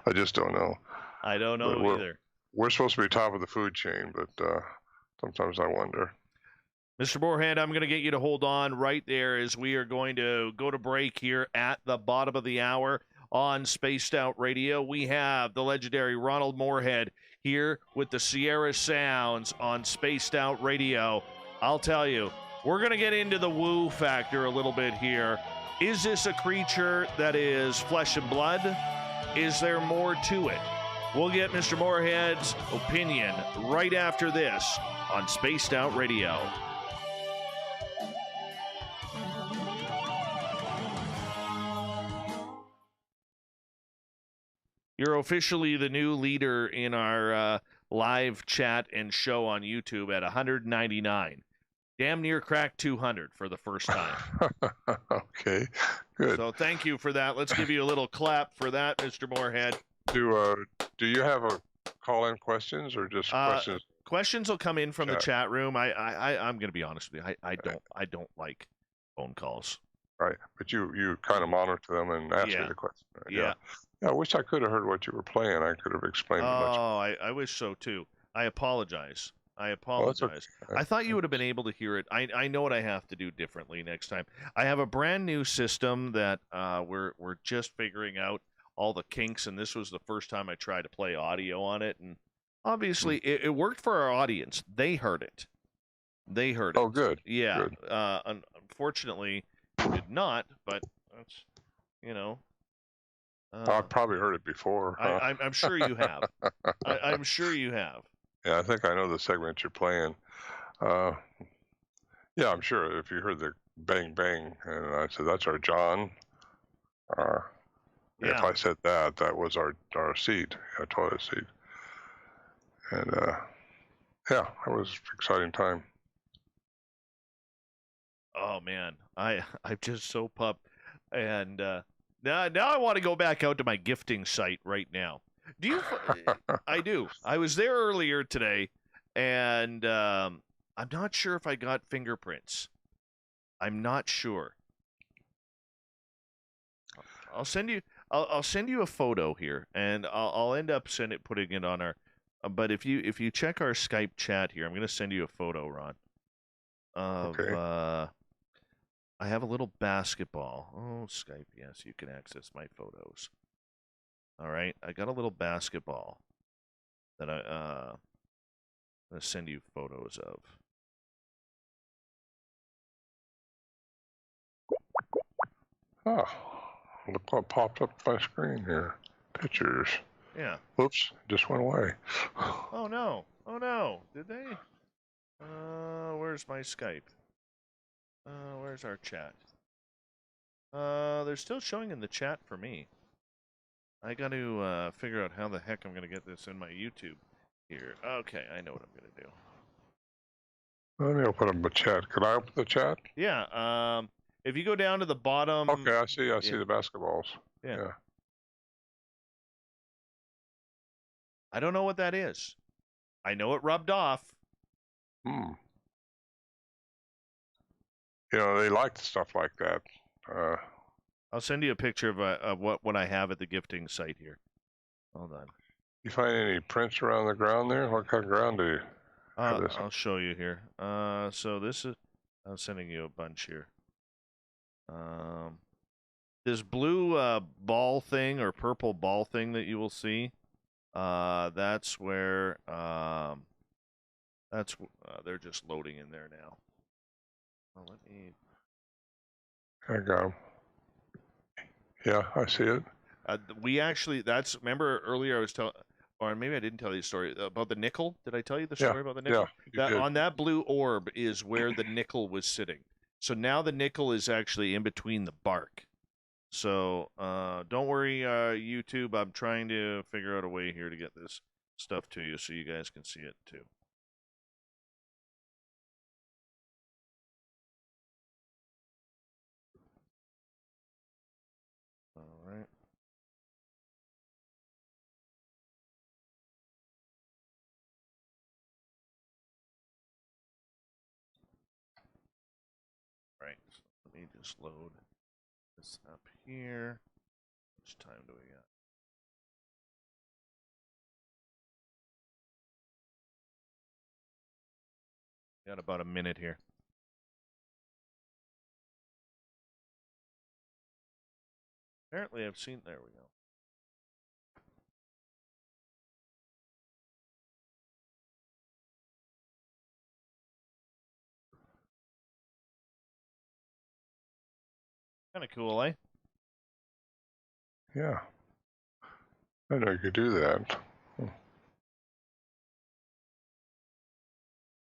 C: I just don't know.
A: I don't know either.
C: We're supposed to be top of the food chain, but sometimes I wonder.
A: Mr. Morehead, I'm going to get you to hold on right there as we are going to go to break here at the bottom of the hour on Spaced Out Radio. We have the legendary Ronald Morehead here with the Sierra Sounds on Spaced Out Radio. I'll tell you, we're going to get into the woo factor a little bit here. Is this a creature that is flesh and blood? Is there more to it? We'll get Mr. Morehead's opinion right after this on Spaced Out Radio. You're officially the new leader in our live chat and show on YouTube at 199. Damn near cracked 200 for the first time.
C: Okay, good.
A: So thank you for that. Let's give you a little clap for that, Mr. Morehead.
C: Do you have a call-in questions or just questions?
A: Questions will come in from the chat room. I'm going to be honest with you. I don't like phone calls.
C: Right, but you kind of monitor them and ask me the question. Yeah. I wish I could have heard what you were playing. I could have explained it much.
A: Oh, I wish so too. I apologize. I apologize. I thought you would have been able to hear it. I know what I have to do differently next time. I have a brand new system that we're just figuring out all the kinks, and this was the first time I tried to play audio on it, and obviously it worked for our audience. They heard it.
C: Oh, good.
A: Yeah.
C: Good.
A: Unfortunately, it did not, but that's, you know.
C: I've probably heard it before.
A: I'm sure you have. I'm sure you have.
C: Yeah, I think I know the segment you're playing. Yeah, I'm sure if you heard the bang bang, and I said, that's our John. If I said that, that was our seed, toilet seed. And yeah, it was an exciting time.
A: Oh man, I'm just so pumped, and now I want to go back out to my gifting site right now. Do you? I do. I was there earlier today, and I'm not sure if I got fingerprints. I'm not sure. I'll send you a photo here, and I'll end up putting it on our. But if you check our Skype chat here, I'm going to send you a photo, Ron.
C: Okay.
A: I have a little basketball. Oh, Skype, yes, you can access my photos. All right, I got a little basketball that I'm going to send you photos of.
C: Oh, look what popped up my screen here. Pictures.
A: Yeah.
C: Oops, just went away.
A: Oh no. Oh no. Did they? Where's my Skype? Where's our chat? They're still showing in the chat for me. I got to figure out how the heck I'm going to get this in my YouTube here. Okay, I know what I'm going to do.
C: Let me open up the chat. Could I open the chat?
A: Yeah. If you go down to the bottom.
C: Okay, I see the basketballs. Yeah.
A: I don't know what that is. I know it rubbed off.
C: You know, they like stuff like that.
A: I'll send you a picture of what I have at the gifting site here. Hold on.
C: You find any prints around the ground there? What kind of ground do you have this?
A: I'll show you here. So this is. I'm sending you a bunch here. This blue ball thing or purple ball thing that you will see. That's where. They're just loading in there now. Well, let me.
C: I got them. Yeah, I see it.
A: We actually, remember earlier I was telling, or maybe I didn't tell you the story about the nickel. Did I tell you the story about the nickel?
C: Yeah,
A: on that blue orb is where the nickel was sitting. So now the nickel is actually in between the bark. So don't worry, YouTube. I'm trying to figure out a way here to get this stuff to you so you guys can see it too. All right. Right. So let me just load this up here. How much time do we got? Got about a minute here. Apparently I've seen, there we go. Kind of cool, eh?
C: Yeah. I know you could do that.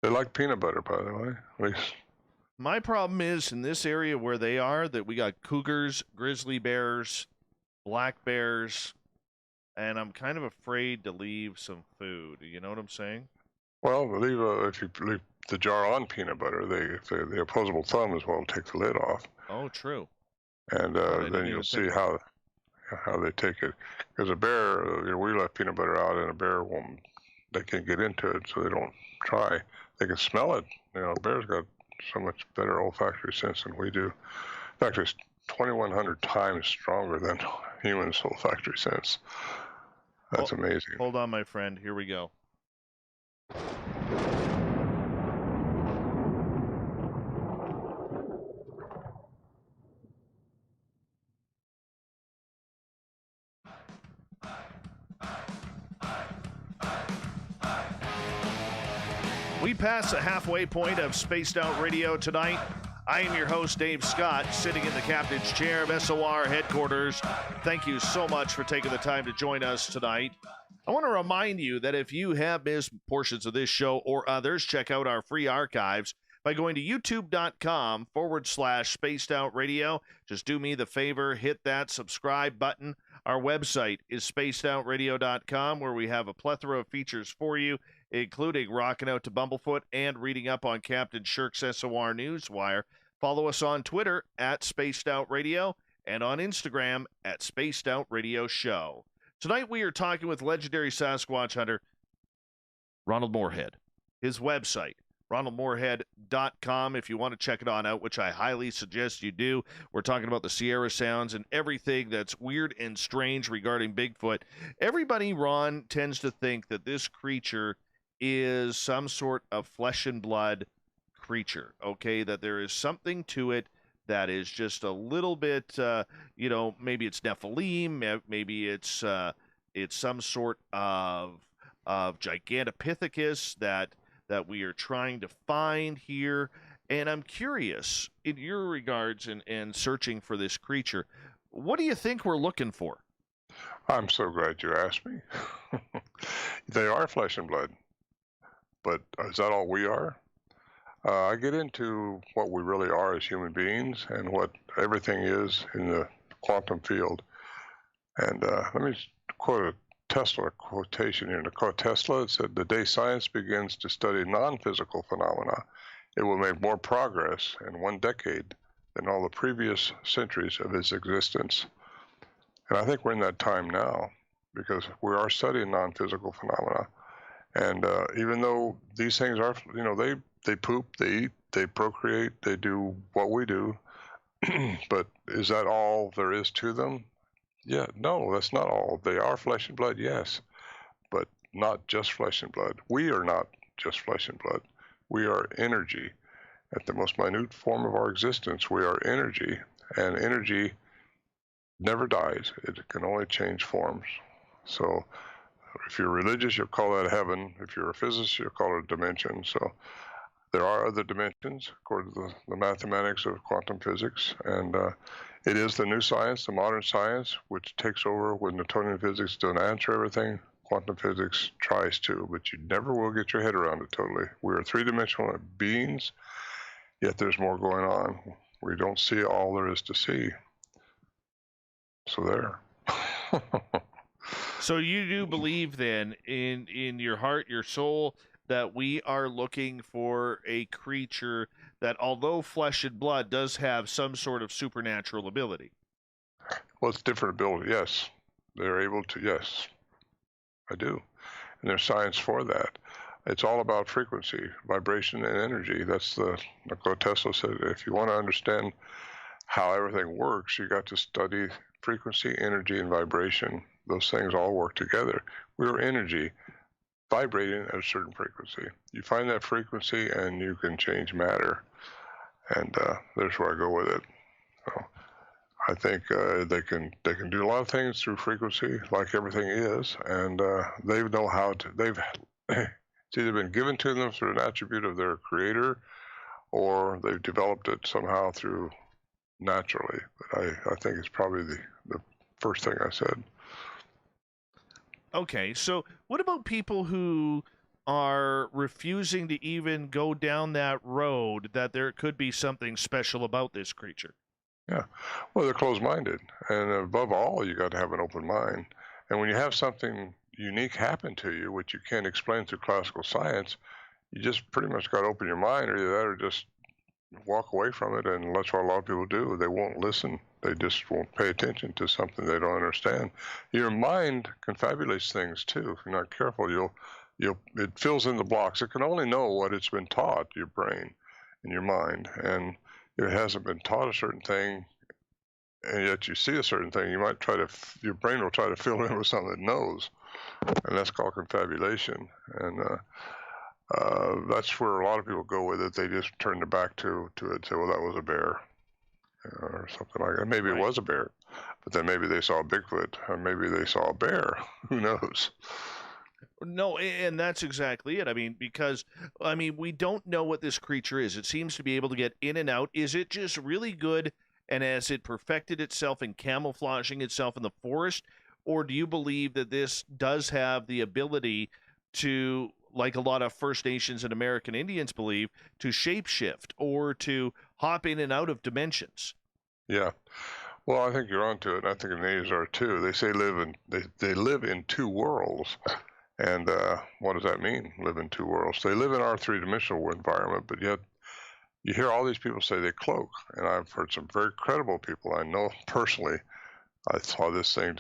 C: They like peanut butter, by the way, at least.
A: My problem is in this area where they are that we got cougars, grizzly bears, black bears, and I'm kind of afraid to leave some food. You know what I'm saying?
C: Well, if you leave the jar on peanut butter, the opposable thumb as well take the lid off.
A: Oh, true.
C: And then you'll see how they take it. Because a bear, we left peanut butter out, and a bear won't. They can't get into it, so they don't try. They can smell it. You know, bears got so much better olfactory sense than we do. In fact, it's 2,100 times stronger than humans' olfactory sense. That's amazing.
A: Hold on, my friend. Here we go. We pass the halfway point of Spaced Out Radio tonight. I am your host, Dave Scott, sitting in the captain's chair of SOR headquarters. Thank you so much for taking the time to join us tonight. I want to remind you that if you have missed portions of this show or others, check out our free archives by going to youtube.com/Spaced Out Radio. Just do me the favor, hit that subscribe button. Our website is spacedoutradio.com, where we have a plethora of features for you, including rocking out to Bumblefoot and reading up on Captain Shirk's SOR Newswire. Follow us on Twitter at Spaced Out Radio and on Instagram at Spaced Out Radio Show. Tonight we are talking with legendary Sasquatch hunter Ronald Morehead. His website, ronaldmorehead.com, if you want to check it on out, which I highly suggest you do. We're talking about the Sierra Sounds and everything that's weird and strange regarding Bigfoot. Everybody, Ron, tends to think that this creature is some sort of flesh and blood creature, okay? That there is something to it that is just a little bit, maybe it's Nephilim, maybe it's some sort of Gigantopithecus that we are trying to find here. And I'm curious, in your regards and searching for this creature, what do you think we're looking for?
C: I'm so glad you asked me. They are flesh and blood. But is that all we are? I get into what we really are as human beings and what everything is in the quantum field. And let me quote a Tesla quotation here. Nikola Tesla said, "The day science begins to study non-physical phenomena, it will make more progress in 1 decade than all the previous centuries of its existence." And I think we're in that time now because we are studying non-physical phenomena. And even though these things are, they poop, they eat, they procreate, they do what we do, but is that all there is to them? Yeah, no, that's not all. They are flesh and blood, yes, but not just flesh and blood. We are not just flesh and blood. We are energy. At the most minute form of our existence, we are energy, and energy never dies. It can only change forms. So if you're religious, you'll call that heaven. If you're a physicist, you'll call it a dimension. So there are other dimensions according to the mathematics of quantum physics, and it is the new science, the modern science, which takes over when Newtonian physics doesn't answer everything. Quantum physics tries to, but you never will get your head around it totally. We are three-dimensional beings, yet there's more going on. We don't see all there is to see. So there.
A: So you do believe then in your heart, your soul, that we are looking for a creature that, although flesh and blood, does have some sort of supernatural ability?
C: Well, it's different ability, yes. They're able to, yes. I do. And there's science for that. It's all about frequency, vibration, and energy. That's Nikola Tesla said, if you want to understand how everything works, you got to study frequency, energy, and vibration. Those things all work together. We are energy vibrating at a certain frequency. You find that frequency and you can change matter. And there's where I go with it. So I think they can do a lot of things through frequency, like everything is, and they know how to. It's either been given to them through an attribute of their creator, or they've developed it somehow through naturally. But I think it's probably the first thing I said.
A: Okay, so what about people who are refusing to even go down that road, that there could be something special about this creature?
C: Yeah, well, they're closed-minded, and above all, you got to have an open mind. And when you have something unique happen to you, which you can't explain through classical science, you just pretty much got to open your mind, or that, or just walk away from it. And that's what a lot of people do. They won't listen. They just won't pay attention to something they don't understand. Your mind confabulates things too. If you're not careful, it fills in the blocks. It can only know what it's been taught, your brain and your mind. And if it hasn't been taught a certain thing, and yet you see a certain thing, your brain will try to fill it in with something it knows. And that's called confabulation. And that's where a lot of people go with it. They just turn their back to it and say, well, that was a bear. Or something like that. Maybe it was a bear, but then maybe they saw a Bigfoot, or maybe they saw a bear. Who knows?
A: No, and that's exactly it. I mean, because, we don't know what this creature is. It seems to be able to get in and out. Is it just really good, and has it perfected itself in camouflaging itself in the forest? Or do you believe that this does have the ability to, like a lot of First Nations and American Indians believe, to shapeshift or to hop in and out of dimensions?
C: Yeah. Well, I think you're onto it. I think the natives are too. They say they live in two worlds. And what does that mean, live in two worlds? They live in our three-dimensional environment, but yet you hear all these people say they cloak. And I've heard some very credible people I know personally. I saw this thing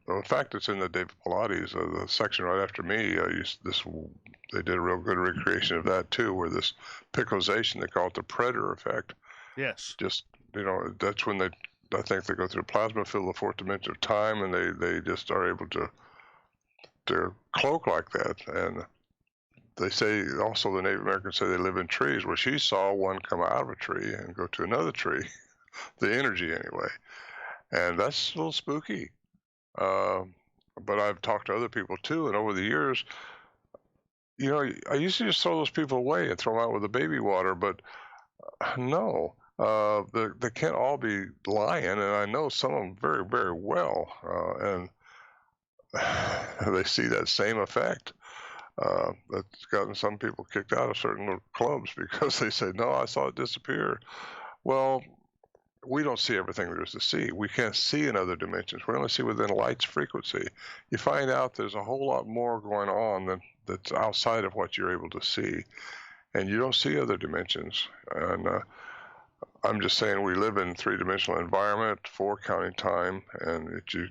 C: in fact, it's in the David Pilates, the section right after me. They did a real good recreation of that too, where this picozation, they call it the predator effect.
A: Yes.
C: Just, that's when I think they go through plasma field, the fourth dimension of time, and they just are able to cloak like that. And they say also, the Native Americans say they live in trees. Well, she saw one come out of a tree and go to another tree, the energy anyway. And that's a little spooky. But I've talked to other people too, and over the years, I used to just throw those people away and throw them out with the baby water, but no. They can't all be lying, and I know some of them very, very well. And they see that same effect. That's gotten some people kicked out of certain little clubs because they say, no, I saw it disappear. Well, we don't see everything there is to see. We can't see in other dimensions. We only see within light's frequency. You find out there's a whole lot more going on that's outside of what you're able to see. And you don't see other dimensions. And I'm just saying, we live in a three-dimensional environment, 4 counting time, and you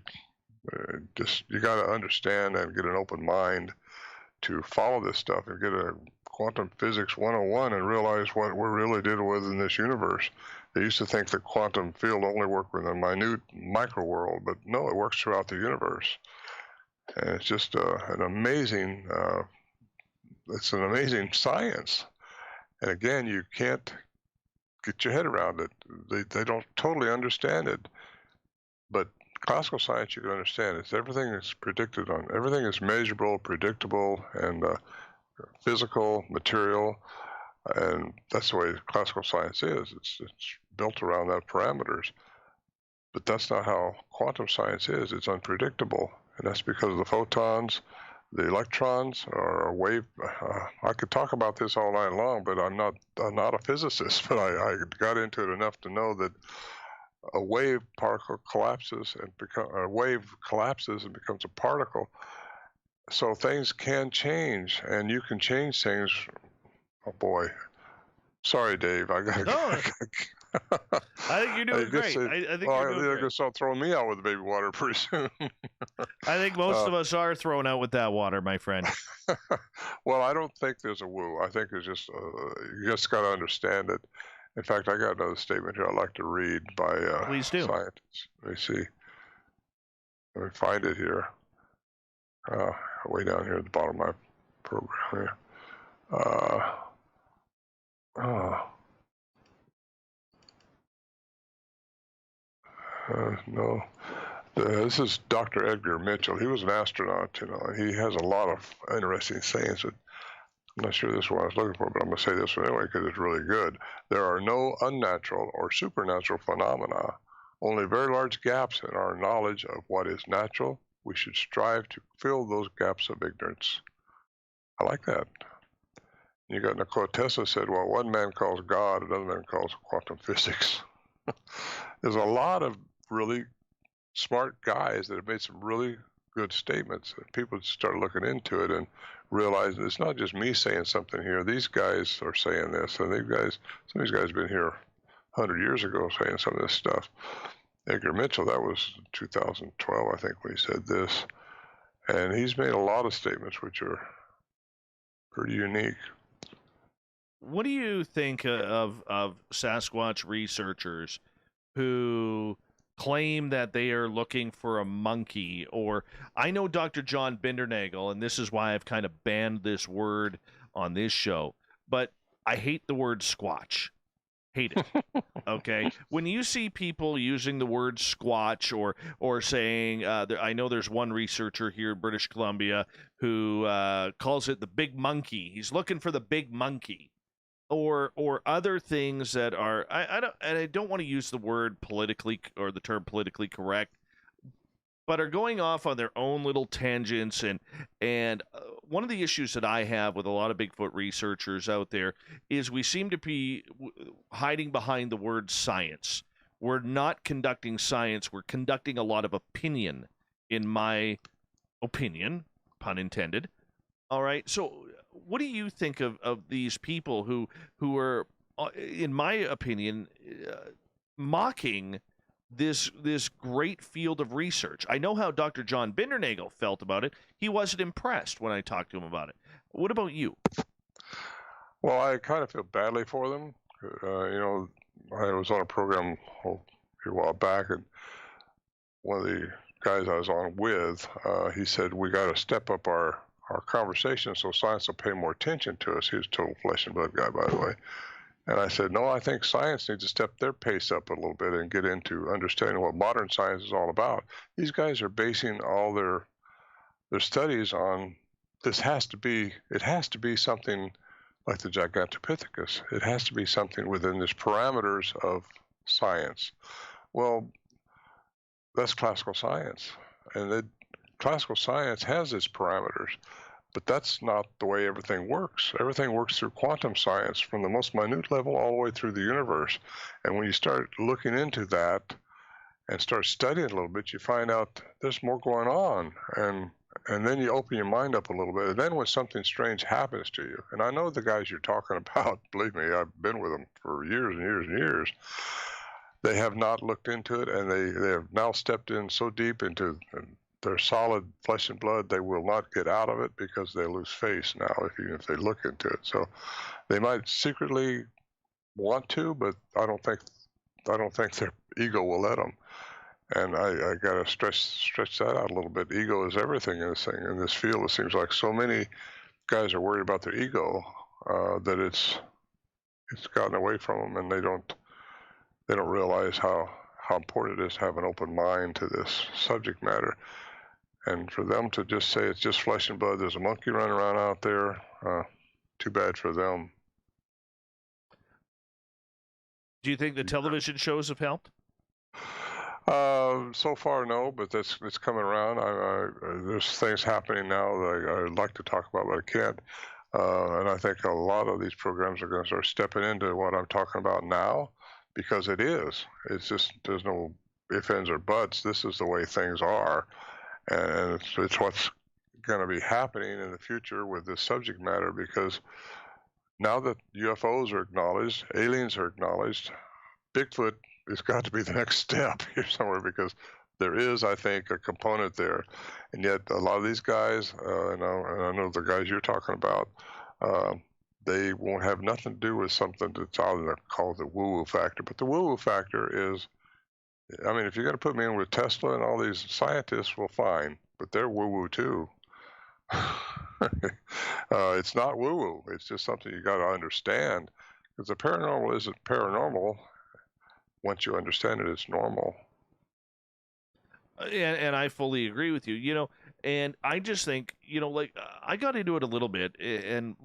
C: got to understand and get an open mind to follow this stuff and get a quantum physics 101 and realize what we're really dealing with in this universe. They used to think the quantum field only worked with a minute micro world, but no, it works throughout the universe. And it's just an amazing science. And again, you can't get your head around it. They don't totally understand it. But classical science, you can understand. Everything is predicted on. Everything is measurable, predictable, and physical, material. And that's the way classical science is. It's built around that parameters. But that's not how quantum science is. It's unpredictable. And that's because of the photons. The electrons are a wave. I could talk about this all night long, but I'm not a physicist. But I got into it enough to know that a wave collapses and becomes a particle. So things can change, and you can change things. Oh boy, sorry, Dave. I
A: think you're doing great. I think you're doing great.
C: I guess I'll throw me out with the baby water pretty soon.
A: I think most of us are thrown out with that water, my friend.
C: Well, I don't think there's a woo. I think it's just you just got to understand it. In fact, I got another statement here I'd like to read by
A: Please do.
C: Scientists. Let me see. Let me find it here. Way down here at the bottom of my program here. No. This is Dr. Edgar Mitchell. He was an astronaut, and he has a lot of interesting sayings. I'm not sure this one I was looking for, but I'm going to say this one anyway because it's really good. There are no unnatural or supernatural phenomena, only very large gaps in our knowledge of what is natural. We should strive to fill those gaps of ignorance. I like that. You got Nikola Tesla said, well, one man calls God, another man calls quantum physics. There's a lot of really smart guys that have made some really good statements. And people start looking into it and realizing it's not just me saying something here. These guys are saying this, and some of these guys have been here 100 years ago saying some of this stuff. Edgar Mitchell, that was 2012, I think, when he said this. And he's made a lot of statements which are pretty unique.
A: What do you think of Sasquatch researchers who claim that they are looking for a monkey? Or I know Dr. John Bindernagel, and this is why I've kind of banned this word on this show, but I hate the word squatch. Hate it. Okay, when you see people using the word squatch or saying, I know there's one researcher here in British Columbia who calls it the big monkey. He's looking for the big monkey, or other things that are I don't want to use the word politically or the term politically correct, but are going off on their own little tangents. And one of the issues that I have with a lot of Bigfoot researchers out there is we seem to be hiding behind the word science. We're not conducting science. We're conducting a lot of opinion, in my opinion, pun intended. All right. So what do you think of these people who are, in my opinion, mocking this great field of research? I know how Dr. John Bindernagel felt about it. He wasn't impressed when I talked to him about it. What about you?
C: Well, I kind of feel badly for them. I was on a program a while back, and one of the guys I was on with, he said, we got to step up our conversation so science will pay more attention to us. He was a total flesh and blood guy, by the way. And I said, no, I think science needs to step their pace up a little bit and get into understanding what modern science is all about. These guys are basing all their studies on it has to be something like the Gigantopithecus. It has to be something within these parameters of science. Well, that's classical science. And classical science has its parameters. But that's not the way everything works. Everything works through quantum science from the most minute level all the way through the universe. And when you start looking into that and start studying a little bit, you find out there's more going on. And then you open your mind up a little bit. And then when something strange happens to you, and I know the guys you're talking about, believe me, I've been with them for years and years and years, they have not looked into it, and they have now stepped in so deep into their solid flesh and blood, they will not get out of it because they lose face now if they look into it. So they might secretly want to, but I don't think their ego will let them. And I got to stretch that out a little bit. Ego is everything in this thing. In this field, it seems like so many guys are worried about their ego that it's gotten away from them, and they don't realize how important it is to have an open mind to this subject matter. And for them to just say it's just flesh and blood, there's a monkey running around out there, too bad for them.
A: Do you think the television shows have helped?
C: So far, no, but it's coming around. There's things happening now that I'd like to talk about, but I can't. And I think a lot of these programs are going to start stepping into what I'm talking about now, because it is. It's just, there's no ifs, ands, or buts. This is the way things are. And it's what's going to be happening in the future with this subject matter, because now that UFOs are acknowledged, aliens are acknowledged, Bigfoot has got to be the next step here somewhere, because there is, I think, a component there. And yet a lot of these guys, and I know the guys you're talking about, they won't have nothing to do with something that's out there called the woo-woo factor. But the woo-woo factor is, I mean, if you're going to put me in with Tesla and all these scientists, well, fine, but they're woo-woo too. It's not woo-woo. It's just something you got to understand, because the paranormal isn't paranormal. Once you understand it, it's normal.
A: And I fully agree with you. And I just think, I got into it a little bit, and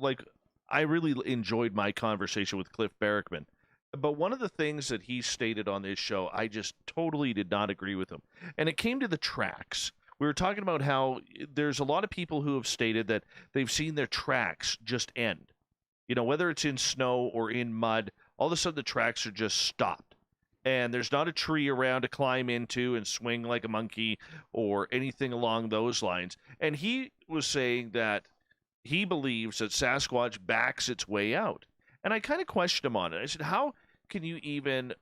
A: I really enjoyed my conversation with Cliff Barrickman. But one of the things that he stated on this show, I just totally did not agree with him. And it came to the tracks. We were talking about how there's a lot of people who have stated that they've seen their tracks just end. Whether it's in snow or in mud, all of a sudden the tracks are just stopped. And there's not a tree around to climb into and swing like a monkey or anything along those lines. And he was saying that he believes that Sasquatch backs its way out. And I kind of questioned him on it. I said, how can you even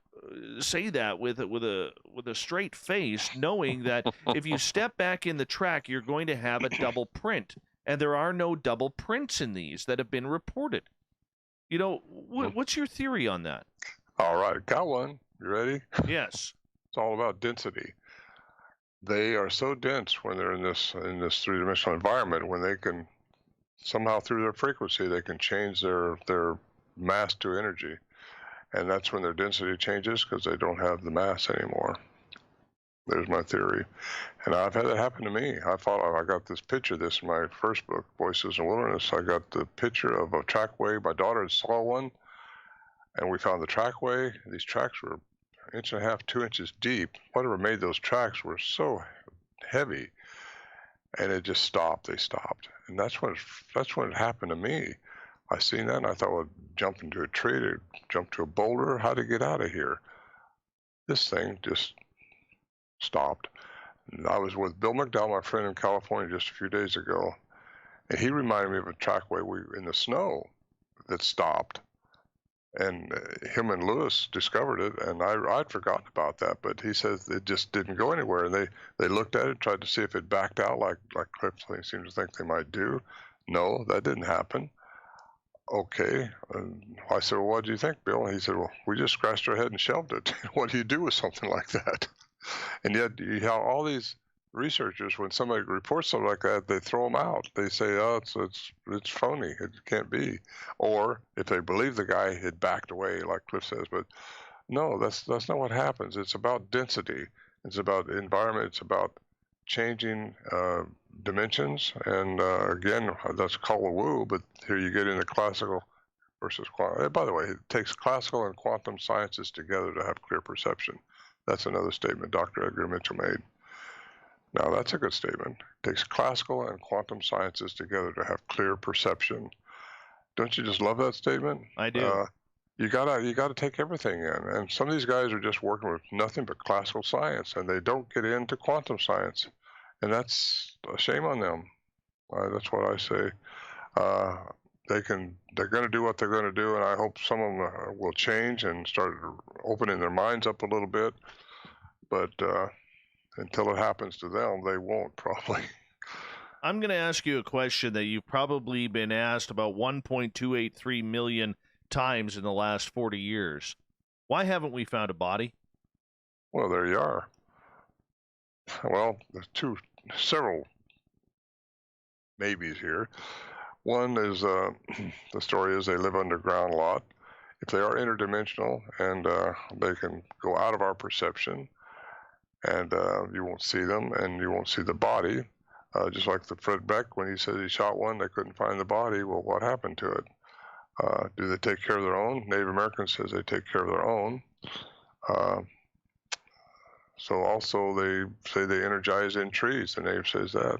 A: say that with a straight face, knowing that if you step back in the track, you're going to have a double print, and there are no double prints in these that have been reported? What's your theory on that?
C: All right, got one. You ready?
A: Yes.
C: It's all about density. They are so dense when they're in this three-dimensional environment, when they can somehow, through their frequency, they can change their mass to energy. and that's when their density changes because they don't have the mass anymore. There's my theory. And I've had it happen to me. I got this picture of this in my first book, Voices in the Wilderness. I got the picture of a trackway. My daughter saw one, and we found the trackway. These tracks were 1.5 inches, 2 inches deep. Whatever made those tracks were so heavy, and it just stopped. They stopped. And that's when it happened to me. I seen that, and I thought, well, jump into a tree, to jump to a boulder, how to get out of here? This thing just stopped. And I was with Bill McDowell, my friend in California, just a few days ago, and he reminded me of a trackway in the snow that stopped. And him and Lewis discovered it, and I'd forgotten about that, but he says it just didn't go anywhere. And they looked at it, tried to see if it backed out like Cliff seems to think they might do. No, that didn't happen. Okay. And I said, well, what do you think, Bill? And he said, well, we just scratched our head and shelved it. What do you do with something like that? And yet you have all these researchers, when somebody reports something like that, they throw them out. They say, oh, it's phony. It can't be. Or if they believe the guy had backed away, like Cliff says. But no, that's not what happens. It's about density. It's about environment. It's about changing dimensions. And again, that's called a woo, but here you get into classical versus quantum. By the way, it takes classical and quantum sciences together to have clear perception. That's another statement Dr. Edgar Mitchell made. Now, that's a good statement. It takes classical and quantum sciences together to have clear perception. Don't you just love that statement?
A: I do.
C: You gotta take everything in. And some of these guys are just working with nothing but classical science, and they don't get into quantum science. And that's a shame on them. That's what I say. They're going to do what they're going to do, and I hope some of them will change and start opening their minds up a little bit. But until it happens to them, they won't probably.
A: I'm going to ask you a question that you've probably been asked about 1.283 million times in the last 40 years. Why haven't we found a body?
C: Well, there you are. Well, there's several maybes here. One is the story is they live underground a lot. If they are interdimensional and they can go out of our perception, and you won't see them, and you won't see the body. Just like the Fred Beck, when he said he shot one, they couldn't find the body. Well, what happened to it? Do they take care of their own? Native American says they take care of their own. So also they say they energize in trees. The native says that.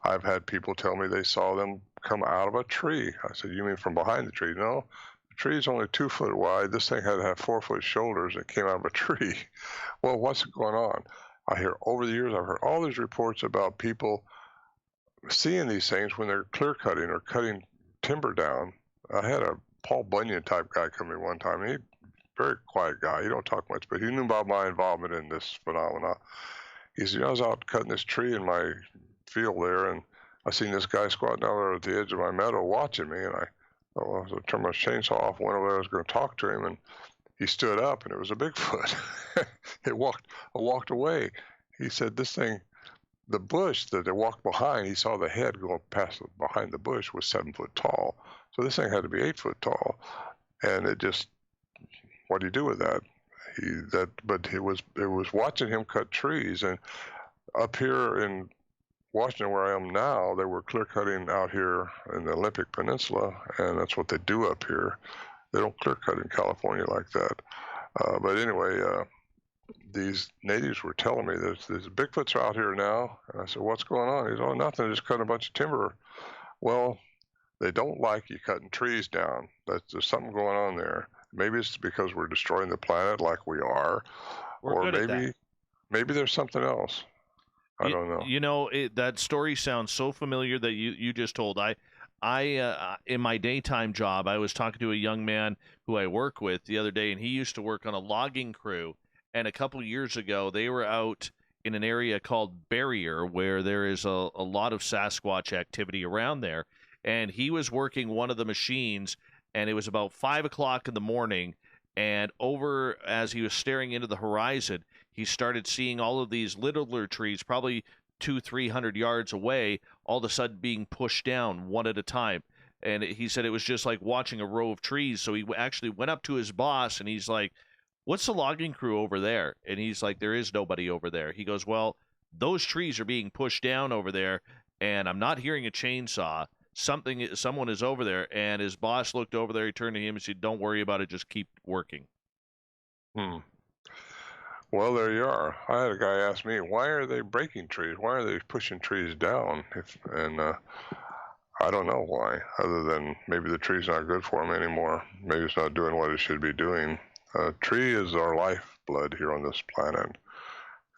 C: I've had people tell me they saw them come out of a tree. I said, you mean from behind the tree? No, the tree is only 2 foot wide. This thing had to have 4 foot shoulders. It came out of a tree. Well, what's going on? Over the years, I've heard all these reports about people seeing these things when they're clear cutting or cutting timber down. I had a Paul Bunyan type guy come in one time. He's a very quiet guy. He don't talk much, but he knew about my involvement in this phenomena. He said, I was out cutting this tree in my field there, and I seen this guy squatting out there at the edge of my meadow watching me, and I turned my chainsaw off, went over there, I was going to talk to him, and he stood up, and it was a Bigfoot. I walked away. He said, this thing, the bush that they walked behind, he saw the head going past behind the bush was 7 foot tall. So this thing had to be 8 foot tall. And it just, what do you do with that? But it was watching him cut trees. And up here in Washington, where I am now, they were clear cutting out here in the Olympic Peninsula, and that's what they do up here. They don't clear cut in California like that. But anyway, these natives were telling me that these Bigfoots are out here now. And I said, what's going on? He said, oh, nothing, they're just cutting a bunch of timber. Well, they don't like you cutting trees down. There's something going on there. Maybe it's because we're destroying the planet like we are. Or maybe there's something else. I don't know.
A: You know, that story sounds so familiar that you just told. I in my daytime job, I was talking to a young man who I work with the other day, and he used to work on a logging crew. And a couple years ago, they were out in an area called Barrier, where there is a lot of Sasquatch activity around there. And he was working one of the machines, and it was about 5 o'clock in the morning. And as he was staring into the horizon, he started seeing all of these littler trees, probably 200-300 yards away, all of a sudden being pushed down one at a time. And he said it was just like watching a row of trees. So he actually went up to his boss, and he's like, "What's the logging crew over there?" And he's like, "There is nobody over there." He goes, "Well, those trees are being pushed down over there, and I'm not hearing a chainsaw. Someone is over there." And his boss looked over there. He turned to him and said, "Don't worry about it. Just keep working."
C: Well, there you are. I had a guy ask me, why are they breaking trees? Why are they pushing trees down? I don't know why, other than maybe the tree's not good for them anymore. Maybe it's not doing what it should be doing. A tree is our lifeblood here on this planet.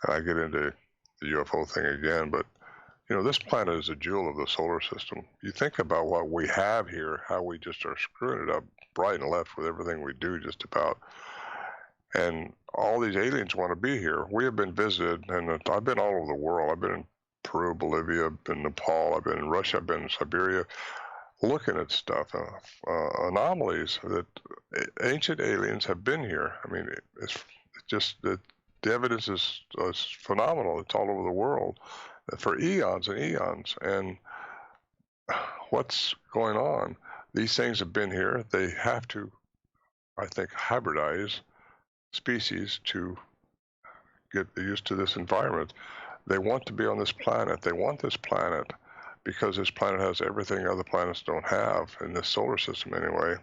C: And I get into the UFO thing again, but this planet is a jewel of the solar system. You think about what we have here, how we just are screwing it up right and left with everything we do just about. And all these aliens want to be here. We have been visited, and I've been all over the world. I've been in Peru, Bolivia, I've been in Nepal, I've been in Russia, I've been in Siberia, looking at stuff, anomalies that ancient aliens have been here. I mean, it's just that the evidence is phenomenal. It's all over the world for eons and eons. And what's going on? These things have been here. They have to, I think, hybridize species to get used to this environment. They want to be on this planet. They want this planet because this planet has everything other planets don't have in this solar system anyway.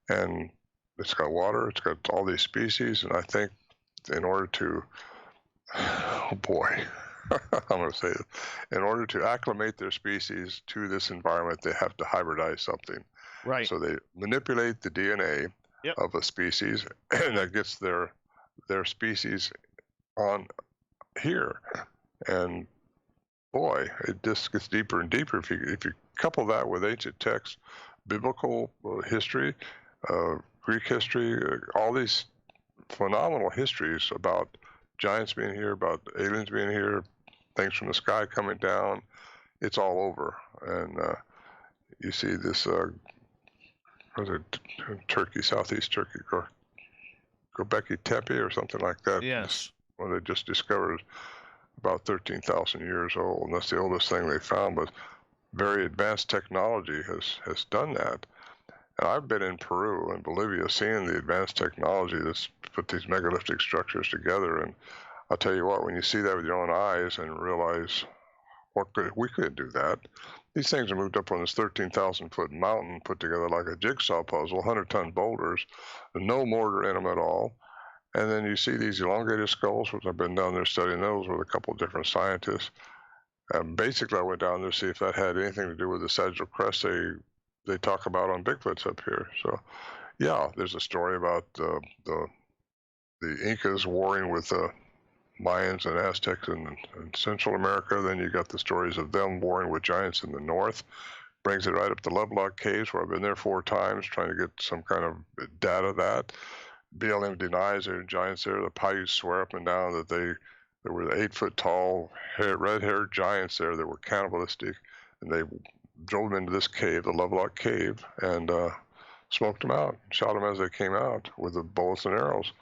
C: And it's got water, it's got all these species, and I think in order to, oh boy, I'm going to say it, in order to acclimate their species to this environment, they have to hybridize something.
A: Right.
C: So they manipulate the DNA of a species, and that gets their species on here. And boy, it just gets deeper and deeper. If you couple that with ancient texts, biblical history, Greek history, all these phenomenal histories about giants being here, about aliens being here, things from the sky coming down, it's all over. And you see this, Turkey, southeast Turkey, Göbekli Tepe or something like that.
A: Yes.
C: Well, they just discovered about 13,000 years old, and that's the oldest thing they found. But very advanced technology has done that. And I've been in Peru and Bolivia seeing the advanced technology that's put these megalithic structures together. And I'll tell you what, when you see that with your own eyes and realize we couldn't do that. These things are moved up on this 13,000-foot mountain, put together like a jigsaw puzzle, 100-ton boulders, no mortar in them at all. And then you see these elongated skulls, which I've been down there studying those with a couple of different scientists. And basically, I went down there to see if that had anything to do with the sagittal crest they talk about on Bigfoots up here. So, yeah, there's a story about the Incas warring with the Mayans and Aztecs in Central America. Then you got the stories of them warring with giants in the north. Brings it right up to Lovelock Caves, where I've been there 4 times trying to get some kind of data of that. BLM denies there are giants there. The Paiutes swear up and down that there were 8-foot tall, red-haired giants there that were cannibalistic, and they drove them into this cave, the Lovelock Cave, and smoked them out, shot them as they came out with the bullets and arrows.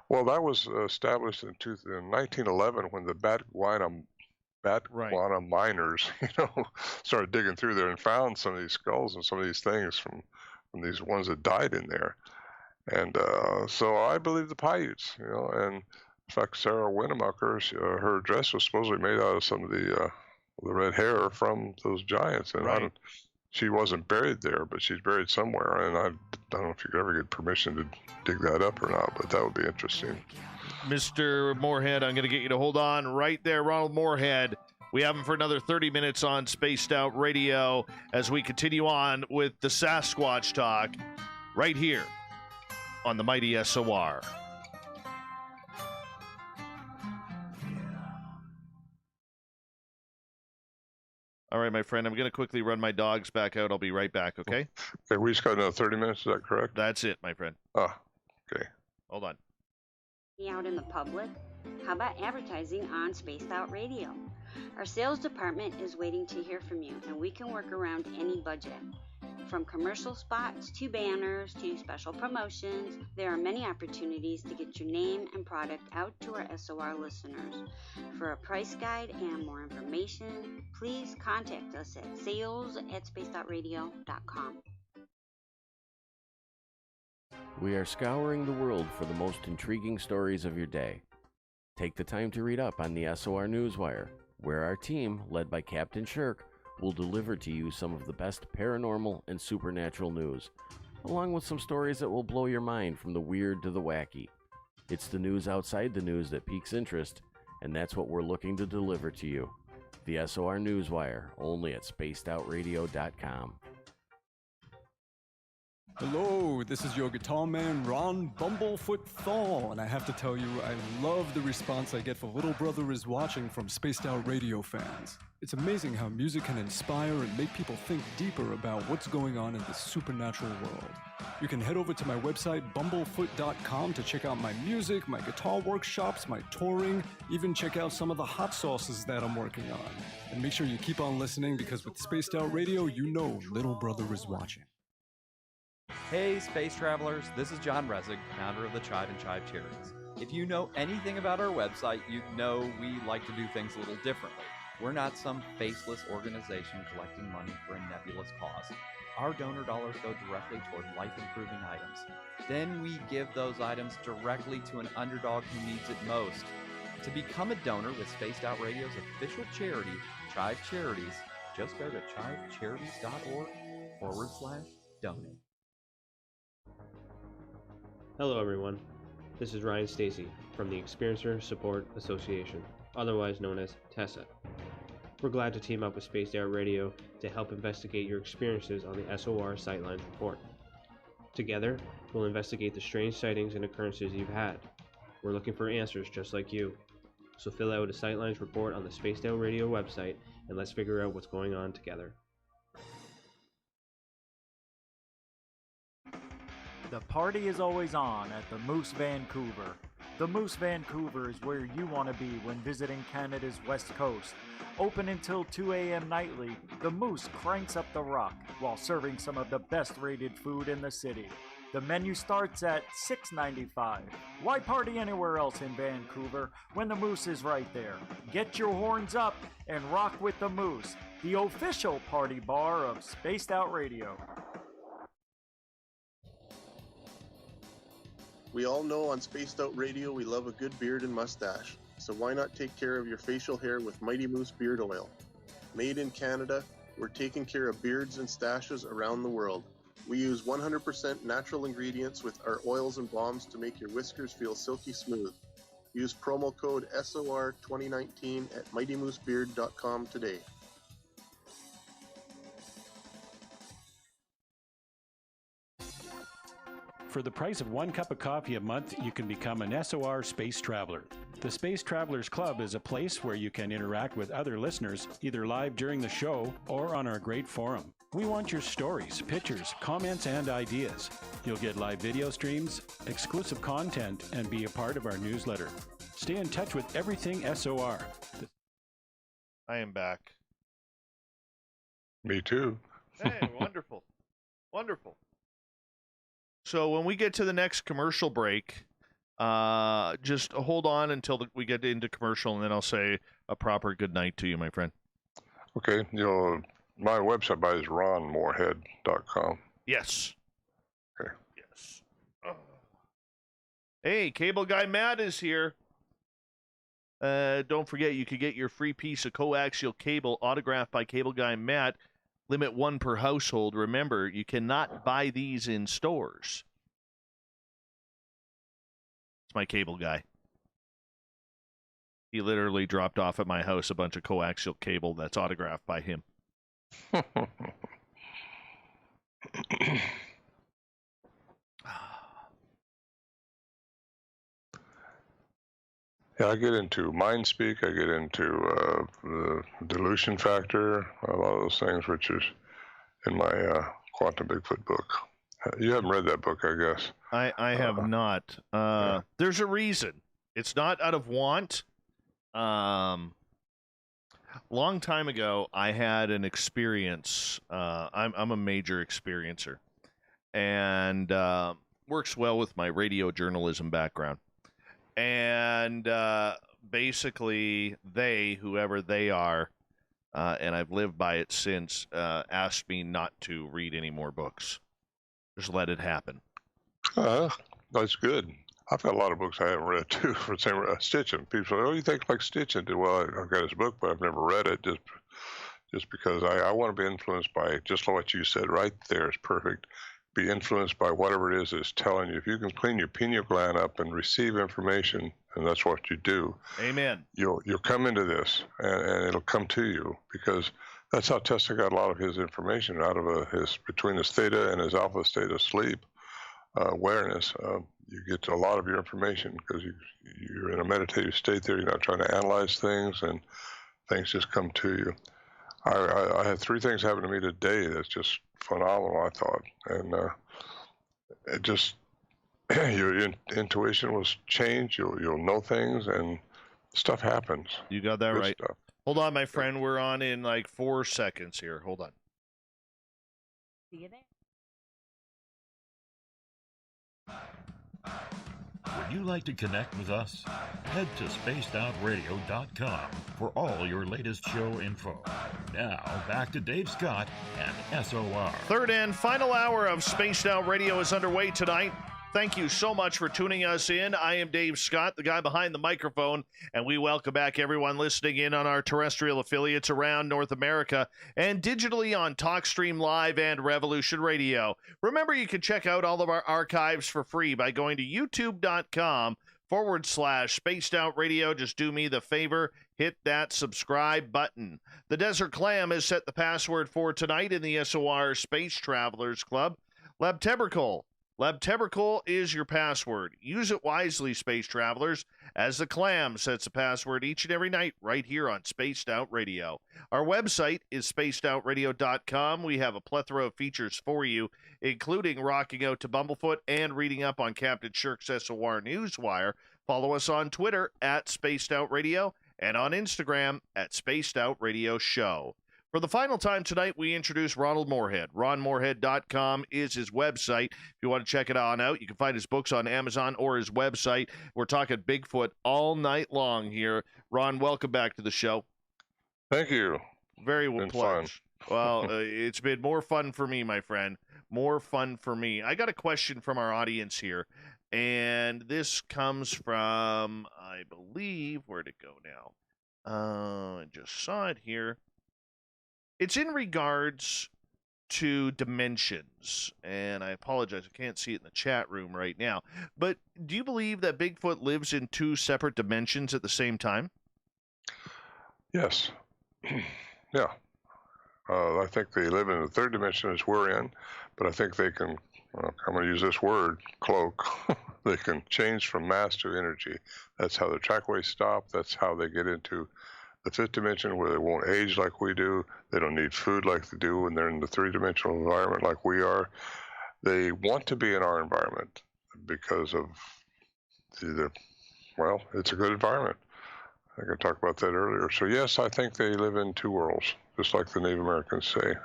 C: Well, that was established in 1911 when the bat guana miners, started digging through there and found some of these skulls and some of these things from these ones that died in there. And so I believe the Paiutes, and in fact, Sarah Winnemucker, her dress was supposedly made out of some of the red hair from those giants. And she wasn't buried there, but she's buried somewhere. And I don't know if you could ever get permission to dig that up or not, but that would be interesting.
A: Mr. Morehead, I'm going to get you to hold on right there. Ronald Morehead. We have him for another 30 minutes on Spaced Out Radio as we continue on with the Sasquatch talk right here on the mighty SOR. All right, my friend, I'm going to quickly run my dogs back out. I'll be right back, okay?
C: Okay, we just got another 30 minutes, is that correct?
A: That's it, my friend.
C: Oh, okay.
A: Hold on.
P: Out in the public? How about advertising on Spaced Out Radio? Our sales department is waiting to hear from you, and we can work around any budget. From commercial spots to banners to special promotions, there are many opportunities to get your name and product out to our SOR listeners. For a price guide and more information, please contact us at sales@spacedoutradio.com.
I: We are scouring the world for the most intriguing stories of your day. Take the time to read up on the SOR Newswire, where our team, led by Captain Shirk, will deliver to you some of the best paranormal and supernatural news, along with some stories that will blow your mind from the weird to the wacky. It's the news outside the news that piques interest, and that's what we're looking to deliver to you. The SOR Newswire, only at spacedoutradio.com.
Q: Hello, this is your guitar man, Ron Bumblefoot Thal, and I have to tell you, I love the response I get for Little Brother is Watching from Spaced Out Radio fans. It's amazing how music can inspire and make people think deeper about what's going on in the supernatural world. You can head over to my website, bumblefoot.com, to check out my music, my guitar workshops, my touring, even check out some of the hot sauces that I'm working on. And make sure you keep on listening, because with Spaced Out Radio, you know Little Brother is watching.
F: Hey, space travelers, this is John Resig, founder of the Chive and Chive Charities. If you know anything about our website, you know we like to do things a little differently. We're not some faceless organization collecting money for a nebulous cause. Our donor dollars go directly toward life-improving items. Then we give those items directly to an underdog who needs it most. To become a donor with Spaced Out Radio's official charity, Chive Charities, just go to chivecharities.org/donate.
J: Hello everyone, this is Ryan Stacy from the Experiencer Support Association, otherwise known as TESSA. We're glad to team up with Spaced Out Radio to help investigate your experiences on the SOR Sightlines Report. Together, we'll investigate the strange sightings and occurrences you've had. We're looking for answers just like you. So fill out a Sightlines report on the Spaced Out Radio website and let's figure out what's going on together.
L: The party is always on at the Moose Vancouver. The Moose Vancouver is where you want to be when visiting Canada's West Coast. Open until 2 a.m. nightly, the Moose cranks up the rock while serving some of the best rated food in the city. The menu starts at $6.95. Why party anywhere else in Vancouver when the Moose is right there? Get your horns up and rock with the Moose, the official party bar of Spaced Out Radio.
G: We all know on Spaced Out Radio we love a good beard and mustache, so why not take care of your facial hair with Mighty Moose Beard Oil? Made in Canada, we're taking care of beards and stashes around the world. We use 100% natural ingredients with our oils and balms to make your whiskers feel silky smooth. Use promo code SOR2019 at mightymoosebeard.com today.
R: For the price of 1 cup of coffee a month, you can become an SOR Space Traveler. The Space Travelers Club is a place where you can interact with other listeners, either live during the show or on our great forum. We want your stories, pictures, comments, and ideas. You'll get live video streams, exclusive content, and be a part of our newsletter. Stay in touch with everything SOR.
A: I am back.
C: Me too.
A: Hey, wonderful. Wonderful. So when we get to the next commercial break, just hold on until we get into commercial, and then I'll say a proper good night to you, my friend.
C: Okay. My website is ronmorehead.com.
A: Yes.
C: Okay.
A: Yes. Oh. Hey, Cable Guy Matt is here. Don't forget, you could get your free piece of coaxial cable autographed by Cable Guy Matt. Limit 1 per household. Remember, you cannot buy these in stores. It's my cable guy. He literally dropped off at my house a bunch of coaxial cable that's autographed by him.
C: Yeah, I get into mind speak. I get into the dilution factor, a lot of those things, which is in my Quantum Bigfoot book. You haven't read that book, I guess.
A: I have not.
C: Yeah.
A: There's a reason. It's not out of want. Long time ago, I had an experience. I'm a major experiencer, and works well with my radio journalism background. And basically, whoever they are, and I've lived by it since, asked me not to read any more books. Just let it happen.
C: That's good. I've got a lot of books I haven't read too. For example, Stitching. People say, "Oh, you think like Stitching?" Well, I've got his book, but I've never read it. Just because I want to be influenced by just what you said right there is perfect. Be influenced by whatever it is that's telling you. If you can clean your pineal gland up and receive information, and that's what you do.
A: Amen.
C: You'll come into this, and it'll come to you, because that's how Tesla got a lot of his information out of between his theta and his alpha state of sleep awareness. You get a lot of your information because you're in a meditative state there. You're not trying to analyze things, and things just come to you. I had 3 things happen to me today that's just phenomenal, I thought. And it just, your intuition was changed. You'll know things, and stuff happens.
A: You got that
C: Good
A: right.
C: stuff.
A: Hold on, my friend. We're on in like 4 seconds here. Hold on.
M: See you there.
N: Would you like to connect with us? Head to spacedoutradio.com for all your latest show info. Now, back to Dave Scott and SOR.
A: Third and final hour of Spaced Out Radio is underway tonight. Thank you so much for tuning us in. I am Dave Scott, the guy behind the microphone, and we welcome back everyone listening in on our terrestrial affiliates around North America and digitally on TalkStream Live and Revolution Radio. Remember, you can check out all of our archives for free by going to youtube.com/Spaced Out Radio. Just do me the favor, hit that subscribe button. The Desert Clam has set the password for tonight in the SOR Space Travelers Club. Labtebricol. Labtebricol is your password. Use it wisely, space travelers, as the Clam sets a password each and every night right here on Spaced Out Radio. Our website is spacedoutradio.com. We have a plethora of features for you, including rocking out to Bumblefoot and reading up on Captain Shirk's SOR Newswire. Follow us on Twitter at Spaced Out Radio and on Instagram at Spaced Out Radio Show. For the final time tonight, we introduce Ronald Morehead. RonMorehead.com is his website. If you want to check it on out, you can find his books on Amazon or his website. We're talking Bigfoot all night long here. Ron, welcome back to the show.
C: Thank you.
A: Very
C: been
A: fun. Well, it's been more fun for me, my friend. More fun for me. I got a question from our audience here, and this comes from, I believe, where'd it go now? I just saw it here. It's in regards to dimensions, and I apologize, I can't see it in the chat room right now, but do you believe that Bigfoot lives in 2 separate dimensions at the same time?
C: Yes. Yeah. I think they live in the 3rd dimension as we're in, but I think they can, I'm going to use this word, cloak. They can change from mass to energy. That's how their trackways stop. That's how they get into the 5th dimension, where they won't age like we do. They don't need food like they do when they're in the 3-dimensional environment like we are. They want to be in our environment because of it's a good environment. I can talk about that earlier. So yes, I think they live in 2 worlds, just like the Native Americans say.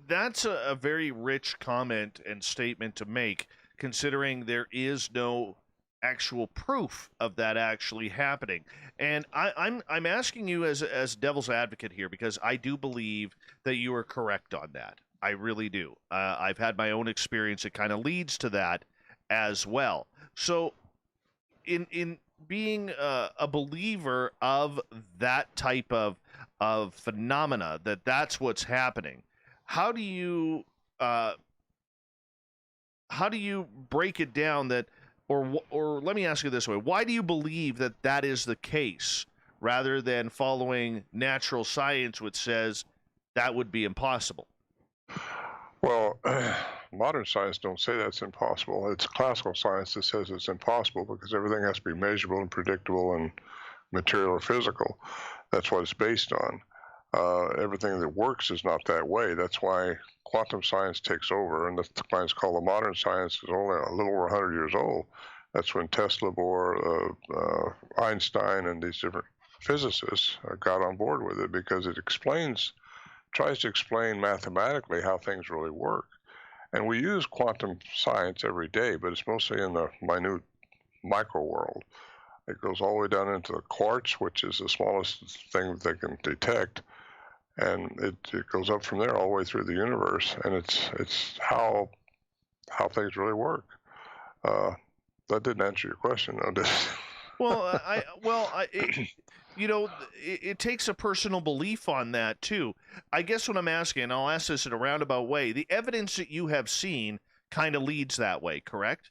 A: That's a very rich comment and statement to make, considering there is no actual proof of that actually happening. And I'm asking you as devil's advocate here, because I do believe that you are correct on that. I really do. I've had my own experience that kind of leads to that as well. So in being a believer of that type of phenomena, that's what's happening, how do you break it down that, or let me ask you this way, why do you believe that that is the case rather than following natural science, which says that would be impossible?
C: Well, modern science don't say that's impossible. It's classical science that says it's impossible, because everything has to be measurable and predictable and material or physical. That's what it's based on. Everything that works is not that way. That's why quantum science takes over, and the science called the modern science is only a little over 100 years old. That's when Tesla, Bohr, Einstein, and these different physicists got on board with it because it tries to explain mathematically how things really work. And we use quantum science every day, but it's mostly in the minute micro world. It goes all the way down into the quartz, which is the smallest thing that they can detect, and it goes up from there all the way through the universe. And it's how things really work. That didn't answer your question, though, did it?
A: Well, it takes a personal belief on that too. I guess what I'm asking, and I'll ask this in a roundabout way, the evidence that you have seen kind of leads that way, correct?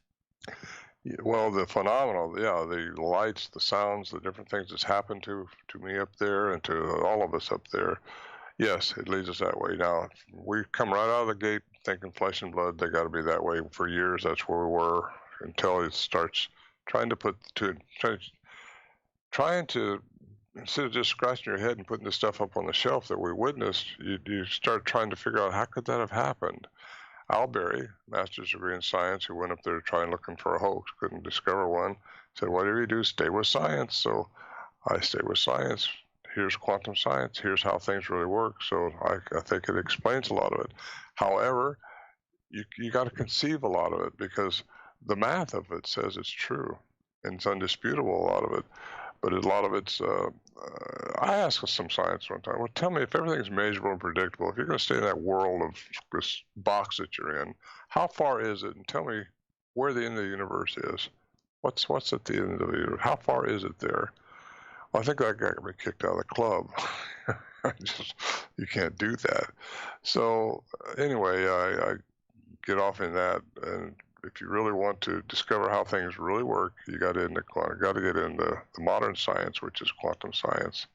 C: Well, the phenomenal, the lights, the sounds, the different things that's happened to me up there and to all of us up there. Yes, it leads us that way. Now, we come right out of the gate thinking flesh and blood, they got to be that way. For years, that's where we were until it starts trying to instead of just scratching your head and putting the stuff up on the shelf that we witnessed, you start trying to figure out how could that have happened. Al Berry, master's degree in science, who went up there trying looking for a hoax, couldn't discover one, said, whatever you do, stay with science. So I stay with science. Here's quantum science. Here's how things really work. So I think it explains a lot of it. However, you got to conceive a lot of it because the math of it says it's true and it's undisputable, a lot of it. But a lot of it's, I asked some science one time, well, tell me if everything's measurable and predictable, if you're going to stay in that world of this box that you're in, how far is it? And tell me where the end of the universe is. What's at the end of the universe? How far is it there? Well, I think that guy got me kicked out of the club. You can't do that. So anyway, I get off in that, and if you really want to discover how things really work, you got to get into the modern science, which is quantum science.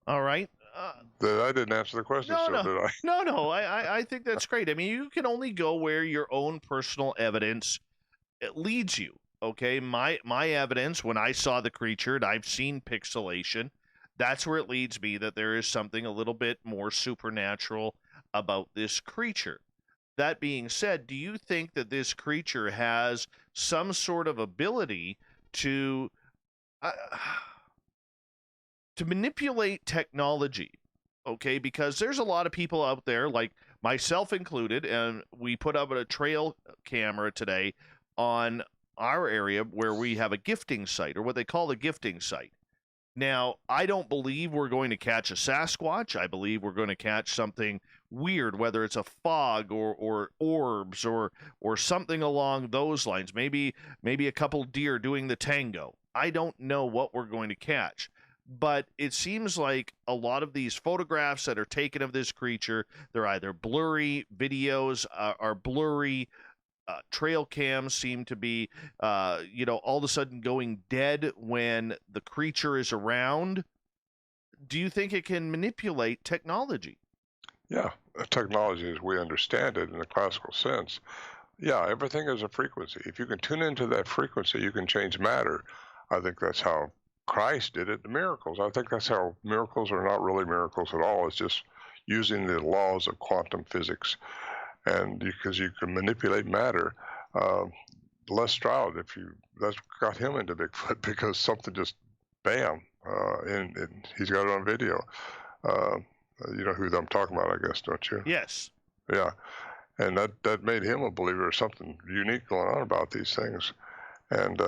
A: All right.
C: I didn't answer the question, did I?
A: No. I think that's great. I mean, you can only go where your own personal evidence leads you. Okay, my evidence when I saw the creature, and I've seen pixelation, that's where it leads me that there is something a little bit more supernatural about this creature. That being said, do you think that this creature has some sort of ability to manipulate technology? Okay, because there's a lot of people out there, like myself included, and we put up a trail camera today on our area where we have a gifting site, or what they call the gifting site. Now, I don't believe we're going to catch a Sasquatch. I believe we're going to catch something weird, whether it's a fog or orbs or something along those lines. Maybe a couple deer doing the tango. I don't know what we're going to catch. But it seems like a lot of these photographs that are taken of this creature, they're either blurry, videos are blurry, trail cams seem to be, all of a sudden going dead when the creature is around. Do you think it can manipulate technology?
C: Yeah, technology as we understand it in the classical sense. Yeah, everything is a frequency. If you can tune into that frequency, you can change matter. I think that's how Christ did it, the miracles. I think that's how miracles are not really miracles at all. It's just using the laws of quantum physics. And because you can manipulate matter. Les Stroud, that's got him into Bigfoot because something just, bam, and he's got it on video. You know who I'm talking about, I guess, don't you?
A: Yes.
C: Yeah, and that made him a believer. Something unique going on about these things, and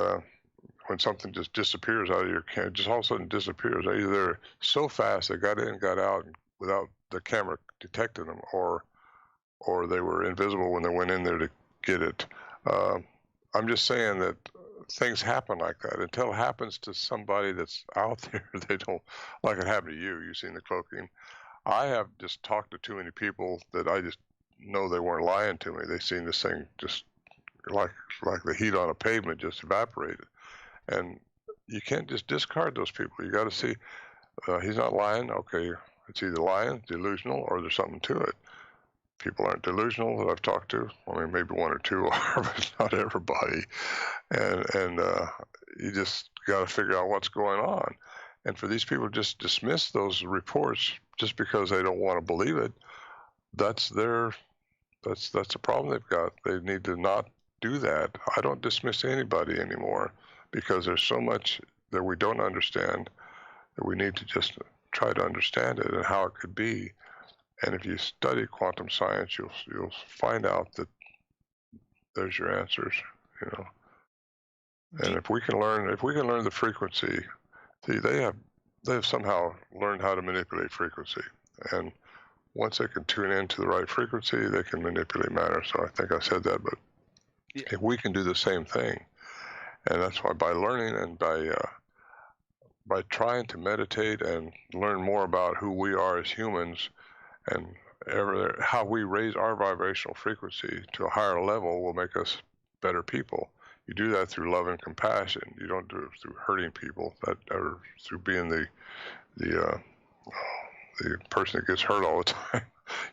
C: when something just disappears out of your camera, just all of a sudden disappears. Either so fast they got in, got out without the camera detecting them, or they were invisible when they went in there to get it. I'm just saying that things happen like that. Until it happens to somebody that's out there, they don't, like it happened to you. You've seen the cloaking. I have just talked to too many people that I just know they weren't lying to me. They seen this thing just like the heat on a pavement just evaporated. And you can't just discard those people. You got to see, he's not lying. Okay, it's either lying, delusional, or there's something to it. People aren't delusional that I've talked to. I mean, maybe one or two are, but not everybody. And you just got to figure out what's going on. And for these people to just dismiss those reports just because they don't want to believe it, that's a problem they've got. They need to not do that. I don't dismiss anybody anymore because there's so much that we don't understand, that we need to just try to understand it and how it could be. And if you study quantum science, you'll find out that there's your answers, you know. And if we can learn the frequency, see, they have somehow learned how to manipulate frequency, and once they can tune into the right frequency, they can manipulate matter. So I think I said that, but if we can do the same thing, and that's why by learning and by trying to meditate and learn more about who we are as humans, and how we raise our vibrational frequency to a higher level will make us better people. You do that through love and compassion. You don't do it through hurting people, or through being the person that gets hurt all the time.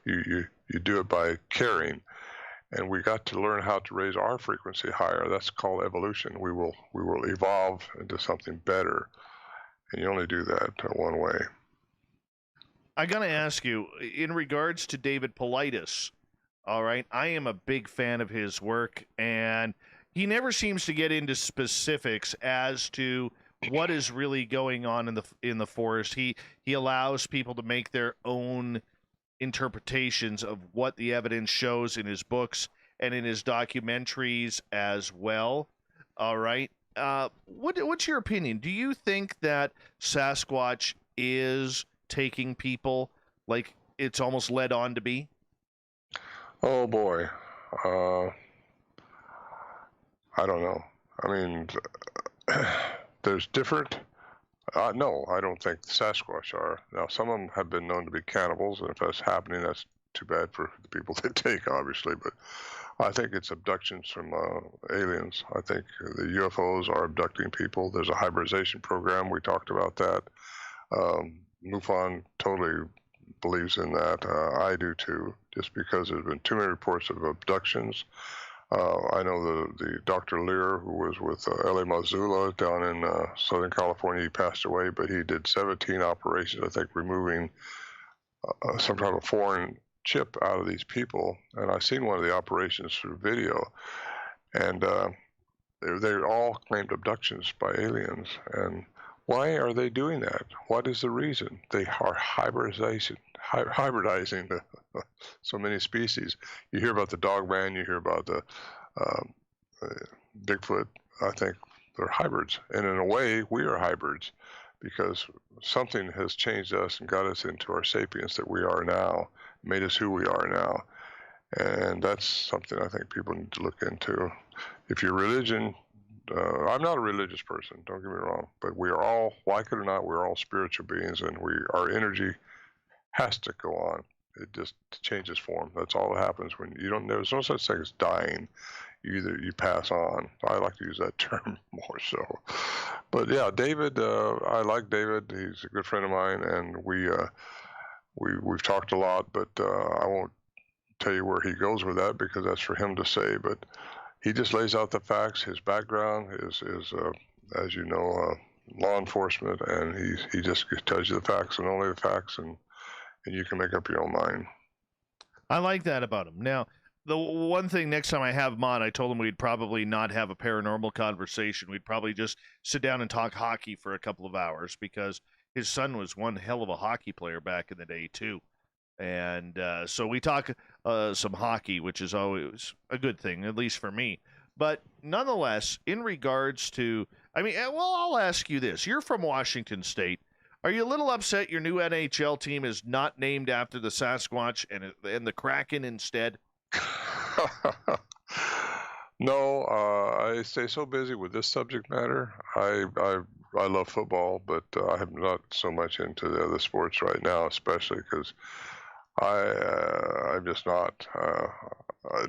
C: You do it by caring, and we got to learn how to raise our frequency higher. That's called evolution. We will evolve into something better, and you only do that one way.
A: I gotta ask you, in regards to David Paulides, all right, I am a big fan of his work, and he never seems to get into specifics as to what is really going on in the forest. He allows people to make their own interpretations of what the evidence shows in his books and in his documentaries as well. All right. What's your opinion? Do you think that Sasquatch is taking people like it's almost led on to be?
C: Oh boy. I don't know. I mean, there's different. No, I don't think the Sasquatch are. Now, some of them have been known to be cannibals, and if that's happening, that's too bad for the people they take, obviously. But I think it's abductions from aliens. I think the UFOs are abducting people. There's a hybridization program. We talked about that. MUFON totally believes in that. I do too, just because there's been too many reports of abductions. I know the Dr. Lear, who was with L.A. Missoula down in Southern California, he passed away, but he did 17 operations, I think, removing some type of foreign chip out of these people. And I've seen one of the operations through video, and they all claimed abductions by aliens. And why are they doing that? What is the reason? They are hybridizing so many species. You hear about the dogman, you hear about the Bigfoot. I think they're hybrids, and in a way, we are hybrids because something has changed us and got us into our sapience that we are now, made us who we are now, and that's something I think people need to look into. If your religion, I'm not a religious person, don't get me wrong, but we are all, like it or not, we're all spiritual beings, and our energy has to go on. It just changes form. That's all that happens when you don't. There's no such thing as dying. You pass on. I like to use that term more so. But yeah, David. I like David. He's a good friend of mine, and we've talked a lot. But I won't tell you where he goes with that because that's for him to say. But he just lays out the facts. His background is as you know, law enforcement, and he just tells you the facts and only the facts, and you can make up your own mind.
A: I like that about him. Now, the one thing, next time I have him on, I told him we'd probably not have a paranormal conversation. We'd probably just sit down and talk hockey for a couple of hours because his son was one hell of a hockey player back in the day, too. And so we talk some hockey, which is always a good thing, at least for me. But nonetheless, in regards to, I'll ask you this. You're from Washington State. Are you a little upset your new NHL team is not named after the Sasquatch and the Kraken instead?
C: No, I stay so busy with this subject matter. I love football, but I'm not so much into the other sports right now, especially because I'm just not.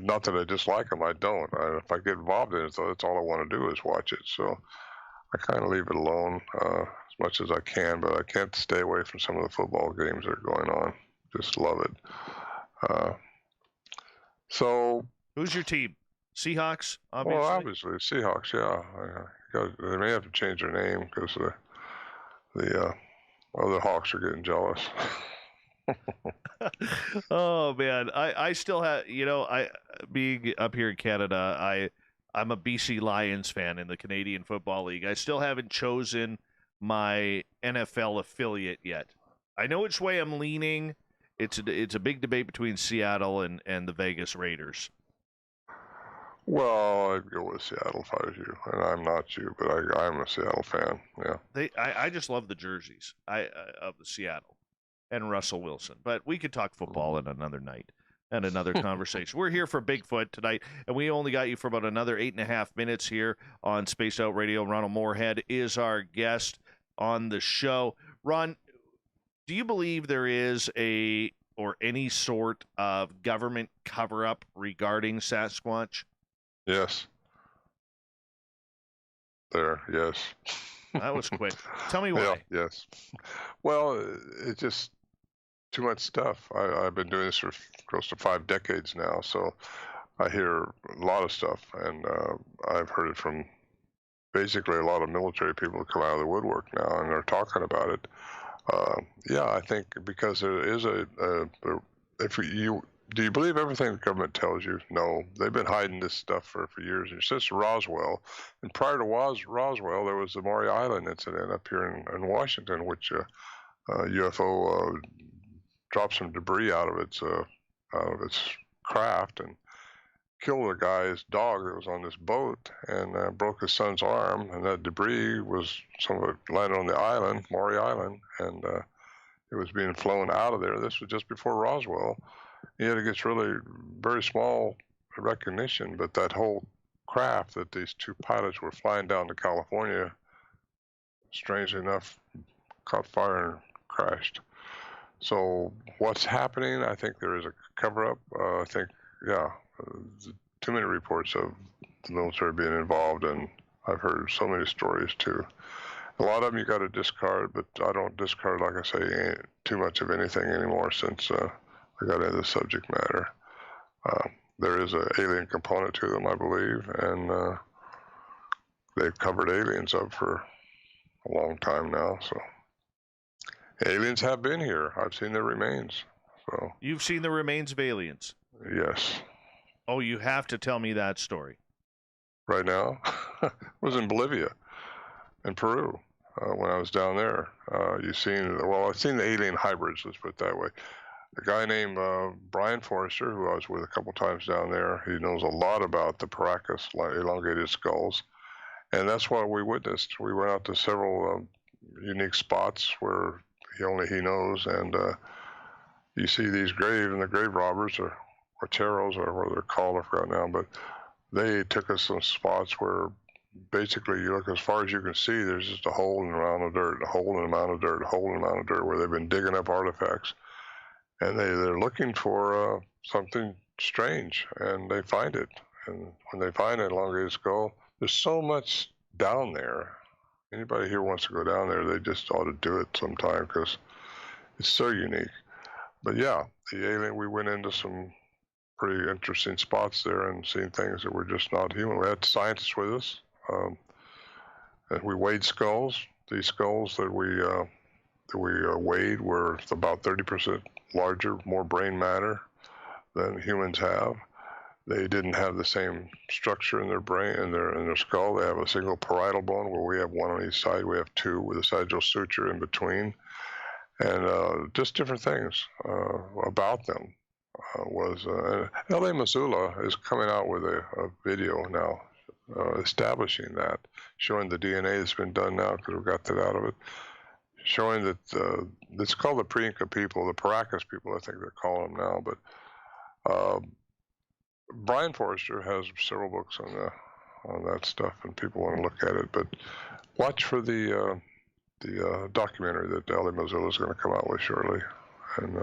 C: Not that I dislike them, I don't. If I get involved in it, that's all I want to do is watch it. So I kind of leave it alone as much as I can, but I can't stay away from some of the football games that are going on. Just love it. So,
A: who's your team? Seahawks, obviously?
C: Well, obviously, Seahawks, yeah. They may have to change their name because the other Hawks are getting jealous.
A: Oh, man. I still have, being up here in Canada, I'm a BC Lions fan in the Canadian Football League. I still haven't chosen my NFL affiliate yet. I know which way I'm leaning. It's a big debate between Seattle and the Vegas Raiders.
C: Well, I'd go with Seattle if I was you, and I'm not you, but I'm a Seattle fan. Yeah.
A: I just love the jerseys of the Seattle and Russell Wilson. But we could talk football in another night and another conversation. We're here for Bigfoot tonight, and we only got you for about another 8.5 minutes here on Spaced Out Radio. Ronald Morehead is our guest on the show. Ron, do you believe there is any sort of government cover-up regarding Sasquatch?
C: Yes. Yes.
A: That was quick. Tell me why.
C: Yeah, yes. Well, it's just too much stuff. I've been doing this for close to 5 decades now, so I hear a lot of stuff, and I've heard it from basically a lot of military people that come out of the woodwork now, and they're talking about it. Yeah, I think because there is do you believe everything the government tells you? No. They've been hiding this stuff for years, since Roswell. And prior to Roswell, there was the Maury Island incident up here in Washington, which UFO dropped some debris out of its craft and killed a guy's dog that was on this boat and broke his son's arm. And that debris some of it landed on the island, Maury Island, and it was being flown out of there. This was just before Roswell. Yet it gets really very small recognition, but that whole craft that these 2 pilots were flying down to California, strangely enough, caught fire and crashed. So what's happening? I think there is a cover-up. I think, too many reports of the military being involved, and I've heard so many stories too. A lot of them you got to discard, but I don't discard, like I say, too much of anything anymore since I got into the subject matter. There is an alien component to them, I believe, and they've covered aliens up for a long time now. So aliens have been here. I've seen their remains. So
A: you've seen the remains of aliens?
C: Yes.
A: Oh, you have to tell me that story.
C: Right now? It was in Bolivia and Peru when I was down there. I've seen the alien hybrids, let's put it that way. A guy named Brian Forrester, who I was with a couple times down there, he knows a lot about the Paracas, elongated skulls. And that's what we witnessed. We went out to several unique spots where only he knows. And you see these graves, and the grave robbers, or Quarteros, or what they're called, I forgot now, but they took us some spots where basically you look as far as you can see, there's just a hole in the amount of dirt, a hole in the amount of dirt, a hole in the amount of dirt, where they've been digging up artifacts. And they're looking for something strange, and they find it. And when they find an elongated skull, there's so much down there. Anybody here wants to go down there, they just ought to do it sometime because it's so unique. But yeah, the alien, we went into some pretty interesting spots there and seen things that were just not human. We had scientists with us, and we weighed skulls. These skulls that we weighed were about 30% larger, more brain matter than humans have. They didn't have the same structure in their brain, in their skull. They have a single parietal bone, where we have one on each side. We have 2 with a sagittal suture in between, and just different things about them. L.A. Missoula is coming out with a video now establishing that, showing the DNA that's been done now, because we got that out of it, showing that it's called the pre-Inca people, the Paracas people, I think they're calling them now. But Brian Forrester has several books on that stuff, and people want to look at it. But watch for the documentary that L.A. Missoula is going to come out with shortly, and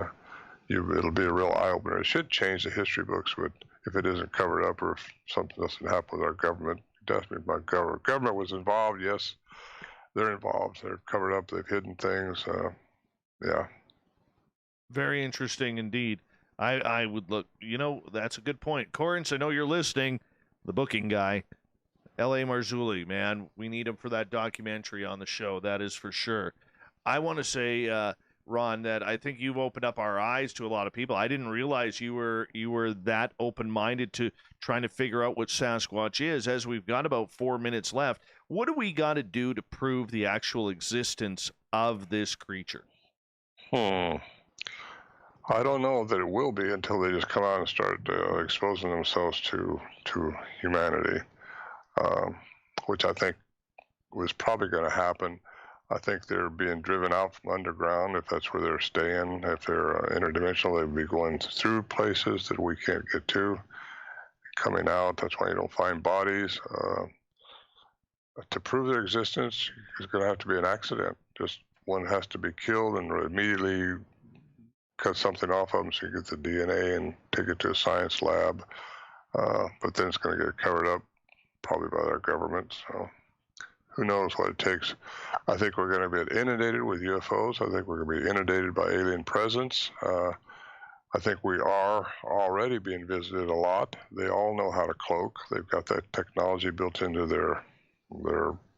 C: it'll be a real eye-opener. It should change the history books, but if it isn't covered up, or if something doesn't happen with our government, definitely my government was involved. Yes, they're involved. They're covered up. They've hidden things. Yeah.
A: Very interesting indeed. I would look, that's a good point. Corrins, I know you're listening, the booking guy. L.A. Marzulli, man, we need him for that documentary on the show. That is for sure. I want to say Ron, that I think you've opened up our eyes to a lot of people. I didn't realize you were that open-minded to trying to figure out what Sasquatch is. As we've got about 4 minutes left, what do we got to do to prove the actual existence of this creature?
C: I don't know that it will be until they just come out and start exposing themselves to humanity, which I think was probably going to happen. I think they're being driven out from underground if that's where they're staying. If they're interdimensional, they'd be going through places that we can't get to. Coming out, that's why you don't find bodies. To prove their existence, it's going to have to be an accident. Just one has to be killed and immediately cut something off of them so you get the DNA and take it to a science lab. But then it's going to get covered up probably by their government. So who knows what it takes. I think we're going to be inundated with UFOs. I think we're going to be inundated by alien presence. I think we are already being visited a lot. They all know how to cloak. They've got that technology built into their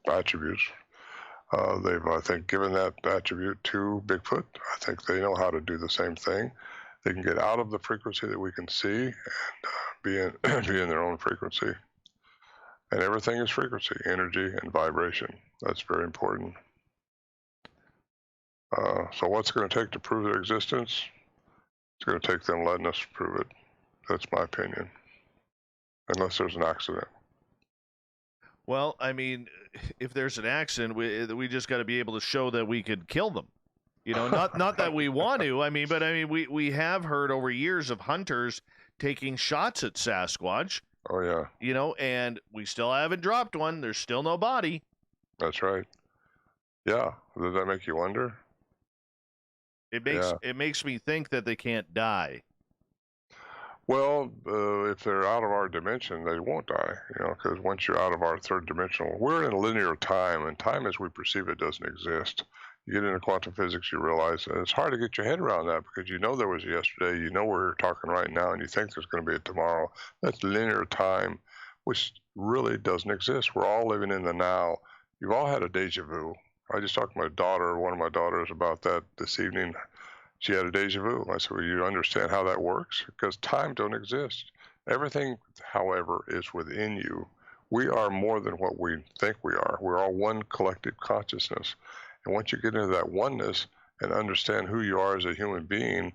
C: attributes. They've, I think, given that attribute to Bigfoot. I think they know how to do the same thing. They can get out of the frequency that we can see and be in their own frequency. And everything is frequency, energy, and vibration. That's very important. So what's it going to take to prove their existence? It's going to take them letting us prove it. That's my opinion. Unless there's an accident.
A: Well, I mean, if there's an accident, we just got to be able to show that we could kill them. You know, not that we want to. I mean, but I mean, we have heard over years of hunters taking shots at Sasquatch.
C: Oh, yeah.
A: You know, and we still haven't dropped one. There's still no body.
C: That's right. Yeah. Does that make you wonder?
A: It makes me think that they can't die.
C: Well, if they're out of our dimension, they won't die, you know, because once you're out of our third dimensional, we're in a linear time, and time as we perceive it doesn't exist. You get into quantum physics, you realize, and it's hard to get your head around that because you know there was a yesterday, you know we're talking right now, and you think there's going to be a tomorrow. That's linear time, which really doesn't exist. We're all living in the now. You've all had a deja vu. I just talked to my daughter, one of my daughters, about that this evening. She had a deja vu. I said, well, you understand how that works? Because time don't exist. Everything, however, is within you. We are more than what we think we are. We're all one collective consciousness. And once you get into that oneness and understand who you are as a human being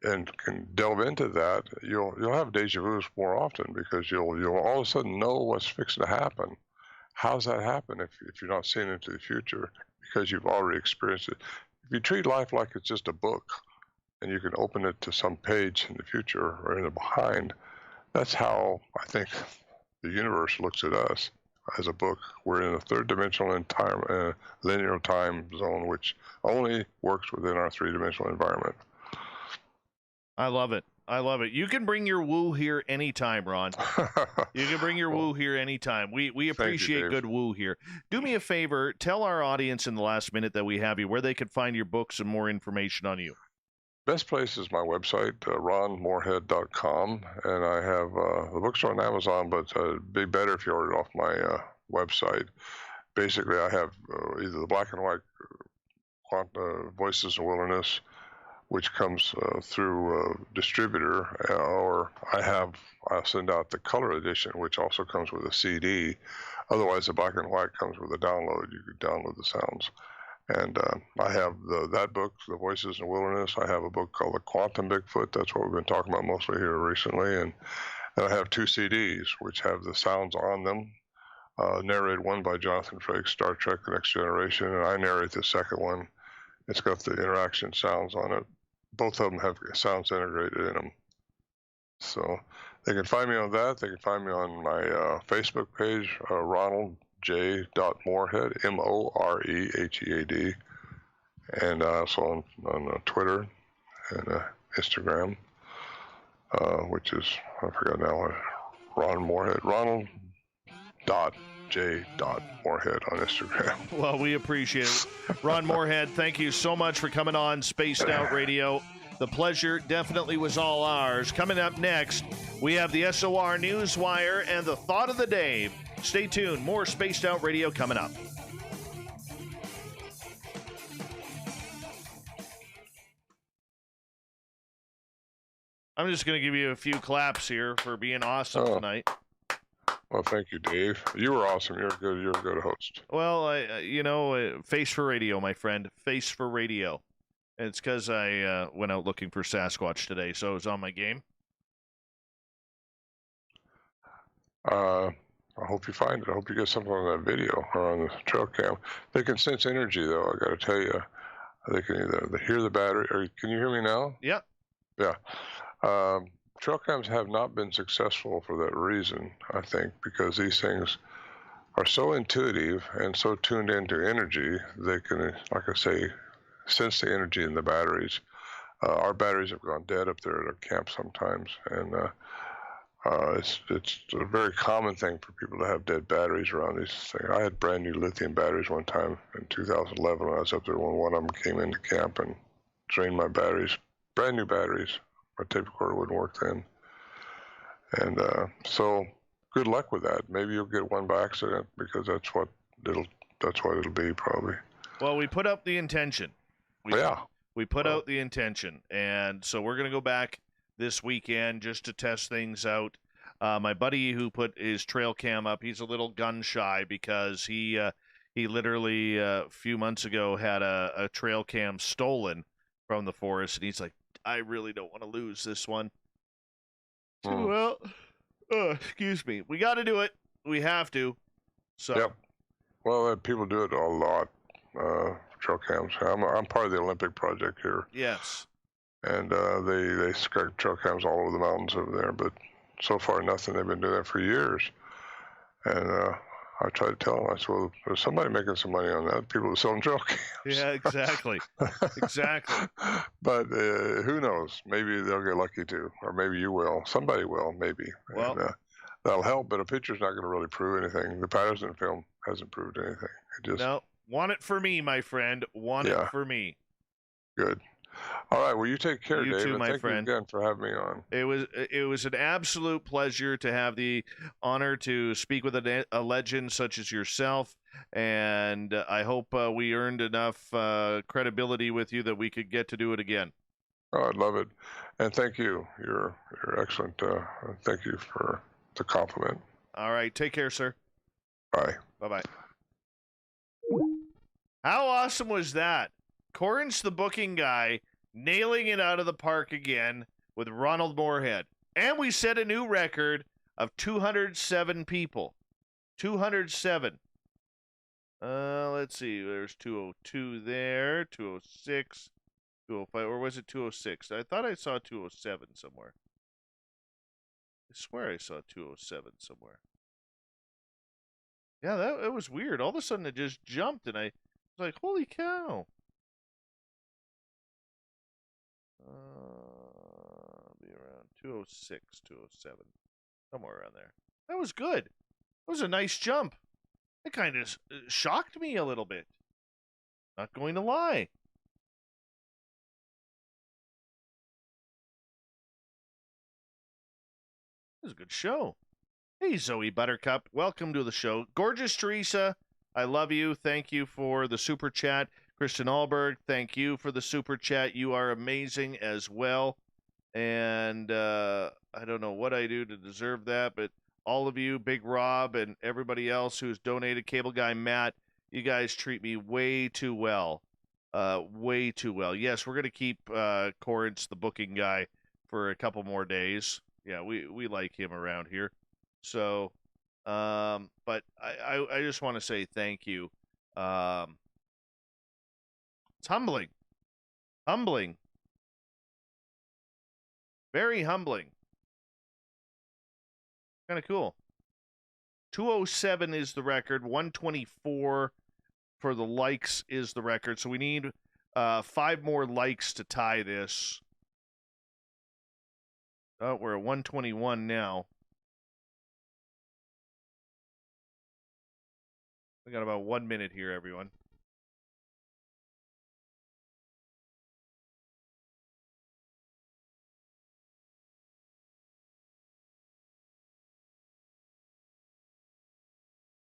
C: and can delve into that, you'll have deja vus more often because you'll all of a sudden know what's fixing to happen. How's that happen if you're not seeing into the future? Because you've already experienced it. If you treat life like it's just a book and you can open it to some page in the future or in the behind, that's how I think the universe looks at us as a book. We're in a third dimensional and time, linear time zone, which only works within our three-dimensional environment.
A: I love it. I love it. You can bring your woo here anytime, Ron. You can bring your woo here anytime. We appreciate good woo here. Do me a favor. Tell our audience in the last minute that we have you where they can find your books and more information on you.
C: Best place is my website, ronmorehead.com, and I have the books are on Amazon, but it'd be better if you ordered off my website. Basically, I have either the black and white Voices in Wilderness, which comes through a distributor, or I'll send out the color edition, which also comes with a CD. Otherwise, the black and white comes with a download. You can download the sounds. And I have that book, The Voices in Wilderness. I have a book called The Quantum Bigfoot. That's what we've been talking about mostly here recently. And I have 2 CDs, which have the sounds on them. Narrated one by Jonathan Frakes, Star Trek The Next Generation, and I narrate the second one. It's got the interaction sounds on it. Both of them have sounds integrated in them. So they can find me on that. They can find me on my Facebook page, Ronald J. Morehead, Morehead, and also on Twitter and Instagram, which is, I forgot now, Ron Morehead, Ronald J. Morehead on Instagram.
A: Well, we appreciate it. Ron Morehead, thank you so much for coming on Spaced Out Radio. The pleasure definitely was all ours. Coming up next, we have the SOR Newswire and the Thought of the Day. Stay tuned. More Spaced Out Radio coming up. I'm just going to give you a few claps here for being awesome tonight.
C: Well, thank you, Dave. You were awesome. You're a good host.
A: Well, face for radio, my friend. Face for radio. And it's because I went out looking for Sasquatch today, so it was on my game.
C: I hope you find it. I hope you get something on that video or on the trail cam. They can sense energy, though. I got to tell you, they can either hear the battery. Can you hear me now?
A: Yeah.
C: Yeah. Trail cams have not been successful for that reason, I think, because these things are so intuitive and so tuned into energy, they can, like I say, sense the energy in the batteries. Our batteries have gone dead up there at our camp sometimes, and it's a very common thing for people to have dead batteries around these things. I had brand new lithium batteries one time in 2011 when I was up there when one of them came into camp and drained my batteries, brand new batteries. My tape recorder wouldn't work then. And so good luck with that. Maybe you'll get one by accident because that's what it'll be probably.
A: Well, we put up the intention. We put out the intention. And so we're going to go back this weekend just to test things out. My buddy who put his trail cam up, he's a little gun shy because he literally a few months ago had a trail cam stolen from the forest, and he's like, I really don't want to lose this one. Well, excuse me. We got to do it. We have to. So.
C: Yep. Well, people do it a lot. Trail cams. I'm part of the Olympic project here.
A: Yes.
C: And they scout trail cams all over the mountains over there, but so far nothing. They've been doing that for years. And I tried to tell them, I said, well, there's somebody making some money on that. People that sell trail cams.
A: Yeah, exactly. Exactly.
C: But who knows? Maybe they'll get lucky too, or maybe you will. Somebody will, maybe.
A: Well,
C: and, that'll help, but a picture's not going to really prove anything. The Patterson film hasn't proved anything. It just
A: no. Want it for me, my friend. Want it for me.
C: Good. All right. Well, you take care,
A: you
C: Dave.
A: too, my
C: thank
A: friend.
C: you again for having me on.
A: It was an absolute pleasure to have the honor to speak with a legend such as yourself, and I hope we earned enough credibility with you that we could get to do it again.
C: Oh, I'd love it, and thank you. You're excellent. Thank you for the compliment.
A: All right. Take care, sir.
C: Bye.
A: Bye-bye. How awesome was that? Corin's the booking guy, nailing it out of the park again with Ronald Morehead. And we set a new record of 207 people. 207. Let's see. There's 202 there, 206, 205. Or was it 206? I thought I saw 207 somewhere. I swear I saw 207 somewhere. Yeah, it was weird. All of a sudden it just jumped, and I was like, holy cow. Be around 206, 207, somewhere around there. That was good. That was a nice jump. It kind of shocked me a little bit. Not going to lie. It was a good show. Hey, Zoe Buttercup. Welcome to the show. Gorgeous Teresa, I love you. Thank you for the super chat. Kristen Alberg, thank you for the super chat. You are amazing as well. And I don't know what I do to deserve that, but all of you, Big Rob, and everybody else who's donated, Cable Guy Matt, you guys treat me way too well. Way too well. Yes, we're going to keep Corin's the booking guy for a couple more days. Yeah, we like him around here. So, but I just want to say thank you. It's humbling. Humbling. Very humbling. Kind of cool. 207 is the record. 124 for the likes is the record. So we need 5 more likes to tie this. Oh, we're at 121 now. We got about 1 minute here, everyone.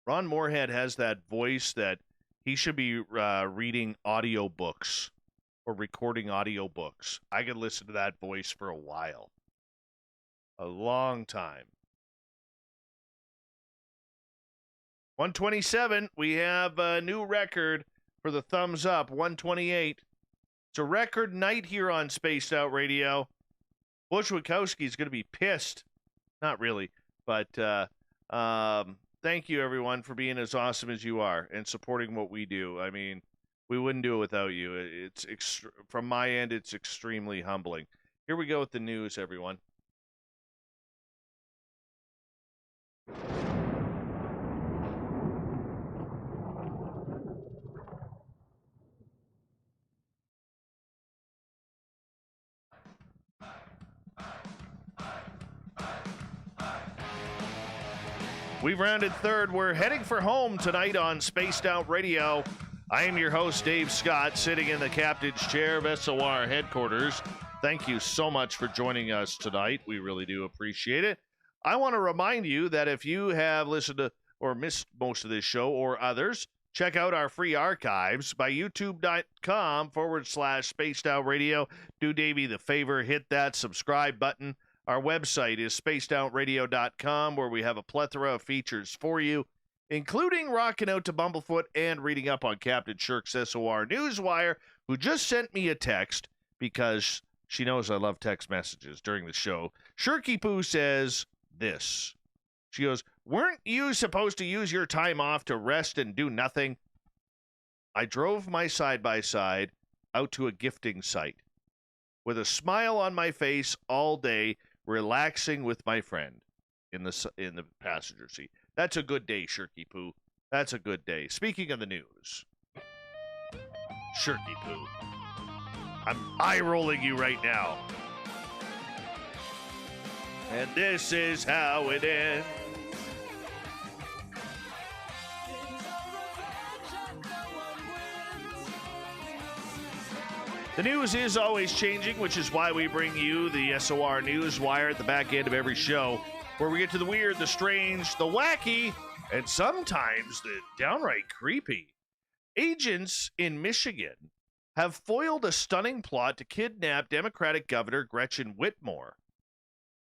A: Ron Morehead has that voice that he should be reading audiobooks or recording audiobooks. I could listen to that voice for a while. A long time. 127, we have a new record for the thumbs up, 128. It's a record night here on Spaced Out Radio. Bushwickowski's going to be pissed. Not really, but thank you, everyone, for being as awesome as you are and supporting what we do. I mean, we wouldn't do it without you. It's from my end, it's extremely humbling. Here we go with the news, everyone. We've rounded third. We're heading for home tonight on Spaced Out Radio. I am your host, Dave Scott, sitting in the captain's chair of SOR headquarters. Thank you so much for joining us tonight. We really do appreciate it. I want to remind you that if you have listened to or missed most of this show or others, check out our free archives by youtube.com/Spaced Out Radio. Do Davey the favor, hit that subscribe button. Our website is spacedoutradio.com, where we have a plethora of features for you, including rocking out to Bumblefoot and reading up on Captain Shirk's SOR Newswire, who just sent me a text because she knows I love text messages during the show. Shirky Poo says this. She goes, "Weren't you supposed to use your time off to rest and do nothing?" I drove my side-by-side out to a gifting site with a smile on my face all day, relaxing with my friend in the passenger seat. That's a good day, Shirky Poo. That's a good day. Speaking of the news, Shirky Poo, I'm eye-rolling you right now. And this is how it ends. The news is always changing, which is why we bring you the SOR Newswire at the back end of every show, where we get to the weird, the strange, the wacky, and sometimes the downright creepy. Agents in Michigan have foiled a stunning plot to kidnap Democratic Governor Gretchen Whitmer.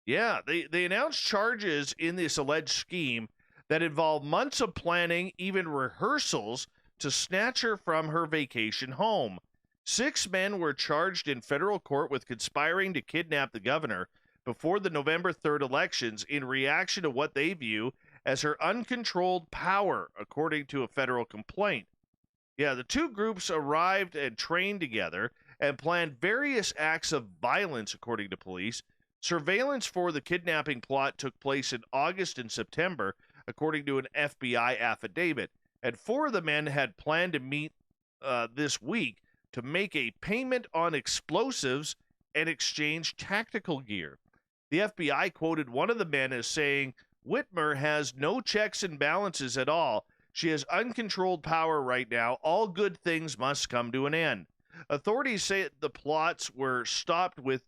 A: Yeah, they announced charges in this alleged scheme that involve months of planning, even rehearsals, to snatch her from her vacation home. 6 men were charged in federal court with conspiring to kidnap the governor before the November 3rd elections in reaction to what they view as her uncontrolled power, according to a federal complaint. Yeah, the two groups arrived and trained together and planned various acts of violence, according to police. Surveillance for the kidnapping plot took place in August and September, according to an FBI affidavit. And 4 of the men had planned to meet this week to make a payment on explosives and exchange tactical gear. The FBI quoted one of the men as saying, "Whitmer has no checks and balances at all. She has uncontrolled power right now. All good things must come to an end." Authorities say the plots were stopped with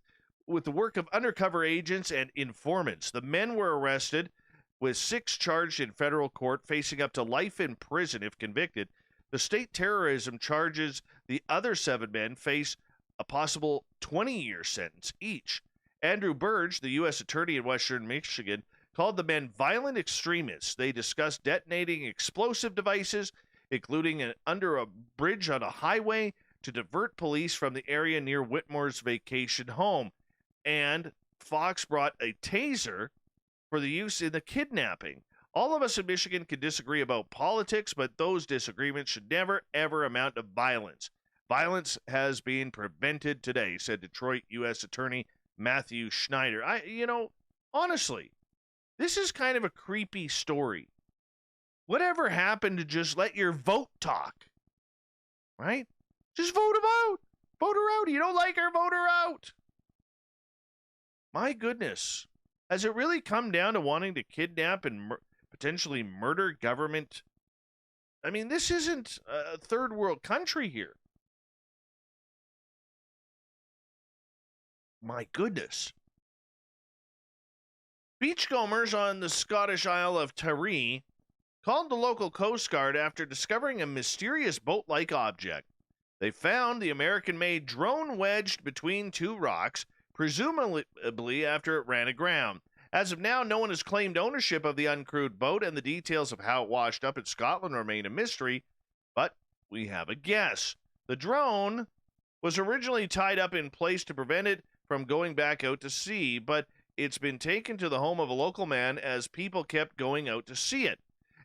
A: the work of undercover agents and informants. The men were arrested, with 6 charged in federal court, facing up to life in prison if convicted. The state terrorism charges the other 7 men face a possible 20-year sentence each. Andrew Burge, the U.S. attorney in Western Michigan, called the men violent extremists. They discussed detonating explosive devices, including under a bridge on a highway, to divert police from the area near Whitmer's vacation home. And Fox brought a taser for the use in the kidnapping. All of us in Michigan can disagree about politics, but those disagreements should never, ever amount to violence. Violence has been prevented today, said Detroit U.S. Attorney Matthew Schneider. Honestly, this is kind of a creepy story. Whatever happened to just let your vote talk? Right? Just vote him out. Vote her out. You don't like her, vote her out. My goodness. Has it really come down to wanting to kidnap and potentially murder government? I mean, this isn't a third world country here. My goodness. Beachcombers on the Scottish Isle of Tiree called the local Coast Guard after discovering a mysterious boat-like object. They found the American-made drone wedged between 2 rocks, presumably after it ran aground. As of now, no one has claimed ownership of the uncrewed boat, and the details of how it washed up in Scotland remain a mystery, but we have a guess. The drone was originally tied up in place to prevent it from going back out to sea, but it's been taken to the home of a local man as people kept going out to see it.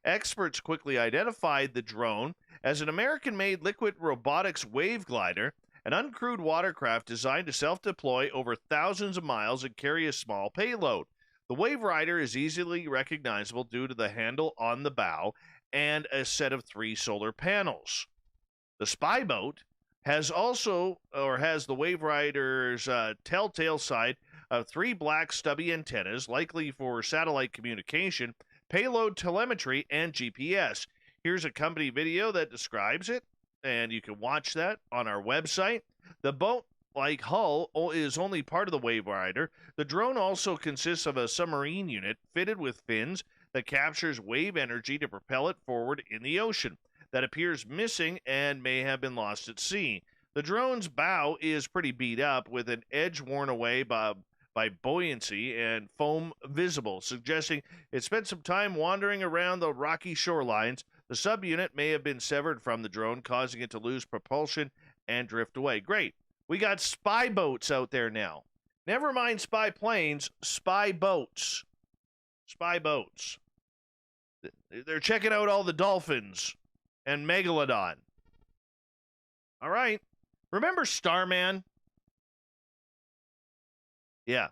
A: Experts quickly identified the drone as an American-made liquid robotics wave glider, an uncrewed watercraft designed to self-deploy over thousands of miles and carry a small payload. The Wave Rider is easily recognizable due to the handle on the bow and a set of 3 solar panels. The spy boat has the Wave Rider's telltale side of 3 black stubby antennas, likely for satellite communication, payload telemetry, and GPS. Here's a company video that describes it, and you can watch that on our website. The boat-like hull is only part of the Wave Rider. The drone also consists of a submarine unit fitted with fins that captures wave energy to propel it forward in the ocean that appears missing and may have been lost at sea. The drone's bow is pretty beat up, with an edge worn away by buoyancy and foam visible, suggesting it spent some time wandering around the rocky shorelines. The subunit may have been severed from the drone, causing it to lose propulsion and drift away. Great. We got spy boats out there now. Never mind spy planes, spy boats. Spy boats. They're checking out all the dolphins and Megalodon. All right. Remember Starman? Yeah.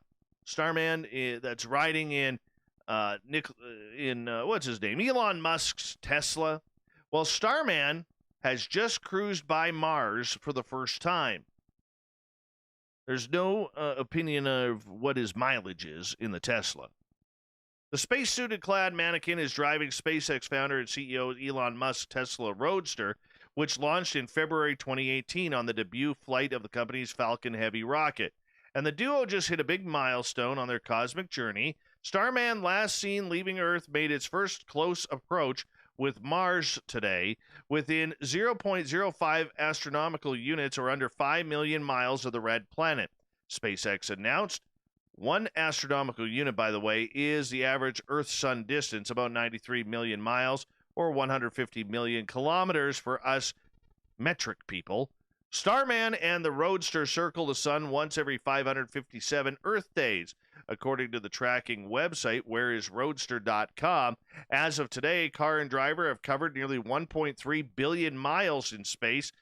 A: Starman that's riding in what's his name? Elon Musk's Tesla. Well, Starman has just cruised by Mars for the first time. There's no opinion of what his mileage is in the Tesla. The spacesuited clad mannequin is driving SpaceX founder and CEO Elon Musk's Tesla Roadster, which launched in February 2018 on the debut flight of the company's Falcon Heavy rocket. And the duo just hit a big milestone on their cosmic journey. Starman, last seen leaving Earth, made its first close approach with Mars today, within 0.05 astronomical units, or under 5 million miles of the red planet. SpaceX announced 1 astronomical unit, by the way, is the average Earth-Sun distance, about 93 million miles, or 150 million kilometers for us metric people. Starman and the Roadster circle the sun once every 557 Earth days, according to the tracking website whereisroadster.com. As of today, car and driver have covered nearly 1.3 billion miles in space,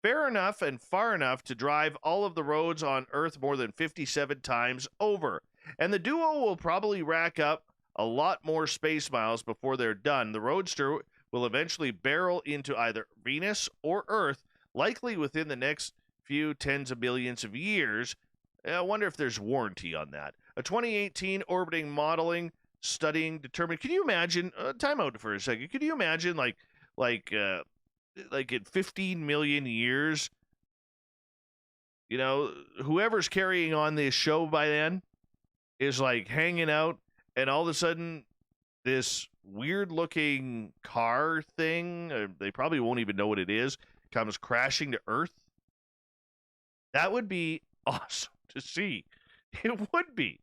A: fair enough and far enough to drive all of the roads on Earth more than 57 times over. And the duo will probably rack up a lot more space miles before they're done. The Roadster will eventually barrel into either Venus or Earth, likely within the next few tens of billions of years. I wonder if there's warranty on that. A 2018 orbiting modeling studying determined. Can you imagine? Time out for a second. Could you imagine, like in 15 million years, whoever's carrying on this show by then is like hanging out, and all of a sudden, this weird-looking car thing, they probably won't even know what it is, comes crashing to Earth? That would be awesome to see. It would be.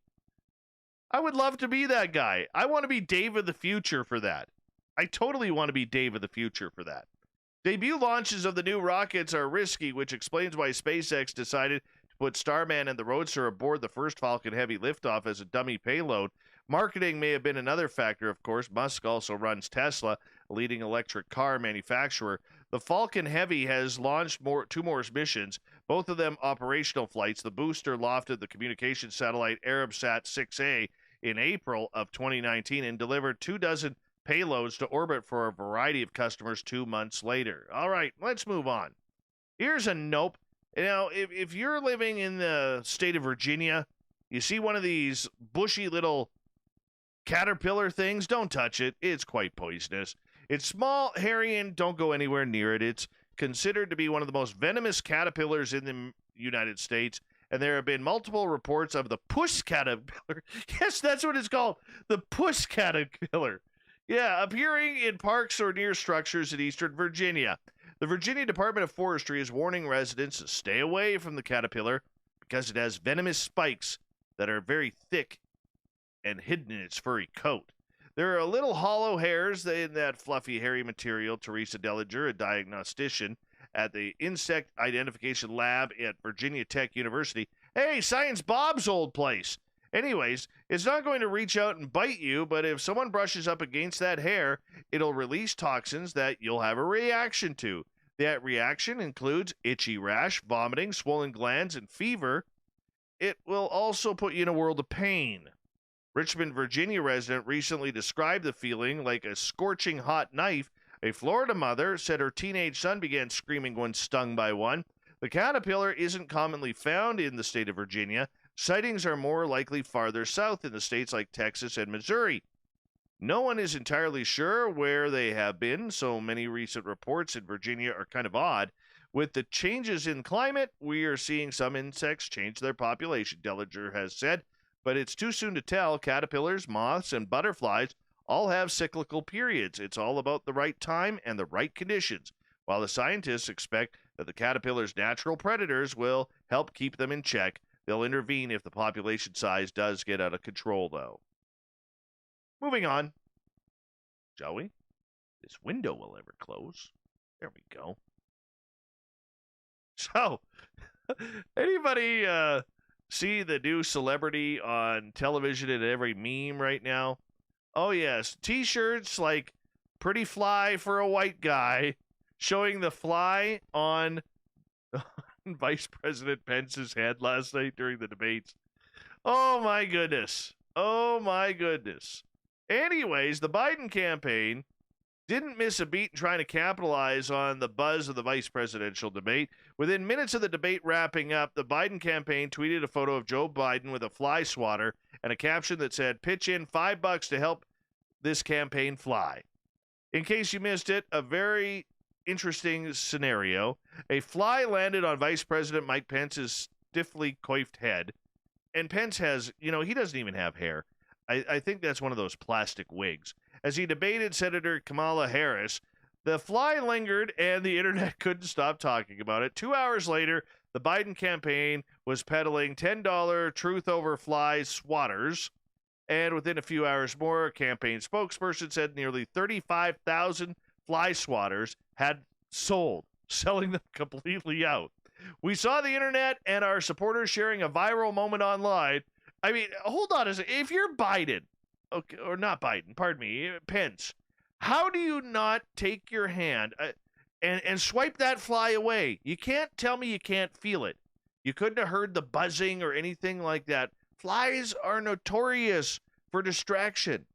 A: I would love to be that guy. I want to be Dave of the Future for that. I totally want to be Dave of the Future for that. Debut launches of the new rockets are risky, which explains why SpaceX decided to put Starman and the Roadster aboard the first Falcon Heavy liftoff as a dummy payload. Marketing may have been another factor, of course. Musk also runs Tesla, a leading electric car manufacturer. The Falcon Heavy has launched 2 more missions, both of them operational flights. The booster lofted the communication satellite Arabsat 6A in April of 2019 and delivered 24 payloads to orbit for a variety of customers 2 months later. All right, let's move on. Here's a nope. Now, if you're living in the state of Virginia, you see one of these bushy little caterpillar things, don't touch it. It's quite poisonous. It's small, hairy, and don't go anywhere near it. It's considered to be one of the most venomous caterpillars in the United States, and there have been multiple reports of the puss caterpillar. Yes, that's what it's called, the puss caterpillar. Yeah, appearing in parks or near structures in eastern Virginia. The Virginia Department of Forestry is warning residents to stay away from the caterpillar because it has venomous spikes that are very thick and hidden in its furry coat. There are little hollow hairs in that fluffy, hairy material. Teresa Dellinger, a diagnostician at the Insect Identification Lab at Virginia Tech University. Hey, Science Bob's old place. Anyways, it's not going to reach out and bite you, but if someone brushes up against that hair, it'll release toxins that you'll have a reaction to. That reaction includes itchy rash, vomiting, swollen glands, and fever. It will also put you in a world of pain. Richmond, Virginia resident recently described the feeling like a scorching hot knife. A Florida mother said her teenage son began screaming when stung by one. The caterpillar isn't commonly found in the state of Virginia. Sightings are more likely farther south in the states like Texas and Missouri. No one is entirely sure where they have been, so many recent reports in Virginia are kind of odd. With the changes in climate, we are seeing some insects change their population, Dellinger has said, but it's too soon to tell. Caterpillars, moths, and butterflies all have cyclical periods. It's all about the right time and the right conditions, while the scientists expect that the caterpillar's natural predators will help keep them in check. They'll intervene if the population size does get out of control, though. Moving on, shall we? This window will ever close. There we go. So, anybody see the new celebrity on television and every meme right now? Oh, yes. T-shirts like pretty fly for a white guy showing the fly on Vice President Pence's head last night during the debates. Oh, my goodness. Oh, my goodness. Anyways, the Biden campaign didn't miss a beat in trying to capitalize on the buzz of the vice presidential debate. Within minutes of the debate wrapping up, the Biden campaign tweeted a photo of Joe Biden with a fly swatter and a caption that said, "Pitch in $5 to help this campaign fly." In case you missed it, a very interesting scenario. A fly landed on Vice President Mike Pence's stiffly coiffed head. And Pence has, he doesn't even have hair. I think that's one of those plastic wigs. As he debated Senator Kamala Harris, the fly lingered and the internet couldn't stop talking about it. 2 hours later, the Biden campaign was peddling $10 truth over fly swatters. And within a few hours more, a campaign spokesperson said nearly 35,000 fly swatters had sold, selling them completely out. We saw the internet and our supporters sharing a viral moment online. I mean, hold on a second. If you're Biden, okay, or not Biden, pardon me, Pence, how do you not take your hand and swipe that fly away? You can't tell me you can't feel it. You couldn't have heard the buzzing or anything like that. Flies are notorious for distraction.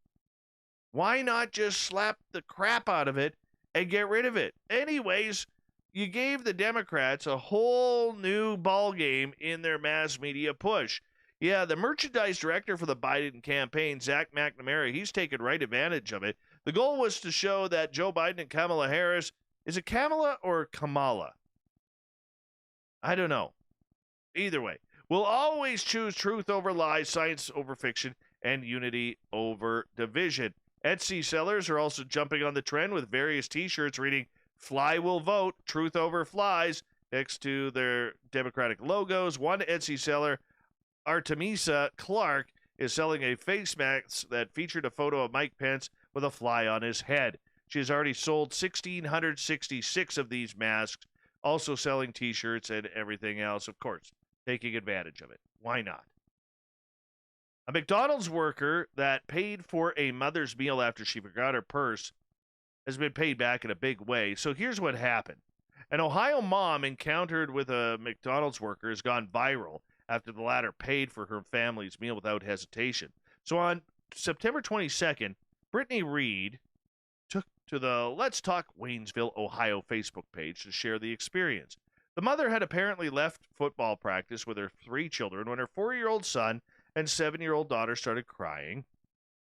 A: Why not just slap the crap out of it and get rid of it? Anyways, you gave the Democrats a whole new ball game in their mass media push. Yeah, the merchandise director for the Biden campaign, Zach McNamara, he's taken right advantage of it. The goal was to show that Joe Biden and Kamala Harris, is it Kamala or Kamala? I don't know. Either way, we'll always choose truth over lies, science over fiction, and unity over division. Etsy sellers are also jumping on the trend with various T-shirts reading, "Fly will vote, truth over flies," next to their Democratic logos. One Etsy seller, Artemisa Clark, is selling a face mask that featured a photo of Mike Pence with a fly on his head. She has already sold 1,666 of these masks, also selling T-shirts and everything else, of course, taking advantage of it. Why not? A McDonald's worker that paid for a mother's meal after she forgot her purse has been paid back in a big way. So here's what happened. An Ohio mom encountered with a McDonald's worker has gone viral after the latter paid for her family's meal without hesitation. So on September 22nd, Brittany Reed took to the Let's Talk Waynesville, Ohio Facebook page to share the experience. The mother had apparently left football practice with her 3 children when her 4-year-old son and 7-year-old daughter started crying.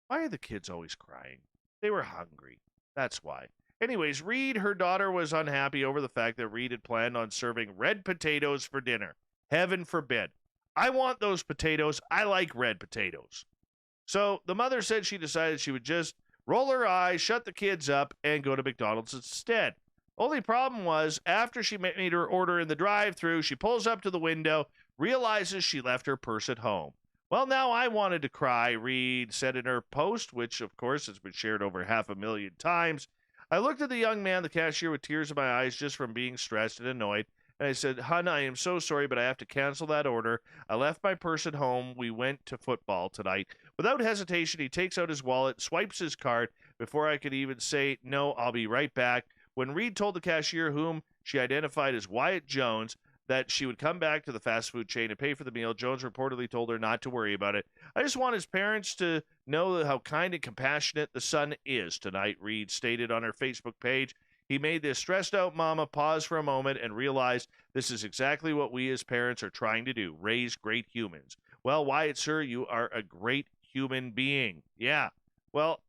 A: Why are the kids always crying? They were hungry. That's why. Anyways, Reed, her daughter, was unhappy over the fact that Reed had planned on serving red potatoes for dinner. Heaven forbid. I want those potatoes. I like red potatoes. So the mother said she decided she would just roll her eyes, shut the kids up, and go to McDonald's instead. Only problem was, after she made her order in the drive-thru, she pulls up to the window, realizes she left her purse at home. Well, now I wanted to cry, Reed said in her post, which, of course, has been shared over 500,000 times. I looked at the young man, the cashier, with tears in my eyes just from being stressed and annoyed, and I said, "Hun, I am so sorry, but I have to cancel that order. I left my purse at home. We went to football tonight." Without hesitation, he takes out his wallet, swipes his card. Before I could even say, "No, I'll be right back," when Reed told the cashier, whom she identified as Wyatt Jones, that she would come back to the fast food chain and pay for the meal, Jones reportedly told her not to worry about it. "I just want his parents to know how kind and compassionate the son is tonight," Reed stated on her Facebook page. He made this stressed-out mama pause for a moment and realize this is exactly what we as parents are trying to do, raise great humans. Well, Wyatt, sir, you are a great human being. Yeah. Well,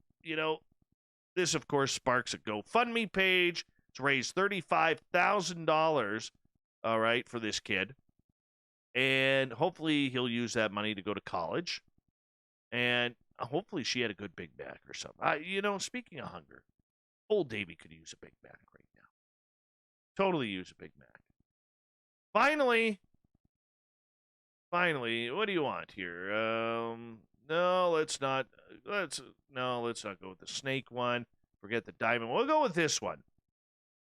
A: this, of course, sparks a GoFundMe page. It's raised $35,000, all right, for this kid. And hopefully he'll use that money to go to college. And hopefully she had a good Big Mac or something. Speaking of hunger, old Davy could use a Big Mac right now. Totally use a Big Mac. Finally, what do you want here? No, let's not go with the snake one. Forget the diamond. We'll go with this one.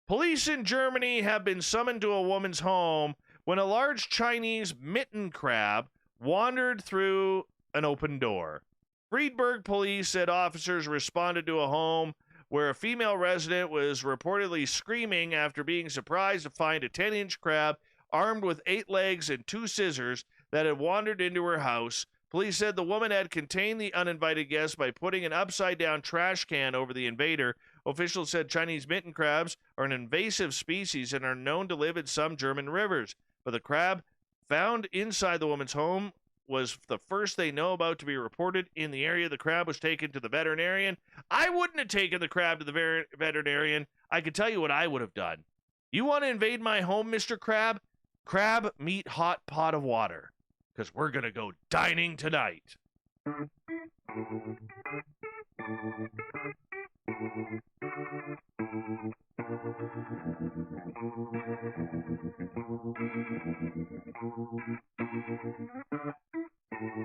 A: Police in Germany have been summoned to a woman's home when a large Chinese mitten crab wandered through an open door. Friedberg police said officers responded to a home where a female resident was reportedly screaming after being surprised to find a 10-inch crab armed with 8 legs and 2 scissors that had wandered into her house. Police said the woman had contained the uninvited guest by putting an upside-down trash can over the invader. Officials said Chinese mitten crabs are an invasive species and are known to live in some German rivers. But the crab found inside the woman's home was the first they know about to be reported in the area. The crab was taken to the veterinarian. I wouldn't have taken the crab to the veterinarian. I can tell you what I would have done. You want to invade my home, Mr. Crab? Crab, meat, hot pot of water. Because we're going to go dining tonight.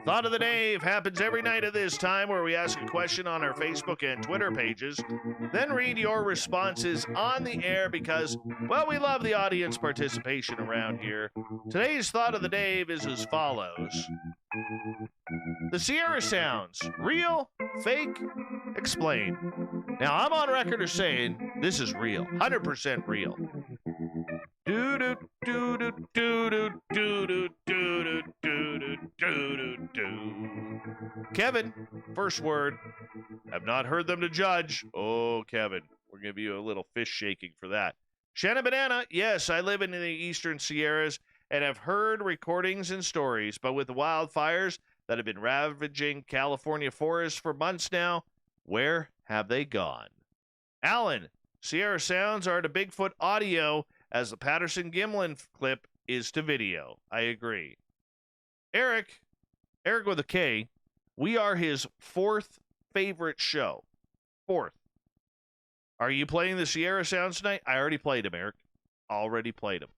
A: Thought of the Day happens every night at this time, where we ask a question on our Facebook and Twitter pages, then read your responses on the air because, well, we love the audience participation around here. Today's Thought of the Day is as follows. The Sierra Sounds, real, fake, explain. Now, I'm on record as saying this is real, 100% real. Kevin, first word. Have not heard them to judge. Oh, Kevin, we'll give you a little fish shaking for that. Shannon Banana, yes, I live in the eastern Sierras and have heard recordings and stories, but with the wildfires that have been ravaging California forests for months now, where have they gone? Alan, Sierra Sounds are to Bigfoot audio as the Patterson-Gimlin clip is to video. I agree. Eric with a K, we are his 4th favorite show. 4th. Are you playing the Sierra Sounds tonight? I already played him, Eric. Already played him.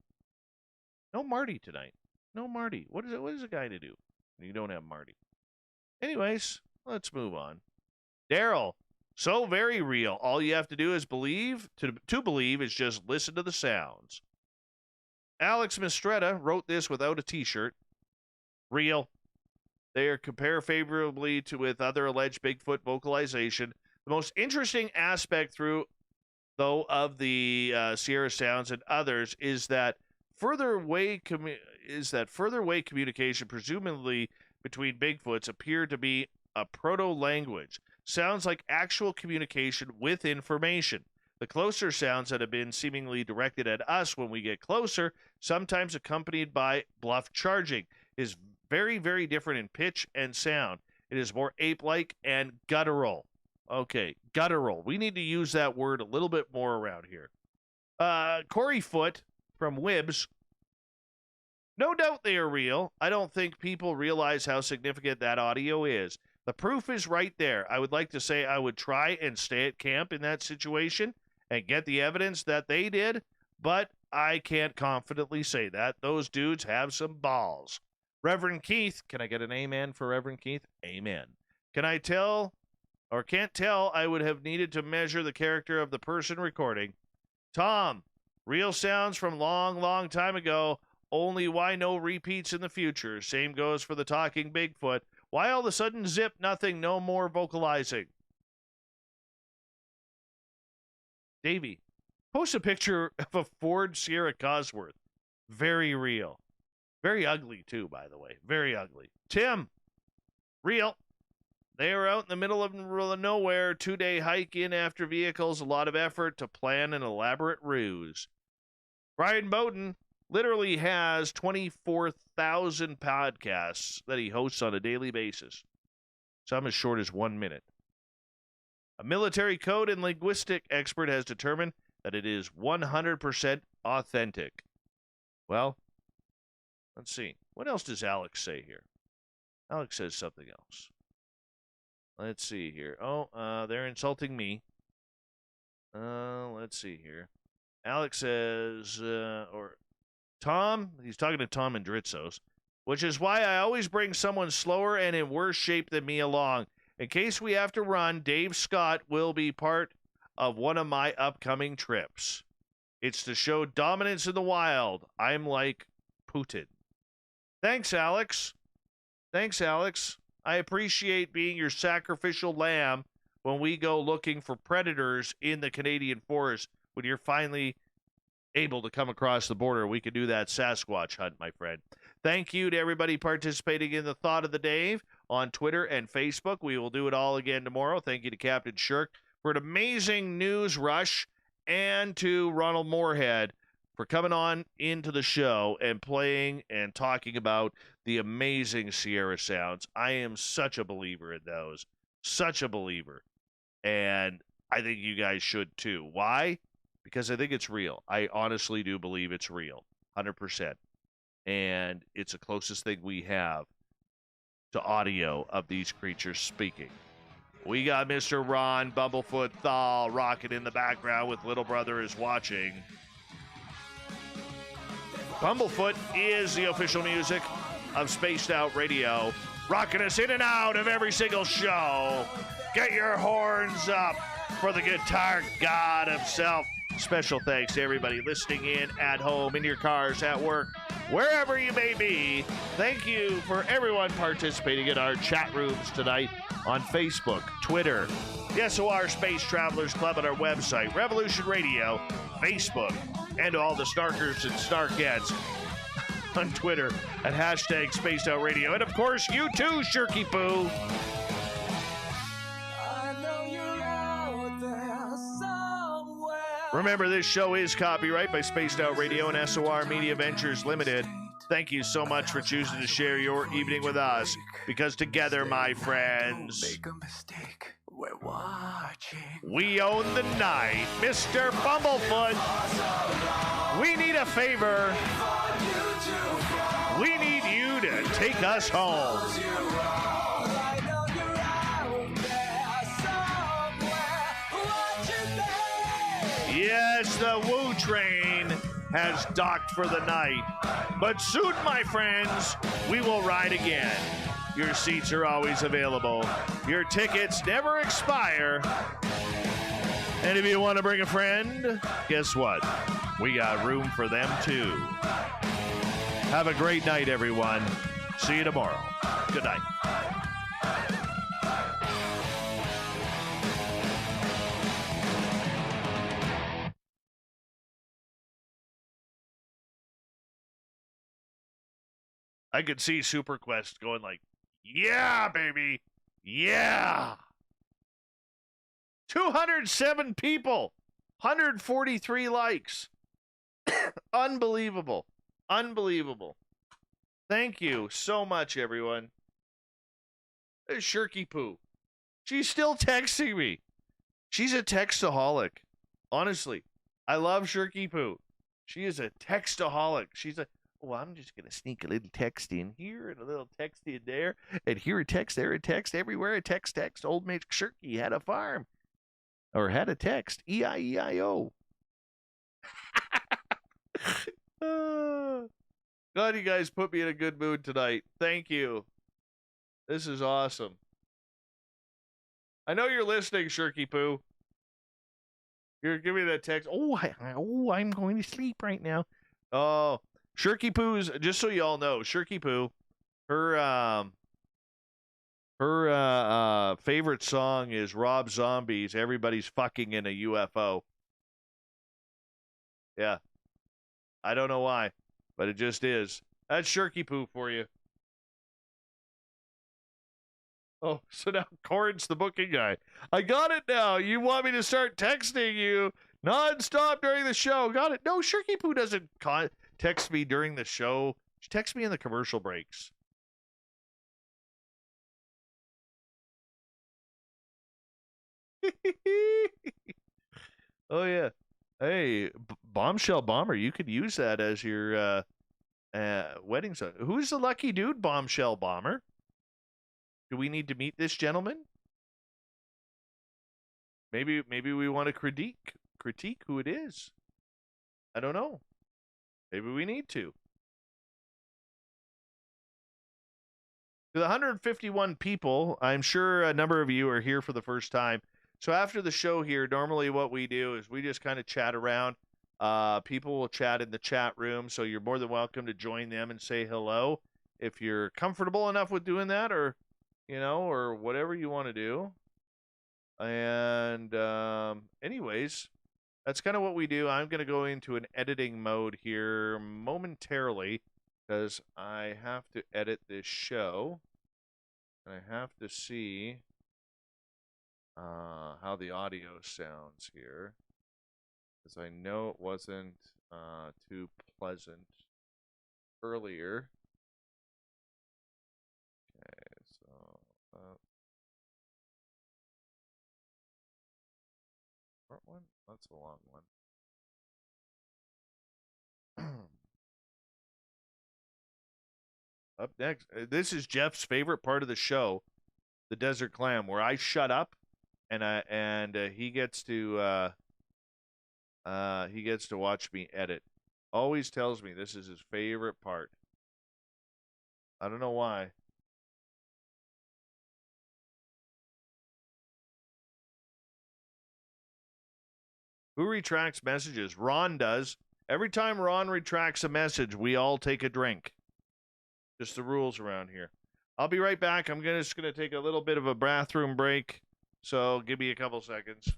A: No Marty tonight. No Marty. What is a guy to do when you don't have Marty? Anyways, let's move on. Daryl, so very real. All you have to do is believe. To believe is just listen to the sounds. Alex Mistretta wrote this without a t-shirt. Real. They are compare favorably with other alleged Bigfoot vocalization. The most interesting aspect of the Sierra Sounds and others is that further way communication, presumably between Bigfoots, appear to be a proto-language. Sounds like actual communication with information. The closer sounds that have been seemingly directed at us when we get closer, sometimes accompanied by bluff charging, is very, very different in pitch and sound. It is more ape-like and guttural. Okay, guttural. We need to use that word a little bit more around here. Corey Foote from Wibbs. No doubt they are real. I don't think people realize how significant that audio is. The proof is right there. I would like to say I would try and stay at camp in that situation and get the evidence that they did, but I can't confidently say that. Those dudes have some balls. Reverend Keith, can I get an amen for Reverend Keith? Amen. Can I tell or can't tell I would have needed to measure the character of the person recording? Tom, real sounds from long time ago. Only why no repeats in the future? Same goes for the talking Bigfoot. Why all of a sudden zip, nothing, no more vocalizing? Davey, post a picture of a Ford Sierra Cosworth. Very real. Very ugly, too, by the way. Very ugly. Tim, real. They were out in the middle of nowhere, 2-day hike in after vehicles, a lot of effort to plan an elaborate ruse. Brian Bowden literally has 24,000 podcasts that he hosts on a daily basis. Some as short as 1 minute. A military code and linguistic expert has determined that it is 100% authentic. Well, let's see. What else does Alex say here? Alex says something else. Let's see here. Oh, they're insulting me. Let's see here. Alex says, Tom, he's talking to Tom and Dritzos, which is why I always bring someone slower and in worse shape than me along. In case we have to run, Dave Scott will be part of one of my upcoming trips. It's to show dominance in the wild. I'm like Putin. Thanks, Alex. Thanks, Alex. I appreciate being your sacrificial lamb when we go looking for predators in the Canadian forest. When you're finally able to come across the border, we can do that Sasquatch hunt, my friend. Thank you to everybody participating in the Thought of the Dave on Twitter and Facebook. We will do it all again tomorrow. Thank you to Captain Shirk for an amazing news rush, and to Ronald Morehead for coming on into the show and playing and talking about the amazing Sierra Sounds. I am such a believer in those. Such a believer. And I think you guys should too. Why? Because I think it's real. I honestly do believe it's real. 100%. And it's the closest thing we have to audio of these creatures speaking. We got Mr. Ron Bumblefoot Thal rocking in the background with Little Brother is Watching. Bumblefoot is the official music of Spaced Out Radio, rocking us in and out of every single show. Get your horns up for the guitar god himself. Special thanks to everybody listening in at home, in your cars, at work, wherever you may be. Thank you for everyone participating in our chat rooms tonight on Facebook, Twitter, the SOR Space Travelers Club, on our website, Revolution Radio, Facebook, and all the snarkers and snarkettes on Twitter at hashtag Spaced Out Radio. And of course, you too, Shirky Poo. Remember, this show is copyright by Spaced Out Radio and SOR Media Ventures Limited. Thank you so much for choosing to share your evening with us, because together, my friends, make a mistake. We're watching. We own the night. Mr. Bumblefoot, we need a favor. We need you to take us home. Yes, the Woo train has docked for the night. But soon, my friends, we will ride again. Your seats are always available. Your tickets never expire. And if you want to bring a friend, guess what? We got room for them too. Have a great night, everyone. See you tomorrow. Good night. I could see Super Quest going like, yeah, baby. Yeah. 207 people. 143 likes. Unbelievable. Unbelievable. Thank you so much, everyone. There's Shirky Poo. She's still texting me. She's a textaholic. Honestly, I love Shirky Poo. She is a textaholic. She's a, well, I'm just going to sneak a little text in here and a little text in there, and here a text, there a text, everywhere a text. Old mate Shirky had a farm, or had a text, E-I-E-I-O. Glad you guys put me in a good mood tonight. Thank you. This is awesome. I know you're listening, Shirky Poo. You're giving me that text. I'm going to sleep right now. Oh, Shirky Poo's, just so you all know, Shirky Poo, her favorite song is Rob Zombie's Everybody's Fucking in a UFO. Yeah. I don't know why, but it just is. That's Shirky Poo for you. Oh, so now Corin's the booking guy. I got it now. You want me to start texting you nonstop during the show. Got it. No, Shirky Poo doesn't text me during the show. She texts me in the commercial breaks. Oh, yeah. Hey, Bombshell Bomber, you could use that as your wedding song. Who's the lucky dude, Bombshell Bomber? Do we need to meet this gentleman? Maybe we want to critique who it is. I don't know. Maybe we need to. To the 151 people, I'm sure a number of you are here for the first time. So after the show here, normally what we do is we just kind of chat around. People will chat in the chat room, so you're more than welcome to join them and say hello if you're comfortable enough with doing that, or or whatever you want to do. And anyways, that's kind of what we do. I'm going to go into an editing mode here momentarily because I have to edit this show. And I have to see how the audio sounds here. Because I know it wasn't too pleasant earlier. Okay, so... short one? That's a long one. Up next, this is Jeff's favorite part of the show, the Desert Clam, where I shut up and he gets to watch me edit. Always tells me this is his favorite part. I don't know why. Who retracts messages? Ron does. Every time Ron retracts a message, we all take a drink. Just the rules around here. I'll be right back. I'm just going to take a little bit of a bathroom break. So give me a couple seconds.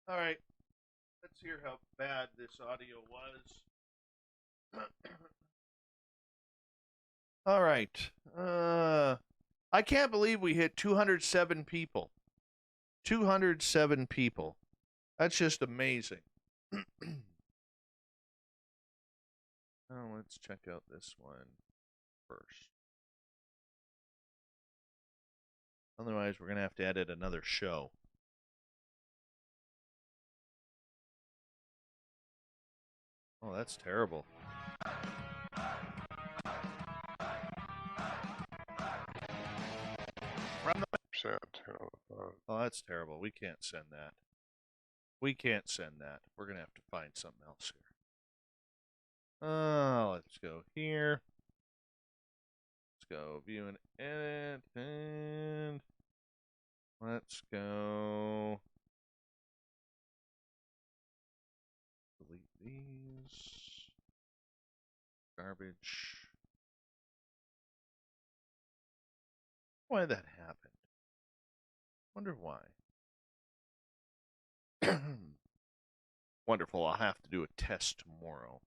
A: All right. Let's hear how bad this audio was. All right. I can't believe we hit 207 people. 207 people. That's just amazing. Let's check out this one first. Otherwise, we're going to have to edit another show. Oh, that's terrible. Oh, that's terrible. We can't send that. We can't send that. We're going to have to find something else here. Let's go here. Let's go view and edit, and let's go delete these. Garbage. Why that happened? Wonder why. Wonderful. I'll have to do a test tomorrow.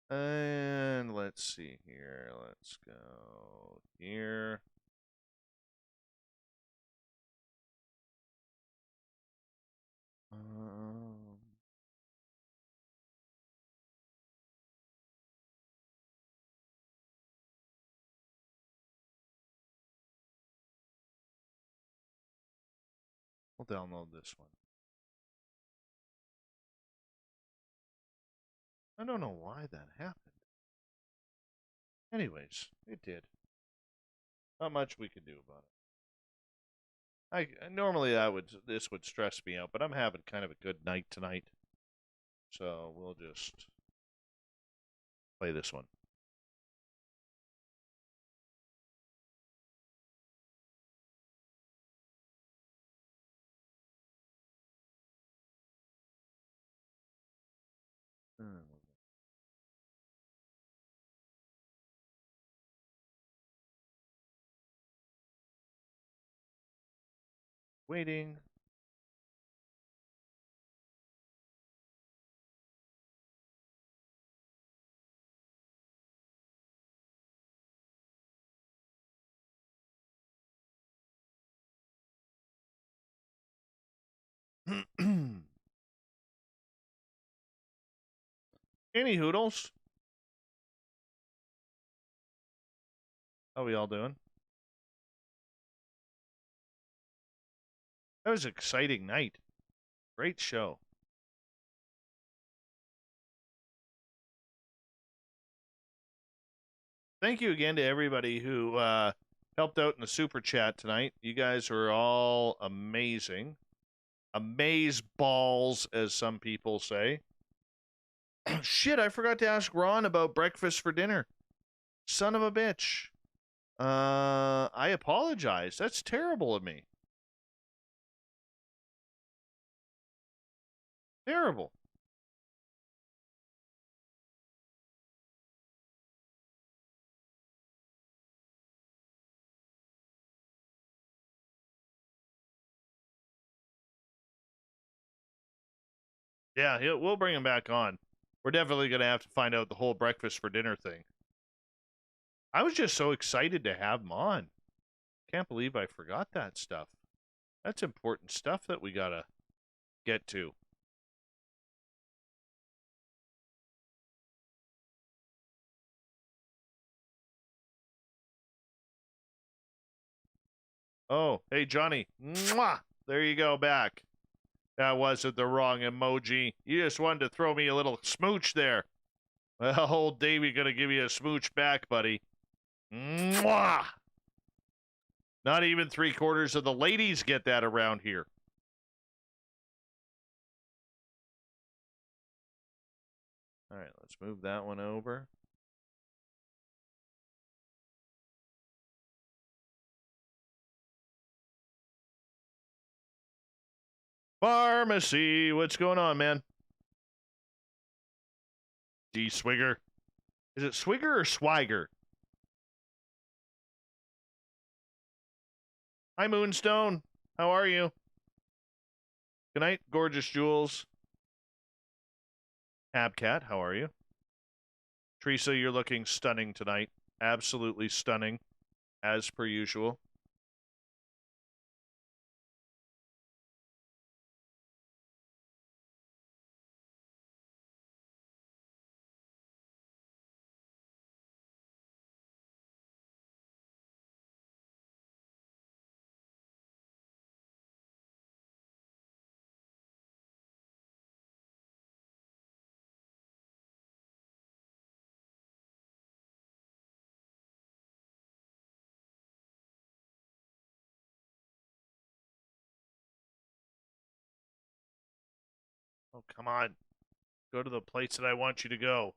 A: And let's see here. Let's go here. We'll download this one. I don't know why that happened. Anyways, it did. Not much we can do about it. Normally this would stress me out, but I'm having kind of a good night tonight. So we'll just play this one. Waiting. Any hoodles? How we all doing? That was an exciting night. Great show. Thank you again to everybody who helped out in the super chat tonight. You guys were all amazing. Amaze balls, as some people say. Shit, I forgot to ask Ron about breakfast for dinner. Son of a bitch. I apologize. That's terrible of me. Terrible. Yeah, we'll bring him back on. We're definitely going to have to find out the whole breakfast for dinner thing. I was just so excited to have him on. Can't believe I forgot that stuff. That's important stuff that we got to get to. Oh, hey, Johnny. Mwah! There you go, back. That wasn't the wrong emoji. You just wanted to throw me a little smooch there. Well, old Davey gonna give you a smooch back, buddy. Mwah! Not even 3/4 of the ladies get that around here. All right, let's move that one over. Pharmacy, what's going on, man? D Swigger. Is it Swigger or Swagger? Hi, Moonstone. How are you? Good night, gorgeous Jules. Habcat, how are you? Teresa, you're looking stunning tonight. Absolutely stunning, as per usual. Oh, come on. Go to the place that I want you to go.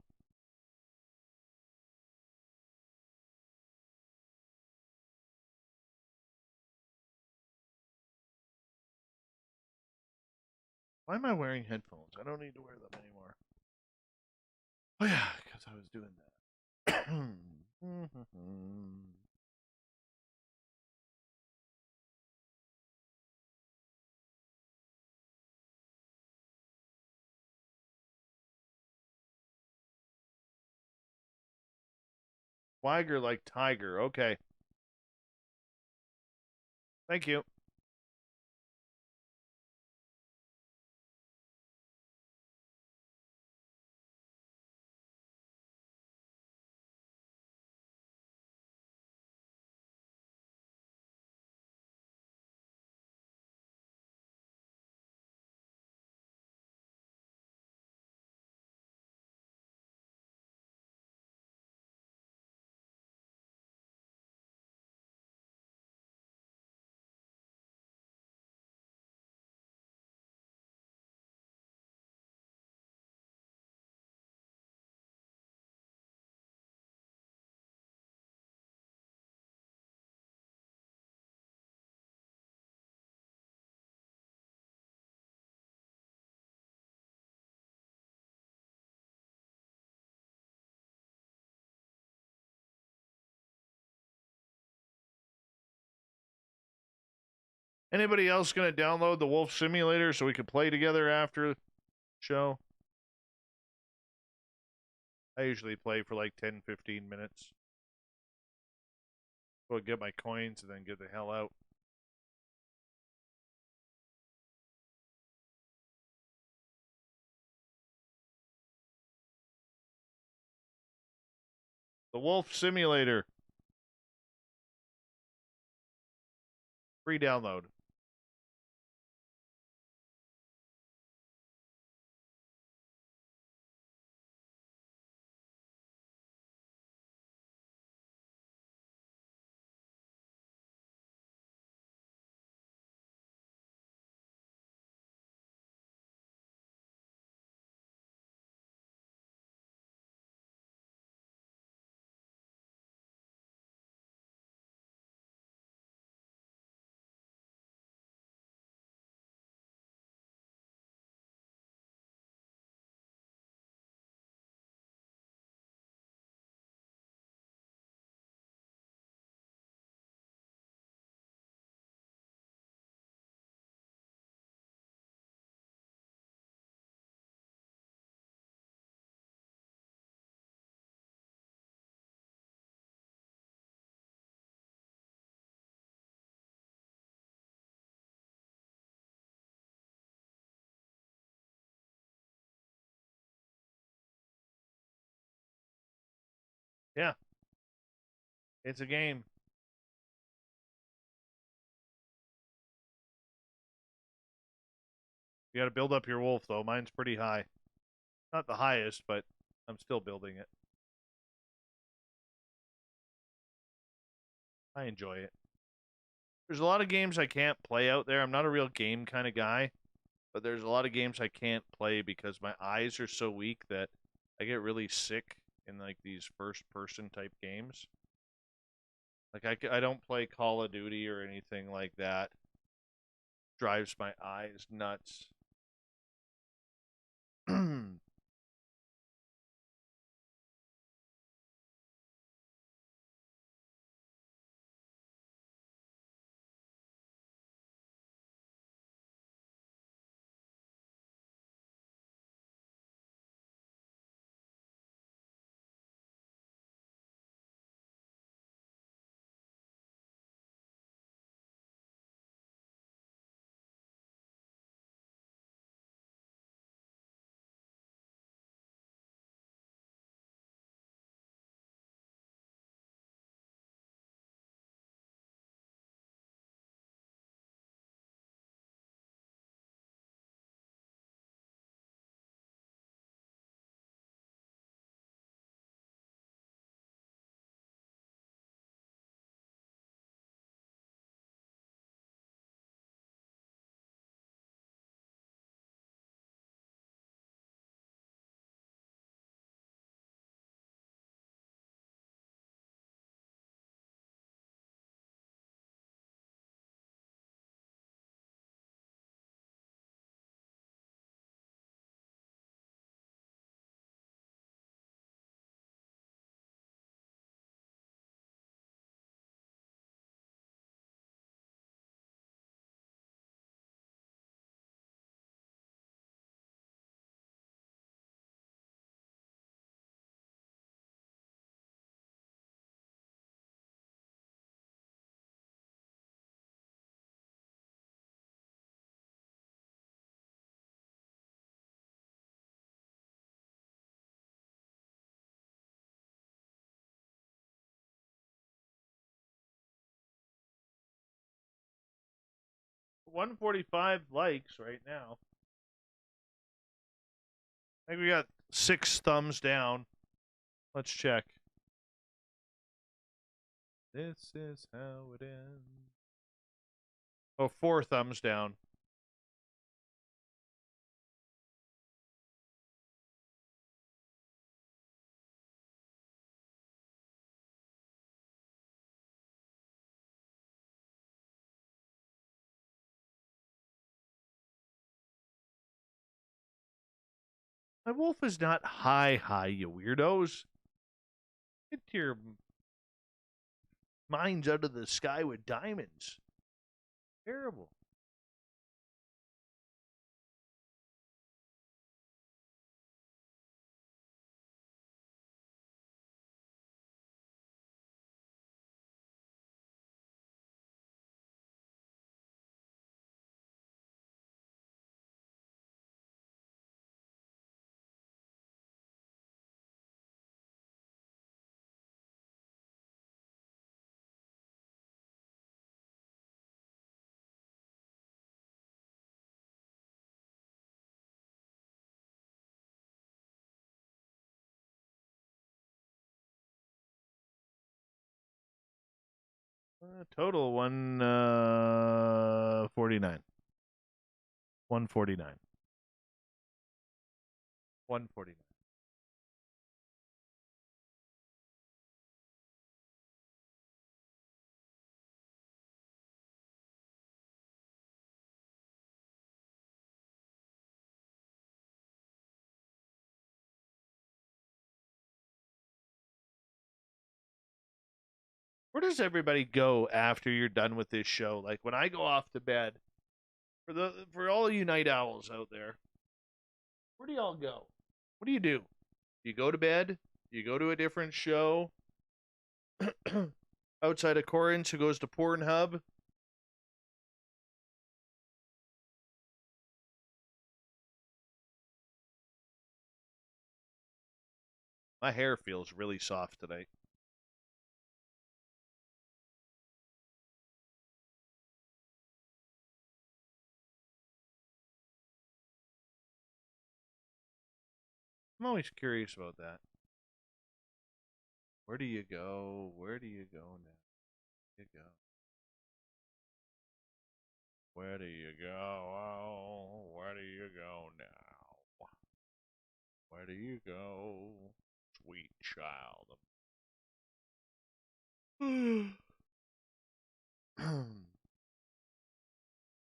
A: Why am I wearing headphones? I don't need to wear them anymore. Oh, yeah, because I was doing that. Swagger like tiger. Okay. Thank you. Anybody else going to download the Wolf Simulator so we could play together after the show? I usually play for like 10, 15 minutes. Go get my coins and then get the hell out. The Wolf Simulator. Free download. Yeah. It's a game. You got to build up your wolf, though. Mine's pretty high. Not the highest, but I'm still building it. I enjoy it. There's a lot of games I can't play out there. I'm not a real game kind of guy, but there's a lot of games I can't play because my eyes are so weak that I get really sick in like these first-person type games. Like I don't play Call of Duty or anything like that. Drives my eyes nuts. 145 likes right now. I think we got 6 thumbs down. Let's check. This is how it ends. Oh, 4 thumbs down. My wolf is not high, you weirdos. Get your minds out of the sky with diamonds. Terrible. Total 149. 149. 149. Where does everybody go after you're done with this show? Like when I go off to bed, for all you night owls out there, where do y'all go? What do? Do you go to bed? Do you go to a different show? Outside of Corinth, who goes to Pornhub? My hair feels really soft tonight. I'm always curious about that. Where do you go? Where do you go now? Where do you go? Where do you go? Oh, where do you go now? Where do you go, sweet child?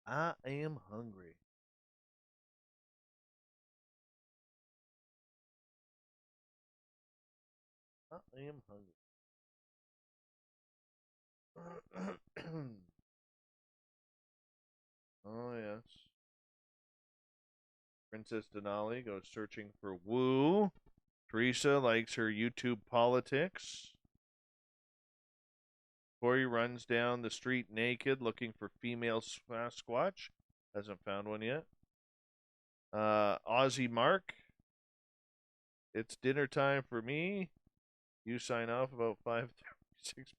A: I am hungry. I am hungry. Oh, yes. Princess Denali goes searching for woo. Teresa likes her YouTube politics. Corey runs down the street naked looking for female Sasquatch. Hasn't found one yet. Aussie Mark. It's dinner time for me. You sign off about 5:36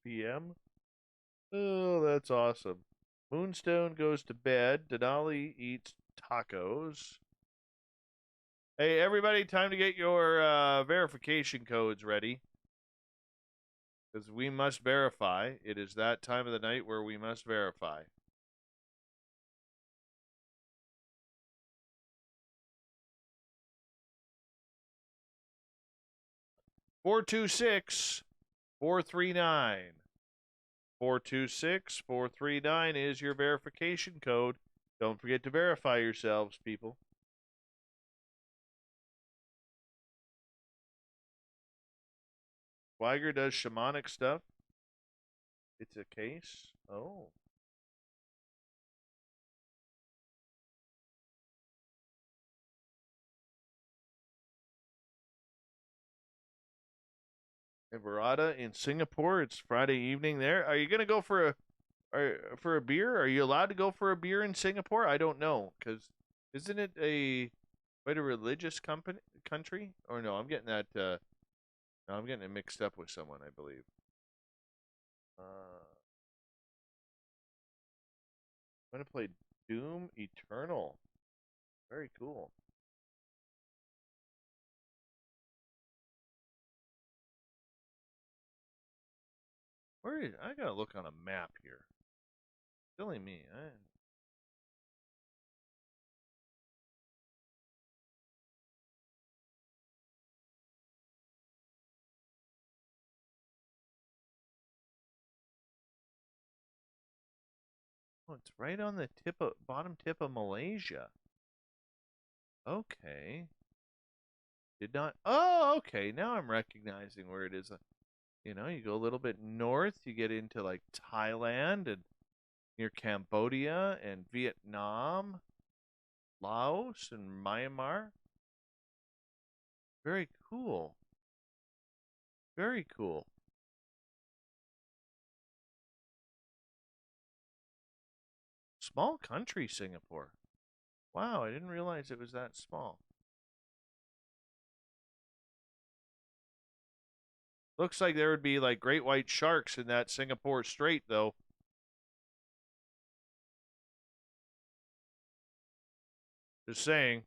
A: p.m. Oh, that's awesome. Moonstone goes to bed. Denali eats tacos. Hey, everybody, time to get your verification codes ready. Because we must verify. It is that time of the night where we must verify. (426) 439. 426 439 is your verification code. Don't forget to verify yourselves, people. Swagger does shamanic stuff. It's a case. Oh. Everada in Singapore. It's Friday evening there. Are you going to go for a beer? Are you allowed to go for a beer in Singapore? I don't know, because isn't it quite a religious country? Or no, I'm getting that. No, I'm getting it mixed up with someone, I believe. I'm going to play Doom Eternal. Very cool. I gotta look on a map here. Silly me. Oh, it's right on the bottom tip of Malaysia. Okay. Did not. Oh, okay. Now I'm recognizing where it is. You go a little bit north, you get into like Thailand and near Cambodia and Vietnam, Laos and Myanmar. Very cool. Very cool. Small country, Singapore. Wow, I didn't realize it was that small. Looks like there would be like great white sharks in that Singapore Strait, though. Just saying.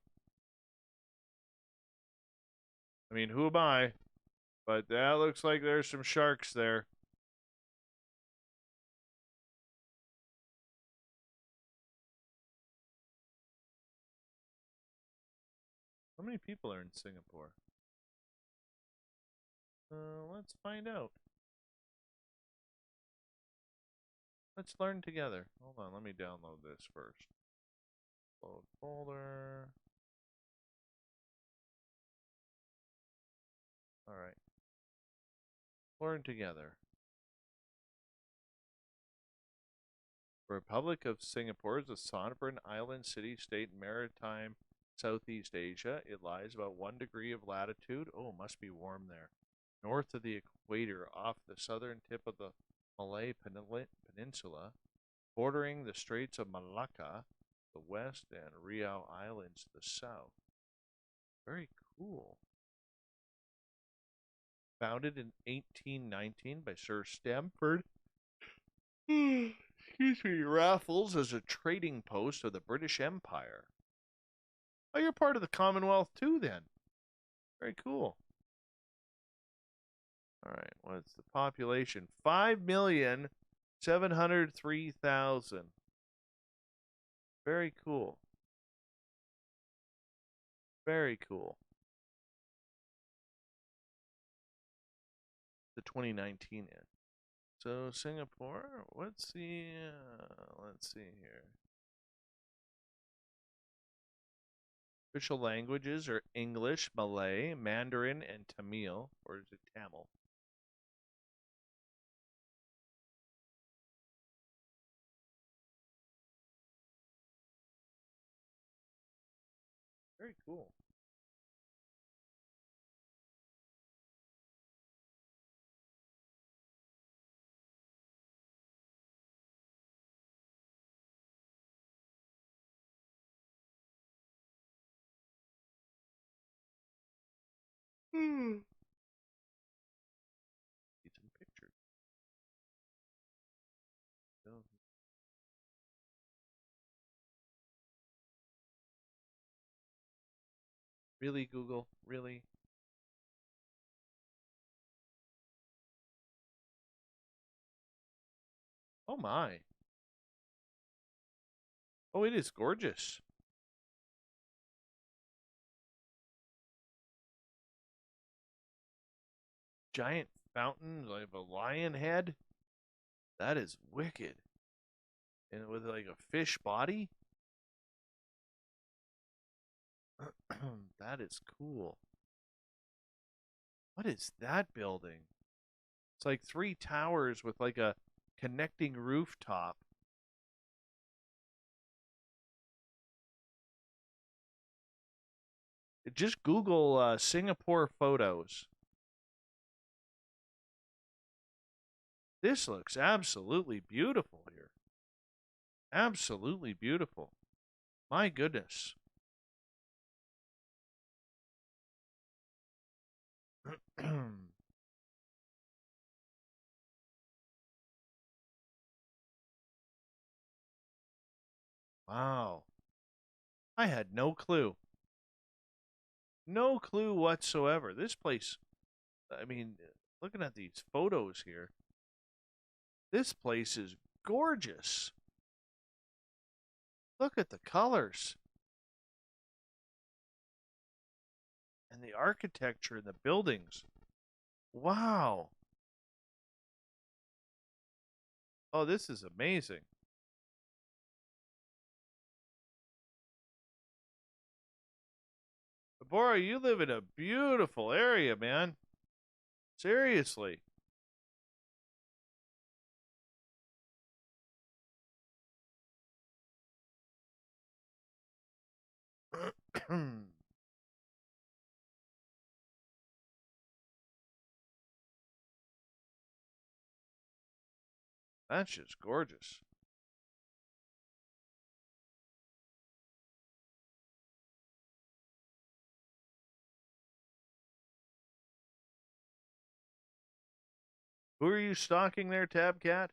A: I mean, who am I? But that looks like there's some sharks there. How many people are in Singapore? Let's find out. Let's learn together. Hold on, let me download this first. Load folder. All right. Learn together. The Republic of Singapore is a sovereign island city-state in maritime Southeast Asia. It lies about 1 degree of latitude. Oh, must be warm there. North of the equator, off the southern tip of the Malay Peninsula, bordering the Straits of Malacca, the west, and Riau Islands, the south. Very cool. Founded in 1819 by Sir Stamford Raffles as a trading post of the British Empire. Oh, you're part of the Commonwealth too, then. Very cool. All right, what's the population? 5,703,000. Very cool. Very cool. The 2019 is. So Singapore, let's see here. Official languages are English, Malay, Mandarin, and Tamil, or is it Tamil? Very cool. See some pictures. Really, Google? Really? Oh my. Oh, it is gorgeous. Giant fountain, like a lion head. That is wicked. And with like a fish body. That is cool. What is that building? It's like 3 towers with like a connecting rooftop. Just Google Singapore photos. This looks absolutely beautiful here. Absolutely beautiful. My goodness. Wow. I had no clue. No clue whatsoever. This place, I mean, looking at these photos here, this place is gorgeous. Look at the colors. And the architecture and the buildings. Wow. Oh, this is amazing. Bora, you live in a beautiful area, man. Seriously. That's just gorgeous. Who are you stalking there, Tab Cat?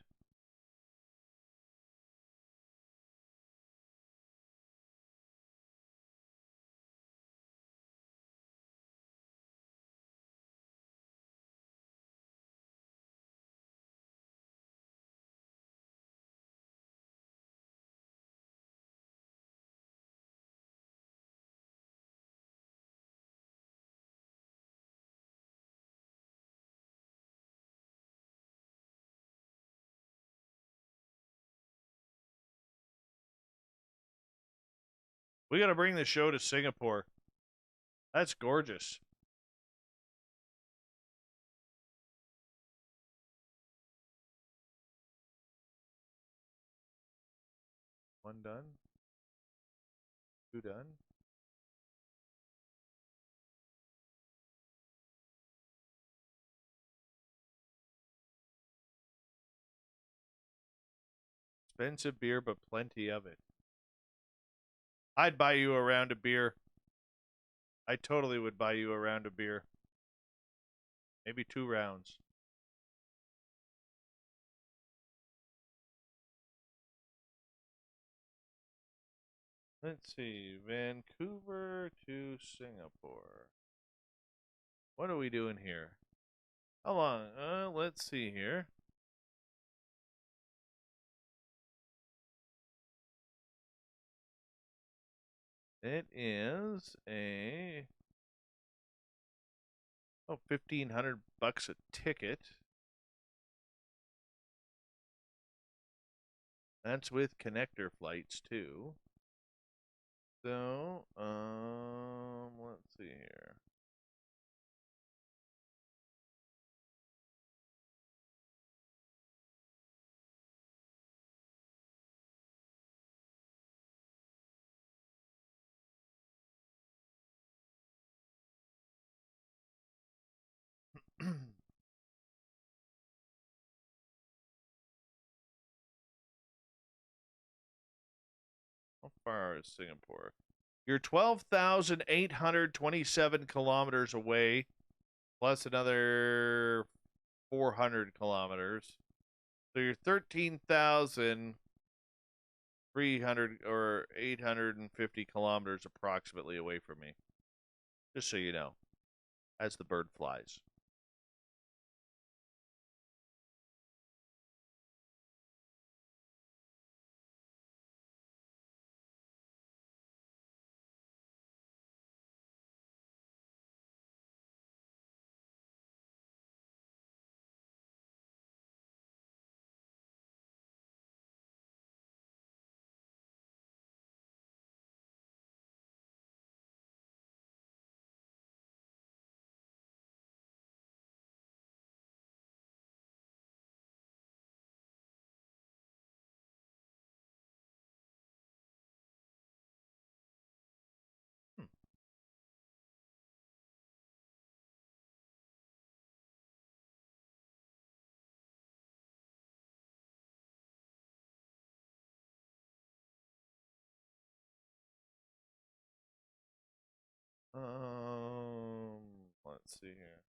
A: We got to bring the show to Singapore. That's gorgeous. One done. Two done. Expensive beer, but plenty of it. I'd buy you a round of beer. I totally would buy you a round of beer. Maybe 2 rounds. Let's see. Vancouver to Singapore. What are we doing here? How long? Let's see here. It is a 1,500 bucks a ticket. That's with connector flights too. So, let's see here. How far is Singapore? You're 12,827 kilometers away, plus another 400 kilometers. So you're 13,300 or 850 kilometers approximately away from me. Just so you know, as the bird flies. Let's see here.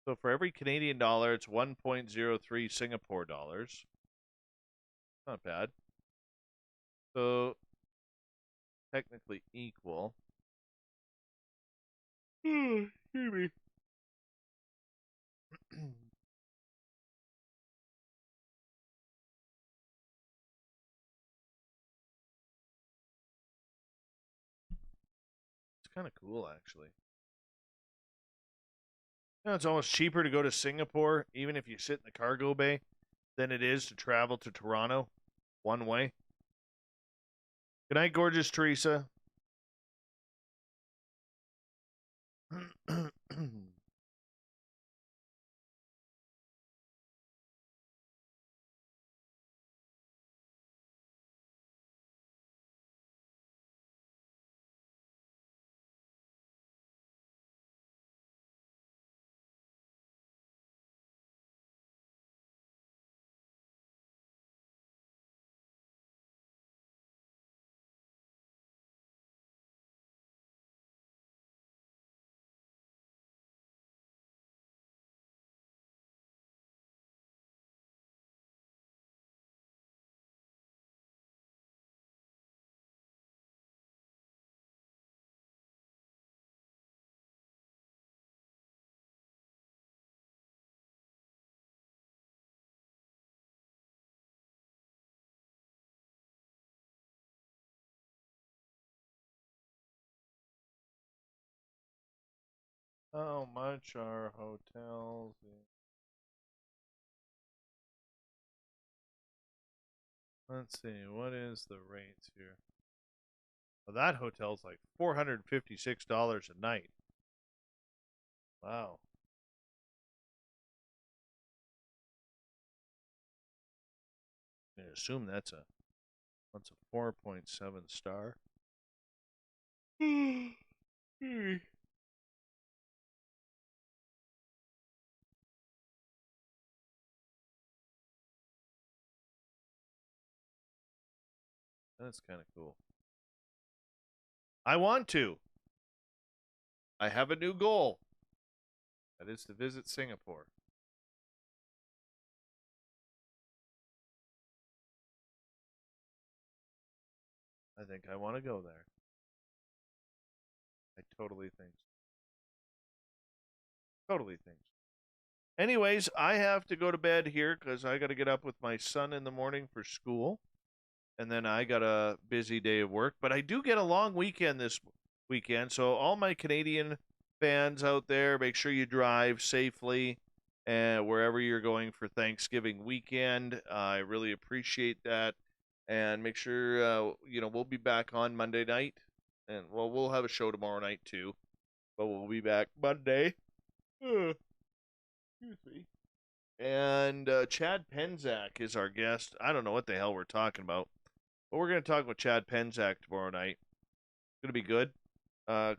A: So for every Canadian dollar, it's 1.03 Singapore dollars. Not bad. So technically equal. Excuse me. It's kind of cool, actually. You know, it's almost cheaper to go to Singapore, even if you sit in the cargo bay, than it is to travel to Toronto one way. Good night, gorgeous Teresa. How much are hotels? Let's see, what is the rates here? Well, that hotel's like $456 a night. Wow. I assume that's a 4.7 star. That's kind of cool. I want to. I have a new goal. That is to visit Singapore. I think I want to go there. I totally think so. Totally think so. Anyways, I have to go to bed here because I got to get up with my son in the morning for school. And then I got a busy day of work. But I do get a long weekend this weekend. So all my Canadian fans out there, make sure you drive safely wherever you're going for Thanksgiving weekend. I really appreciate that. And make sure, we'll be back on Monday night. And, well, we'll have a show tomorrow night, too. But we'll be back Monday. Excuse me. And Chad Penzak is our guest. I don't know what the hell we're talking about. But we're going to talk with Chad Penzak tomorrow night. It's going to be good.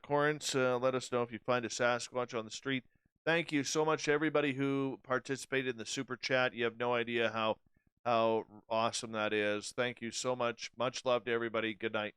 A: Corrence, let us know if you find a Sasquatch on the street. Thank you so much to everybody who participated in the Super Chat. You have no idea how awesome that is. Thank you so much. Much love to everybody. Good night.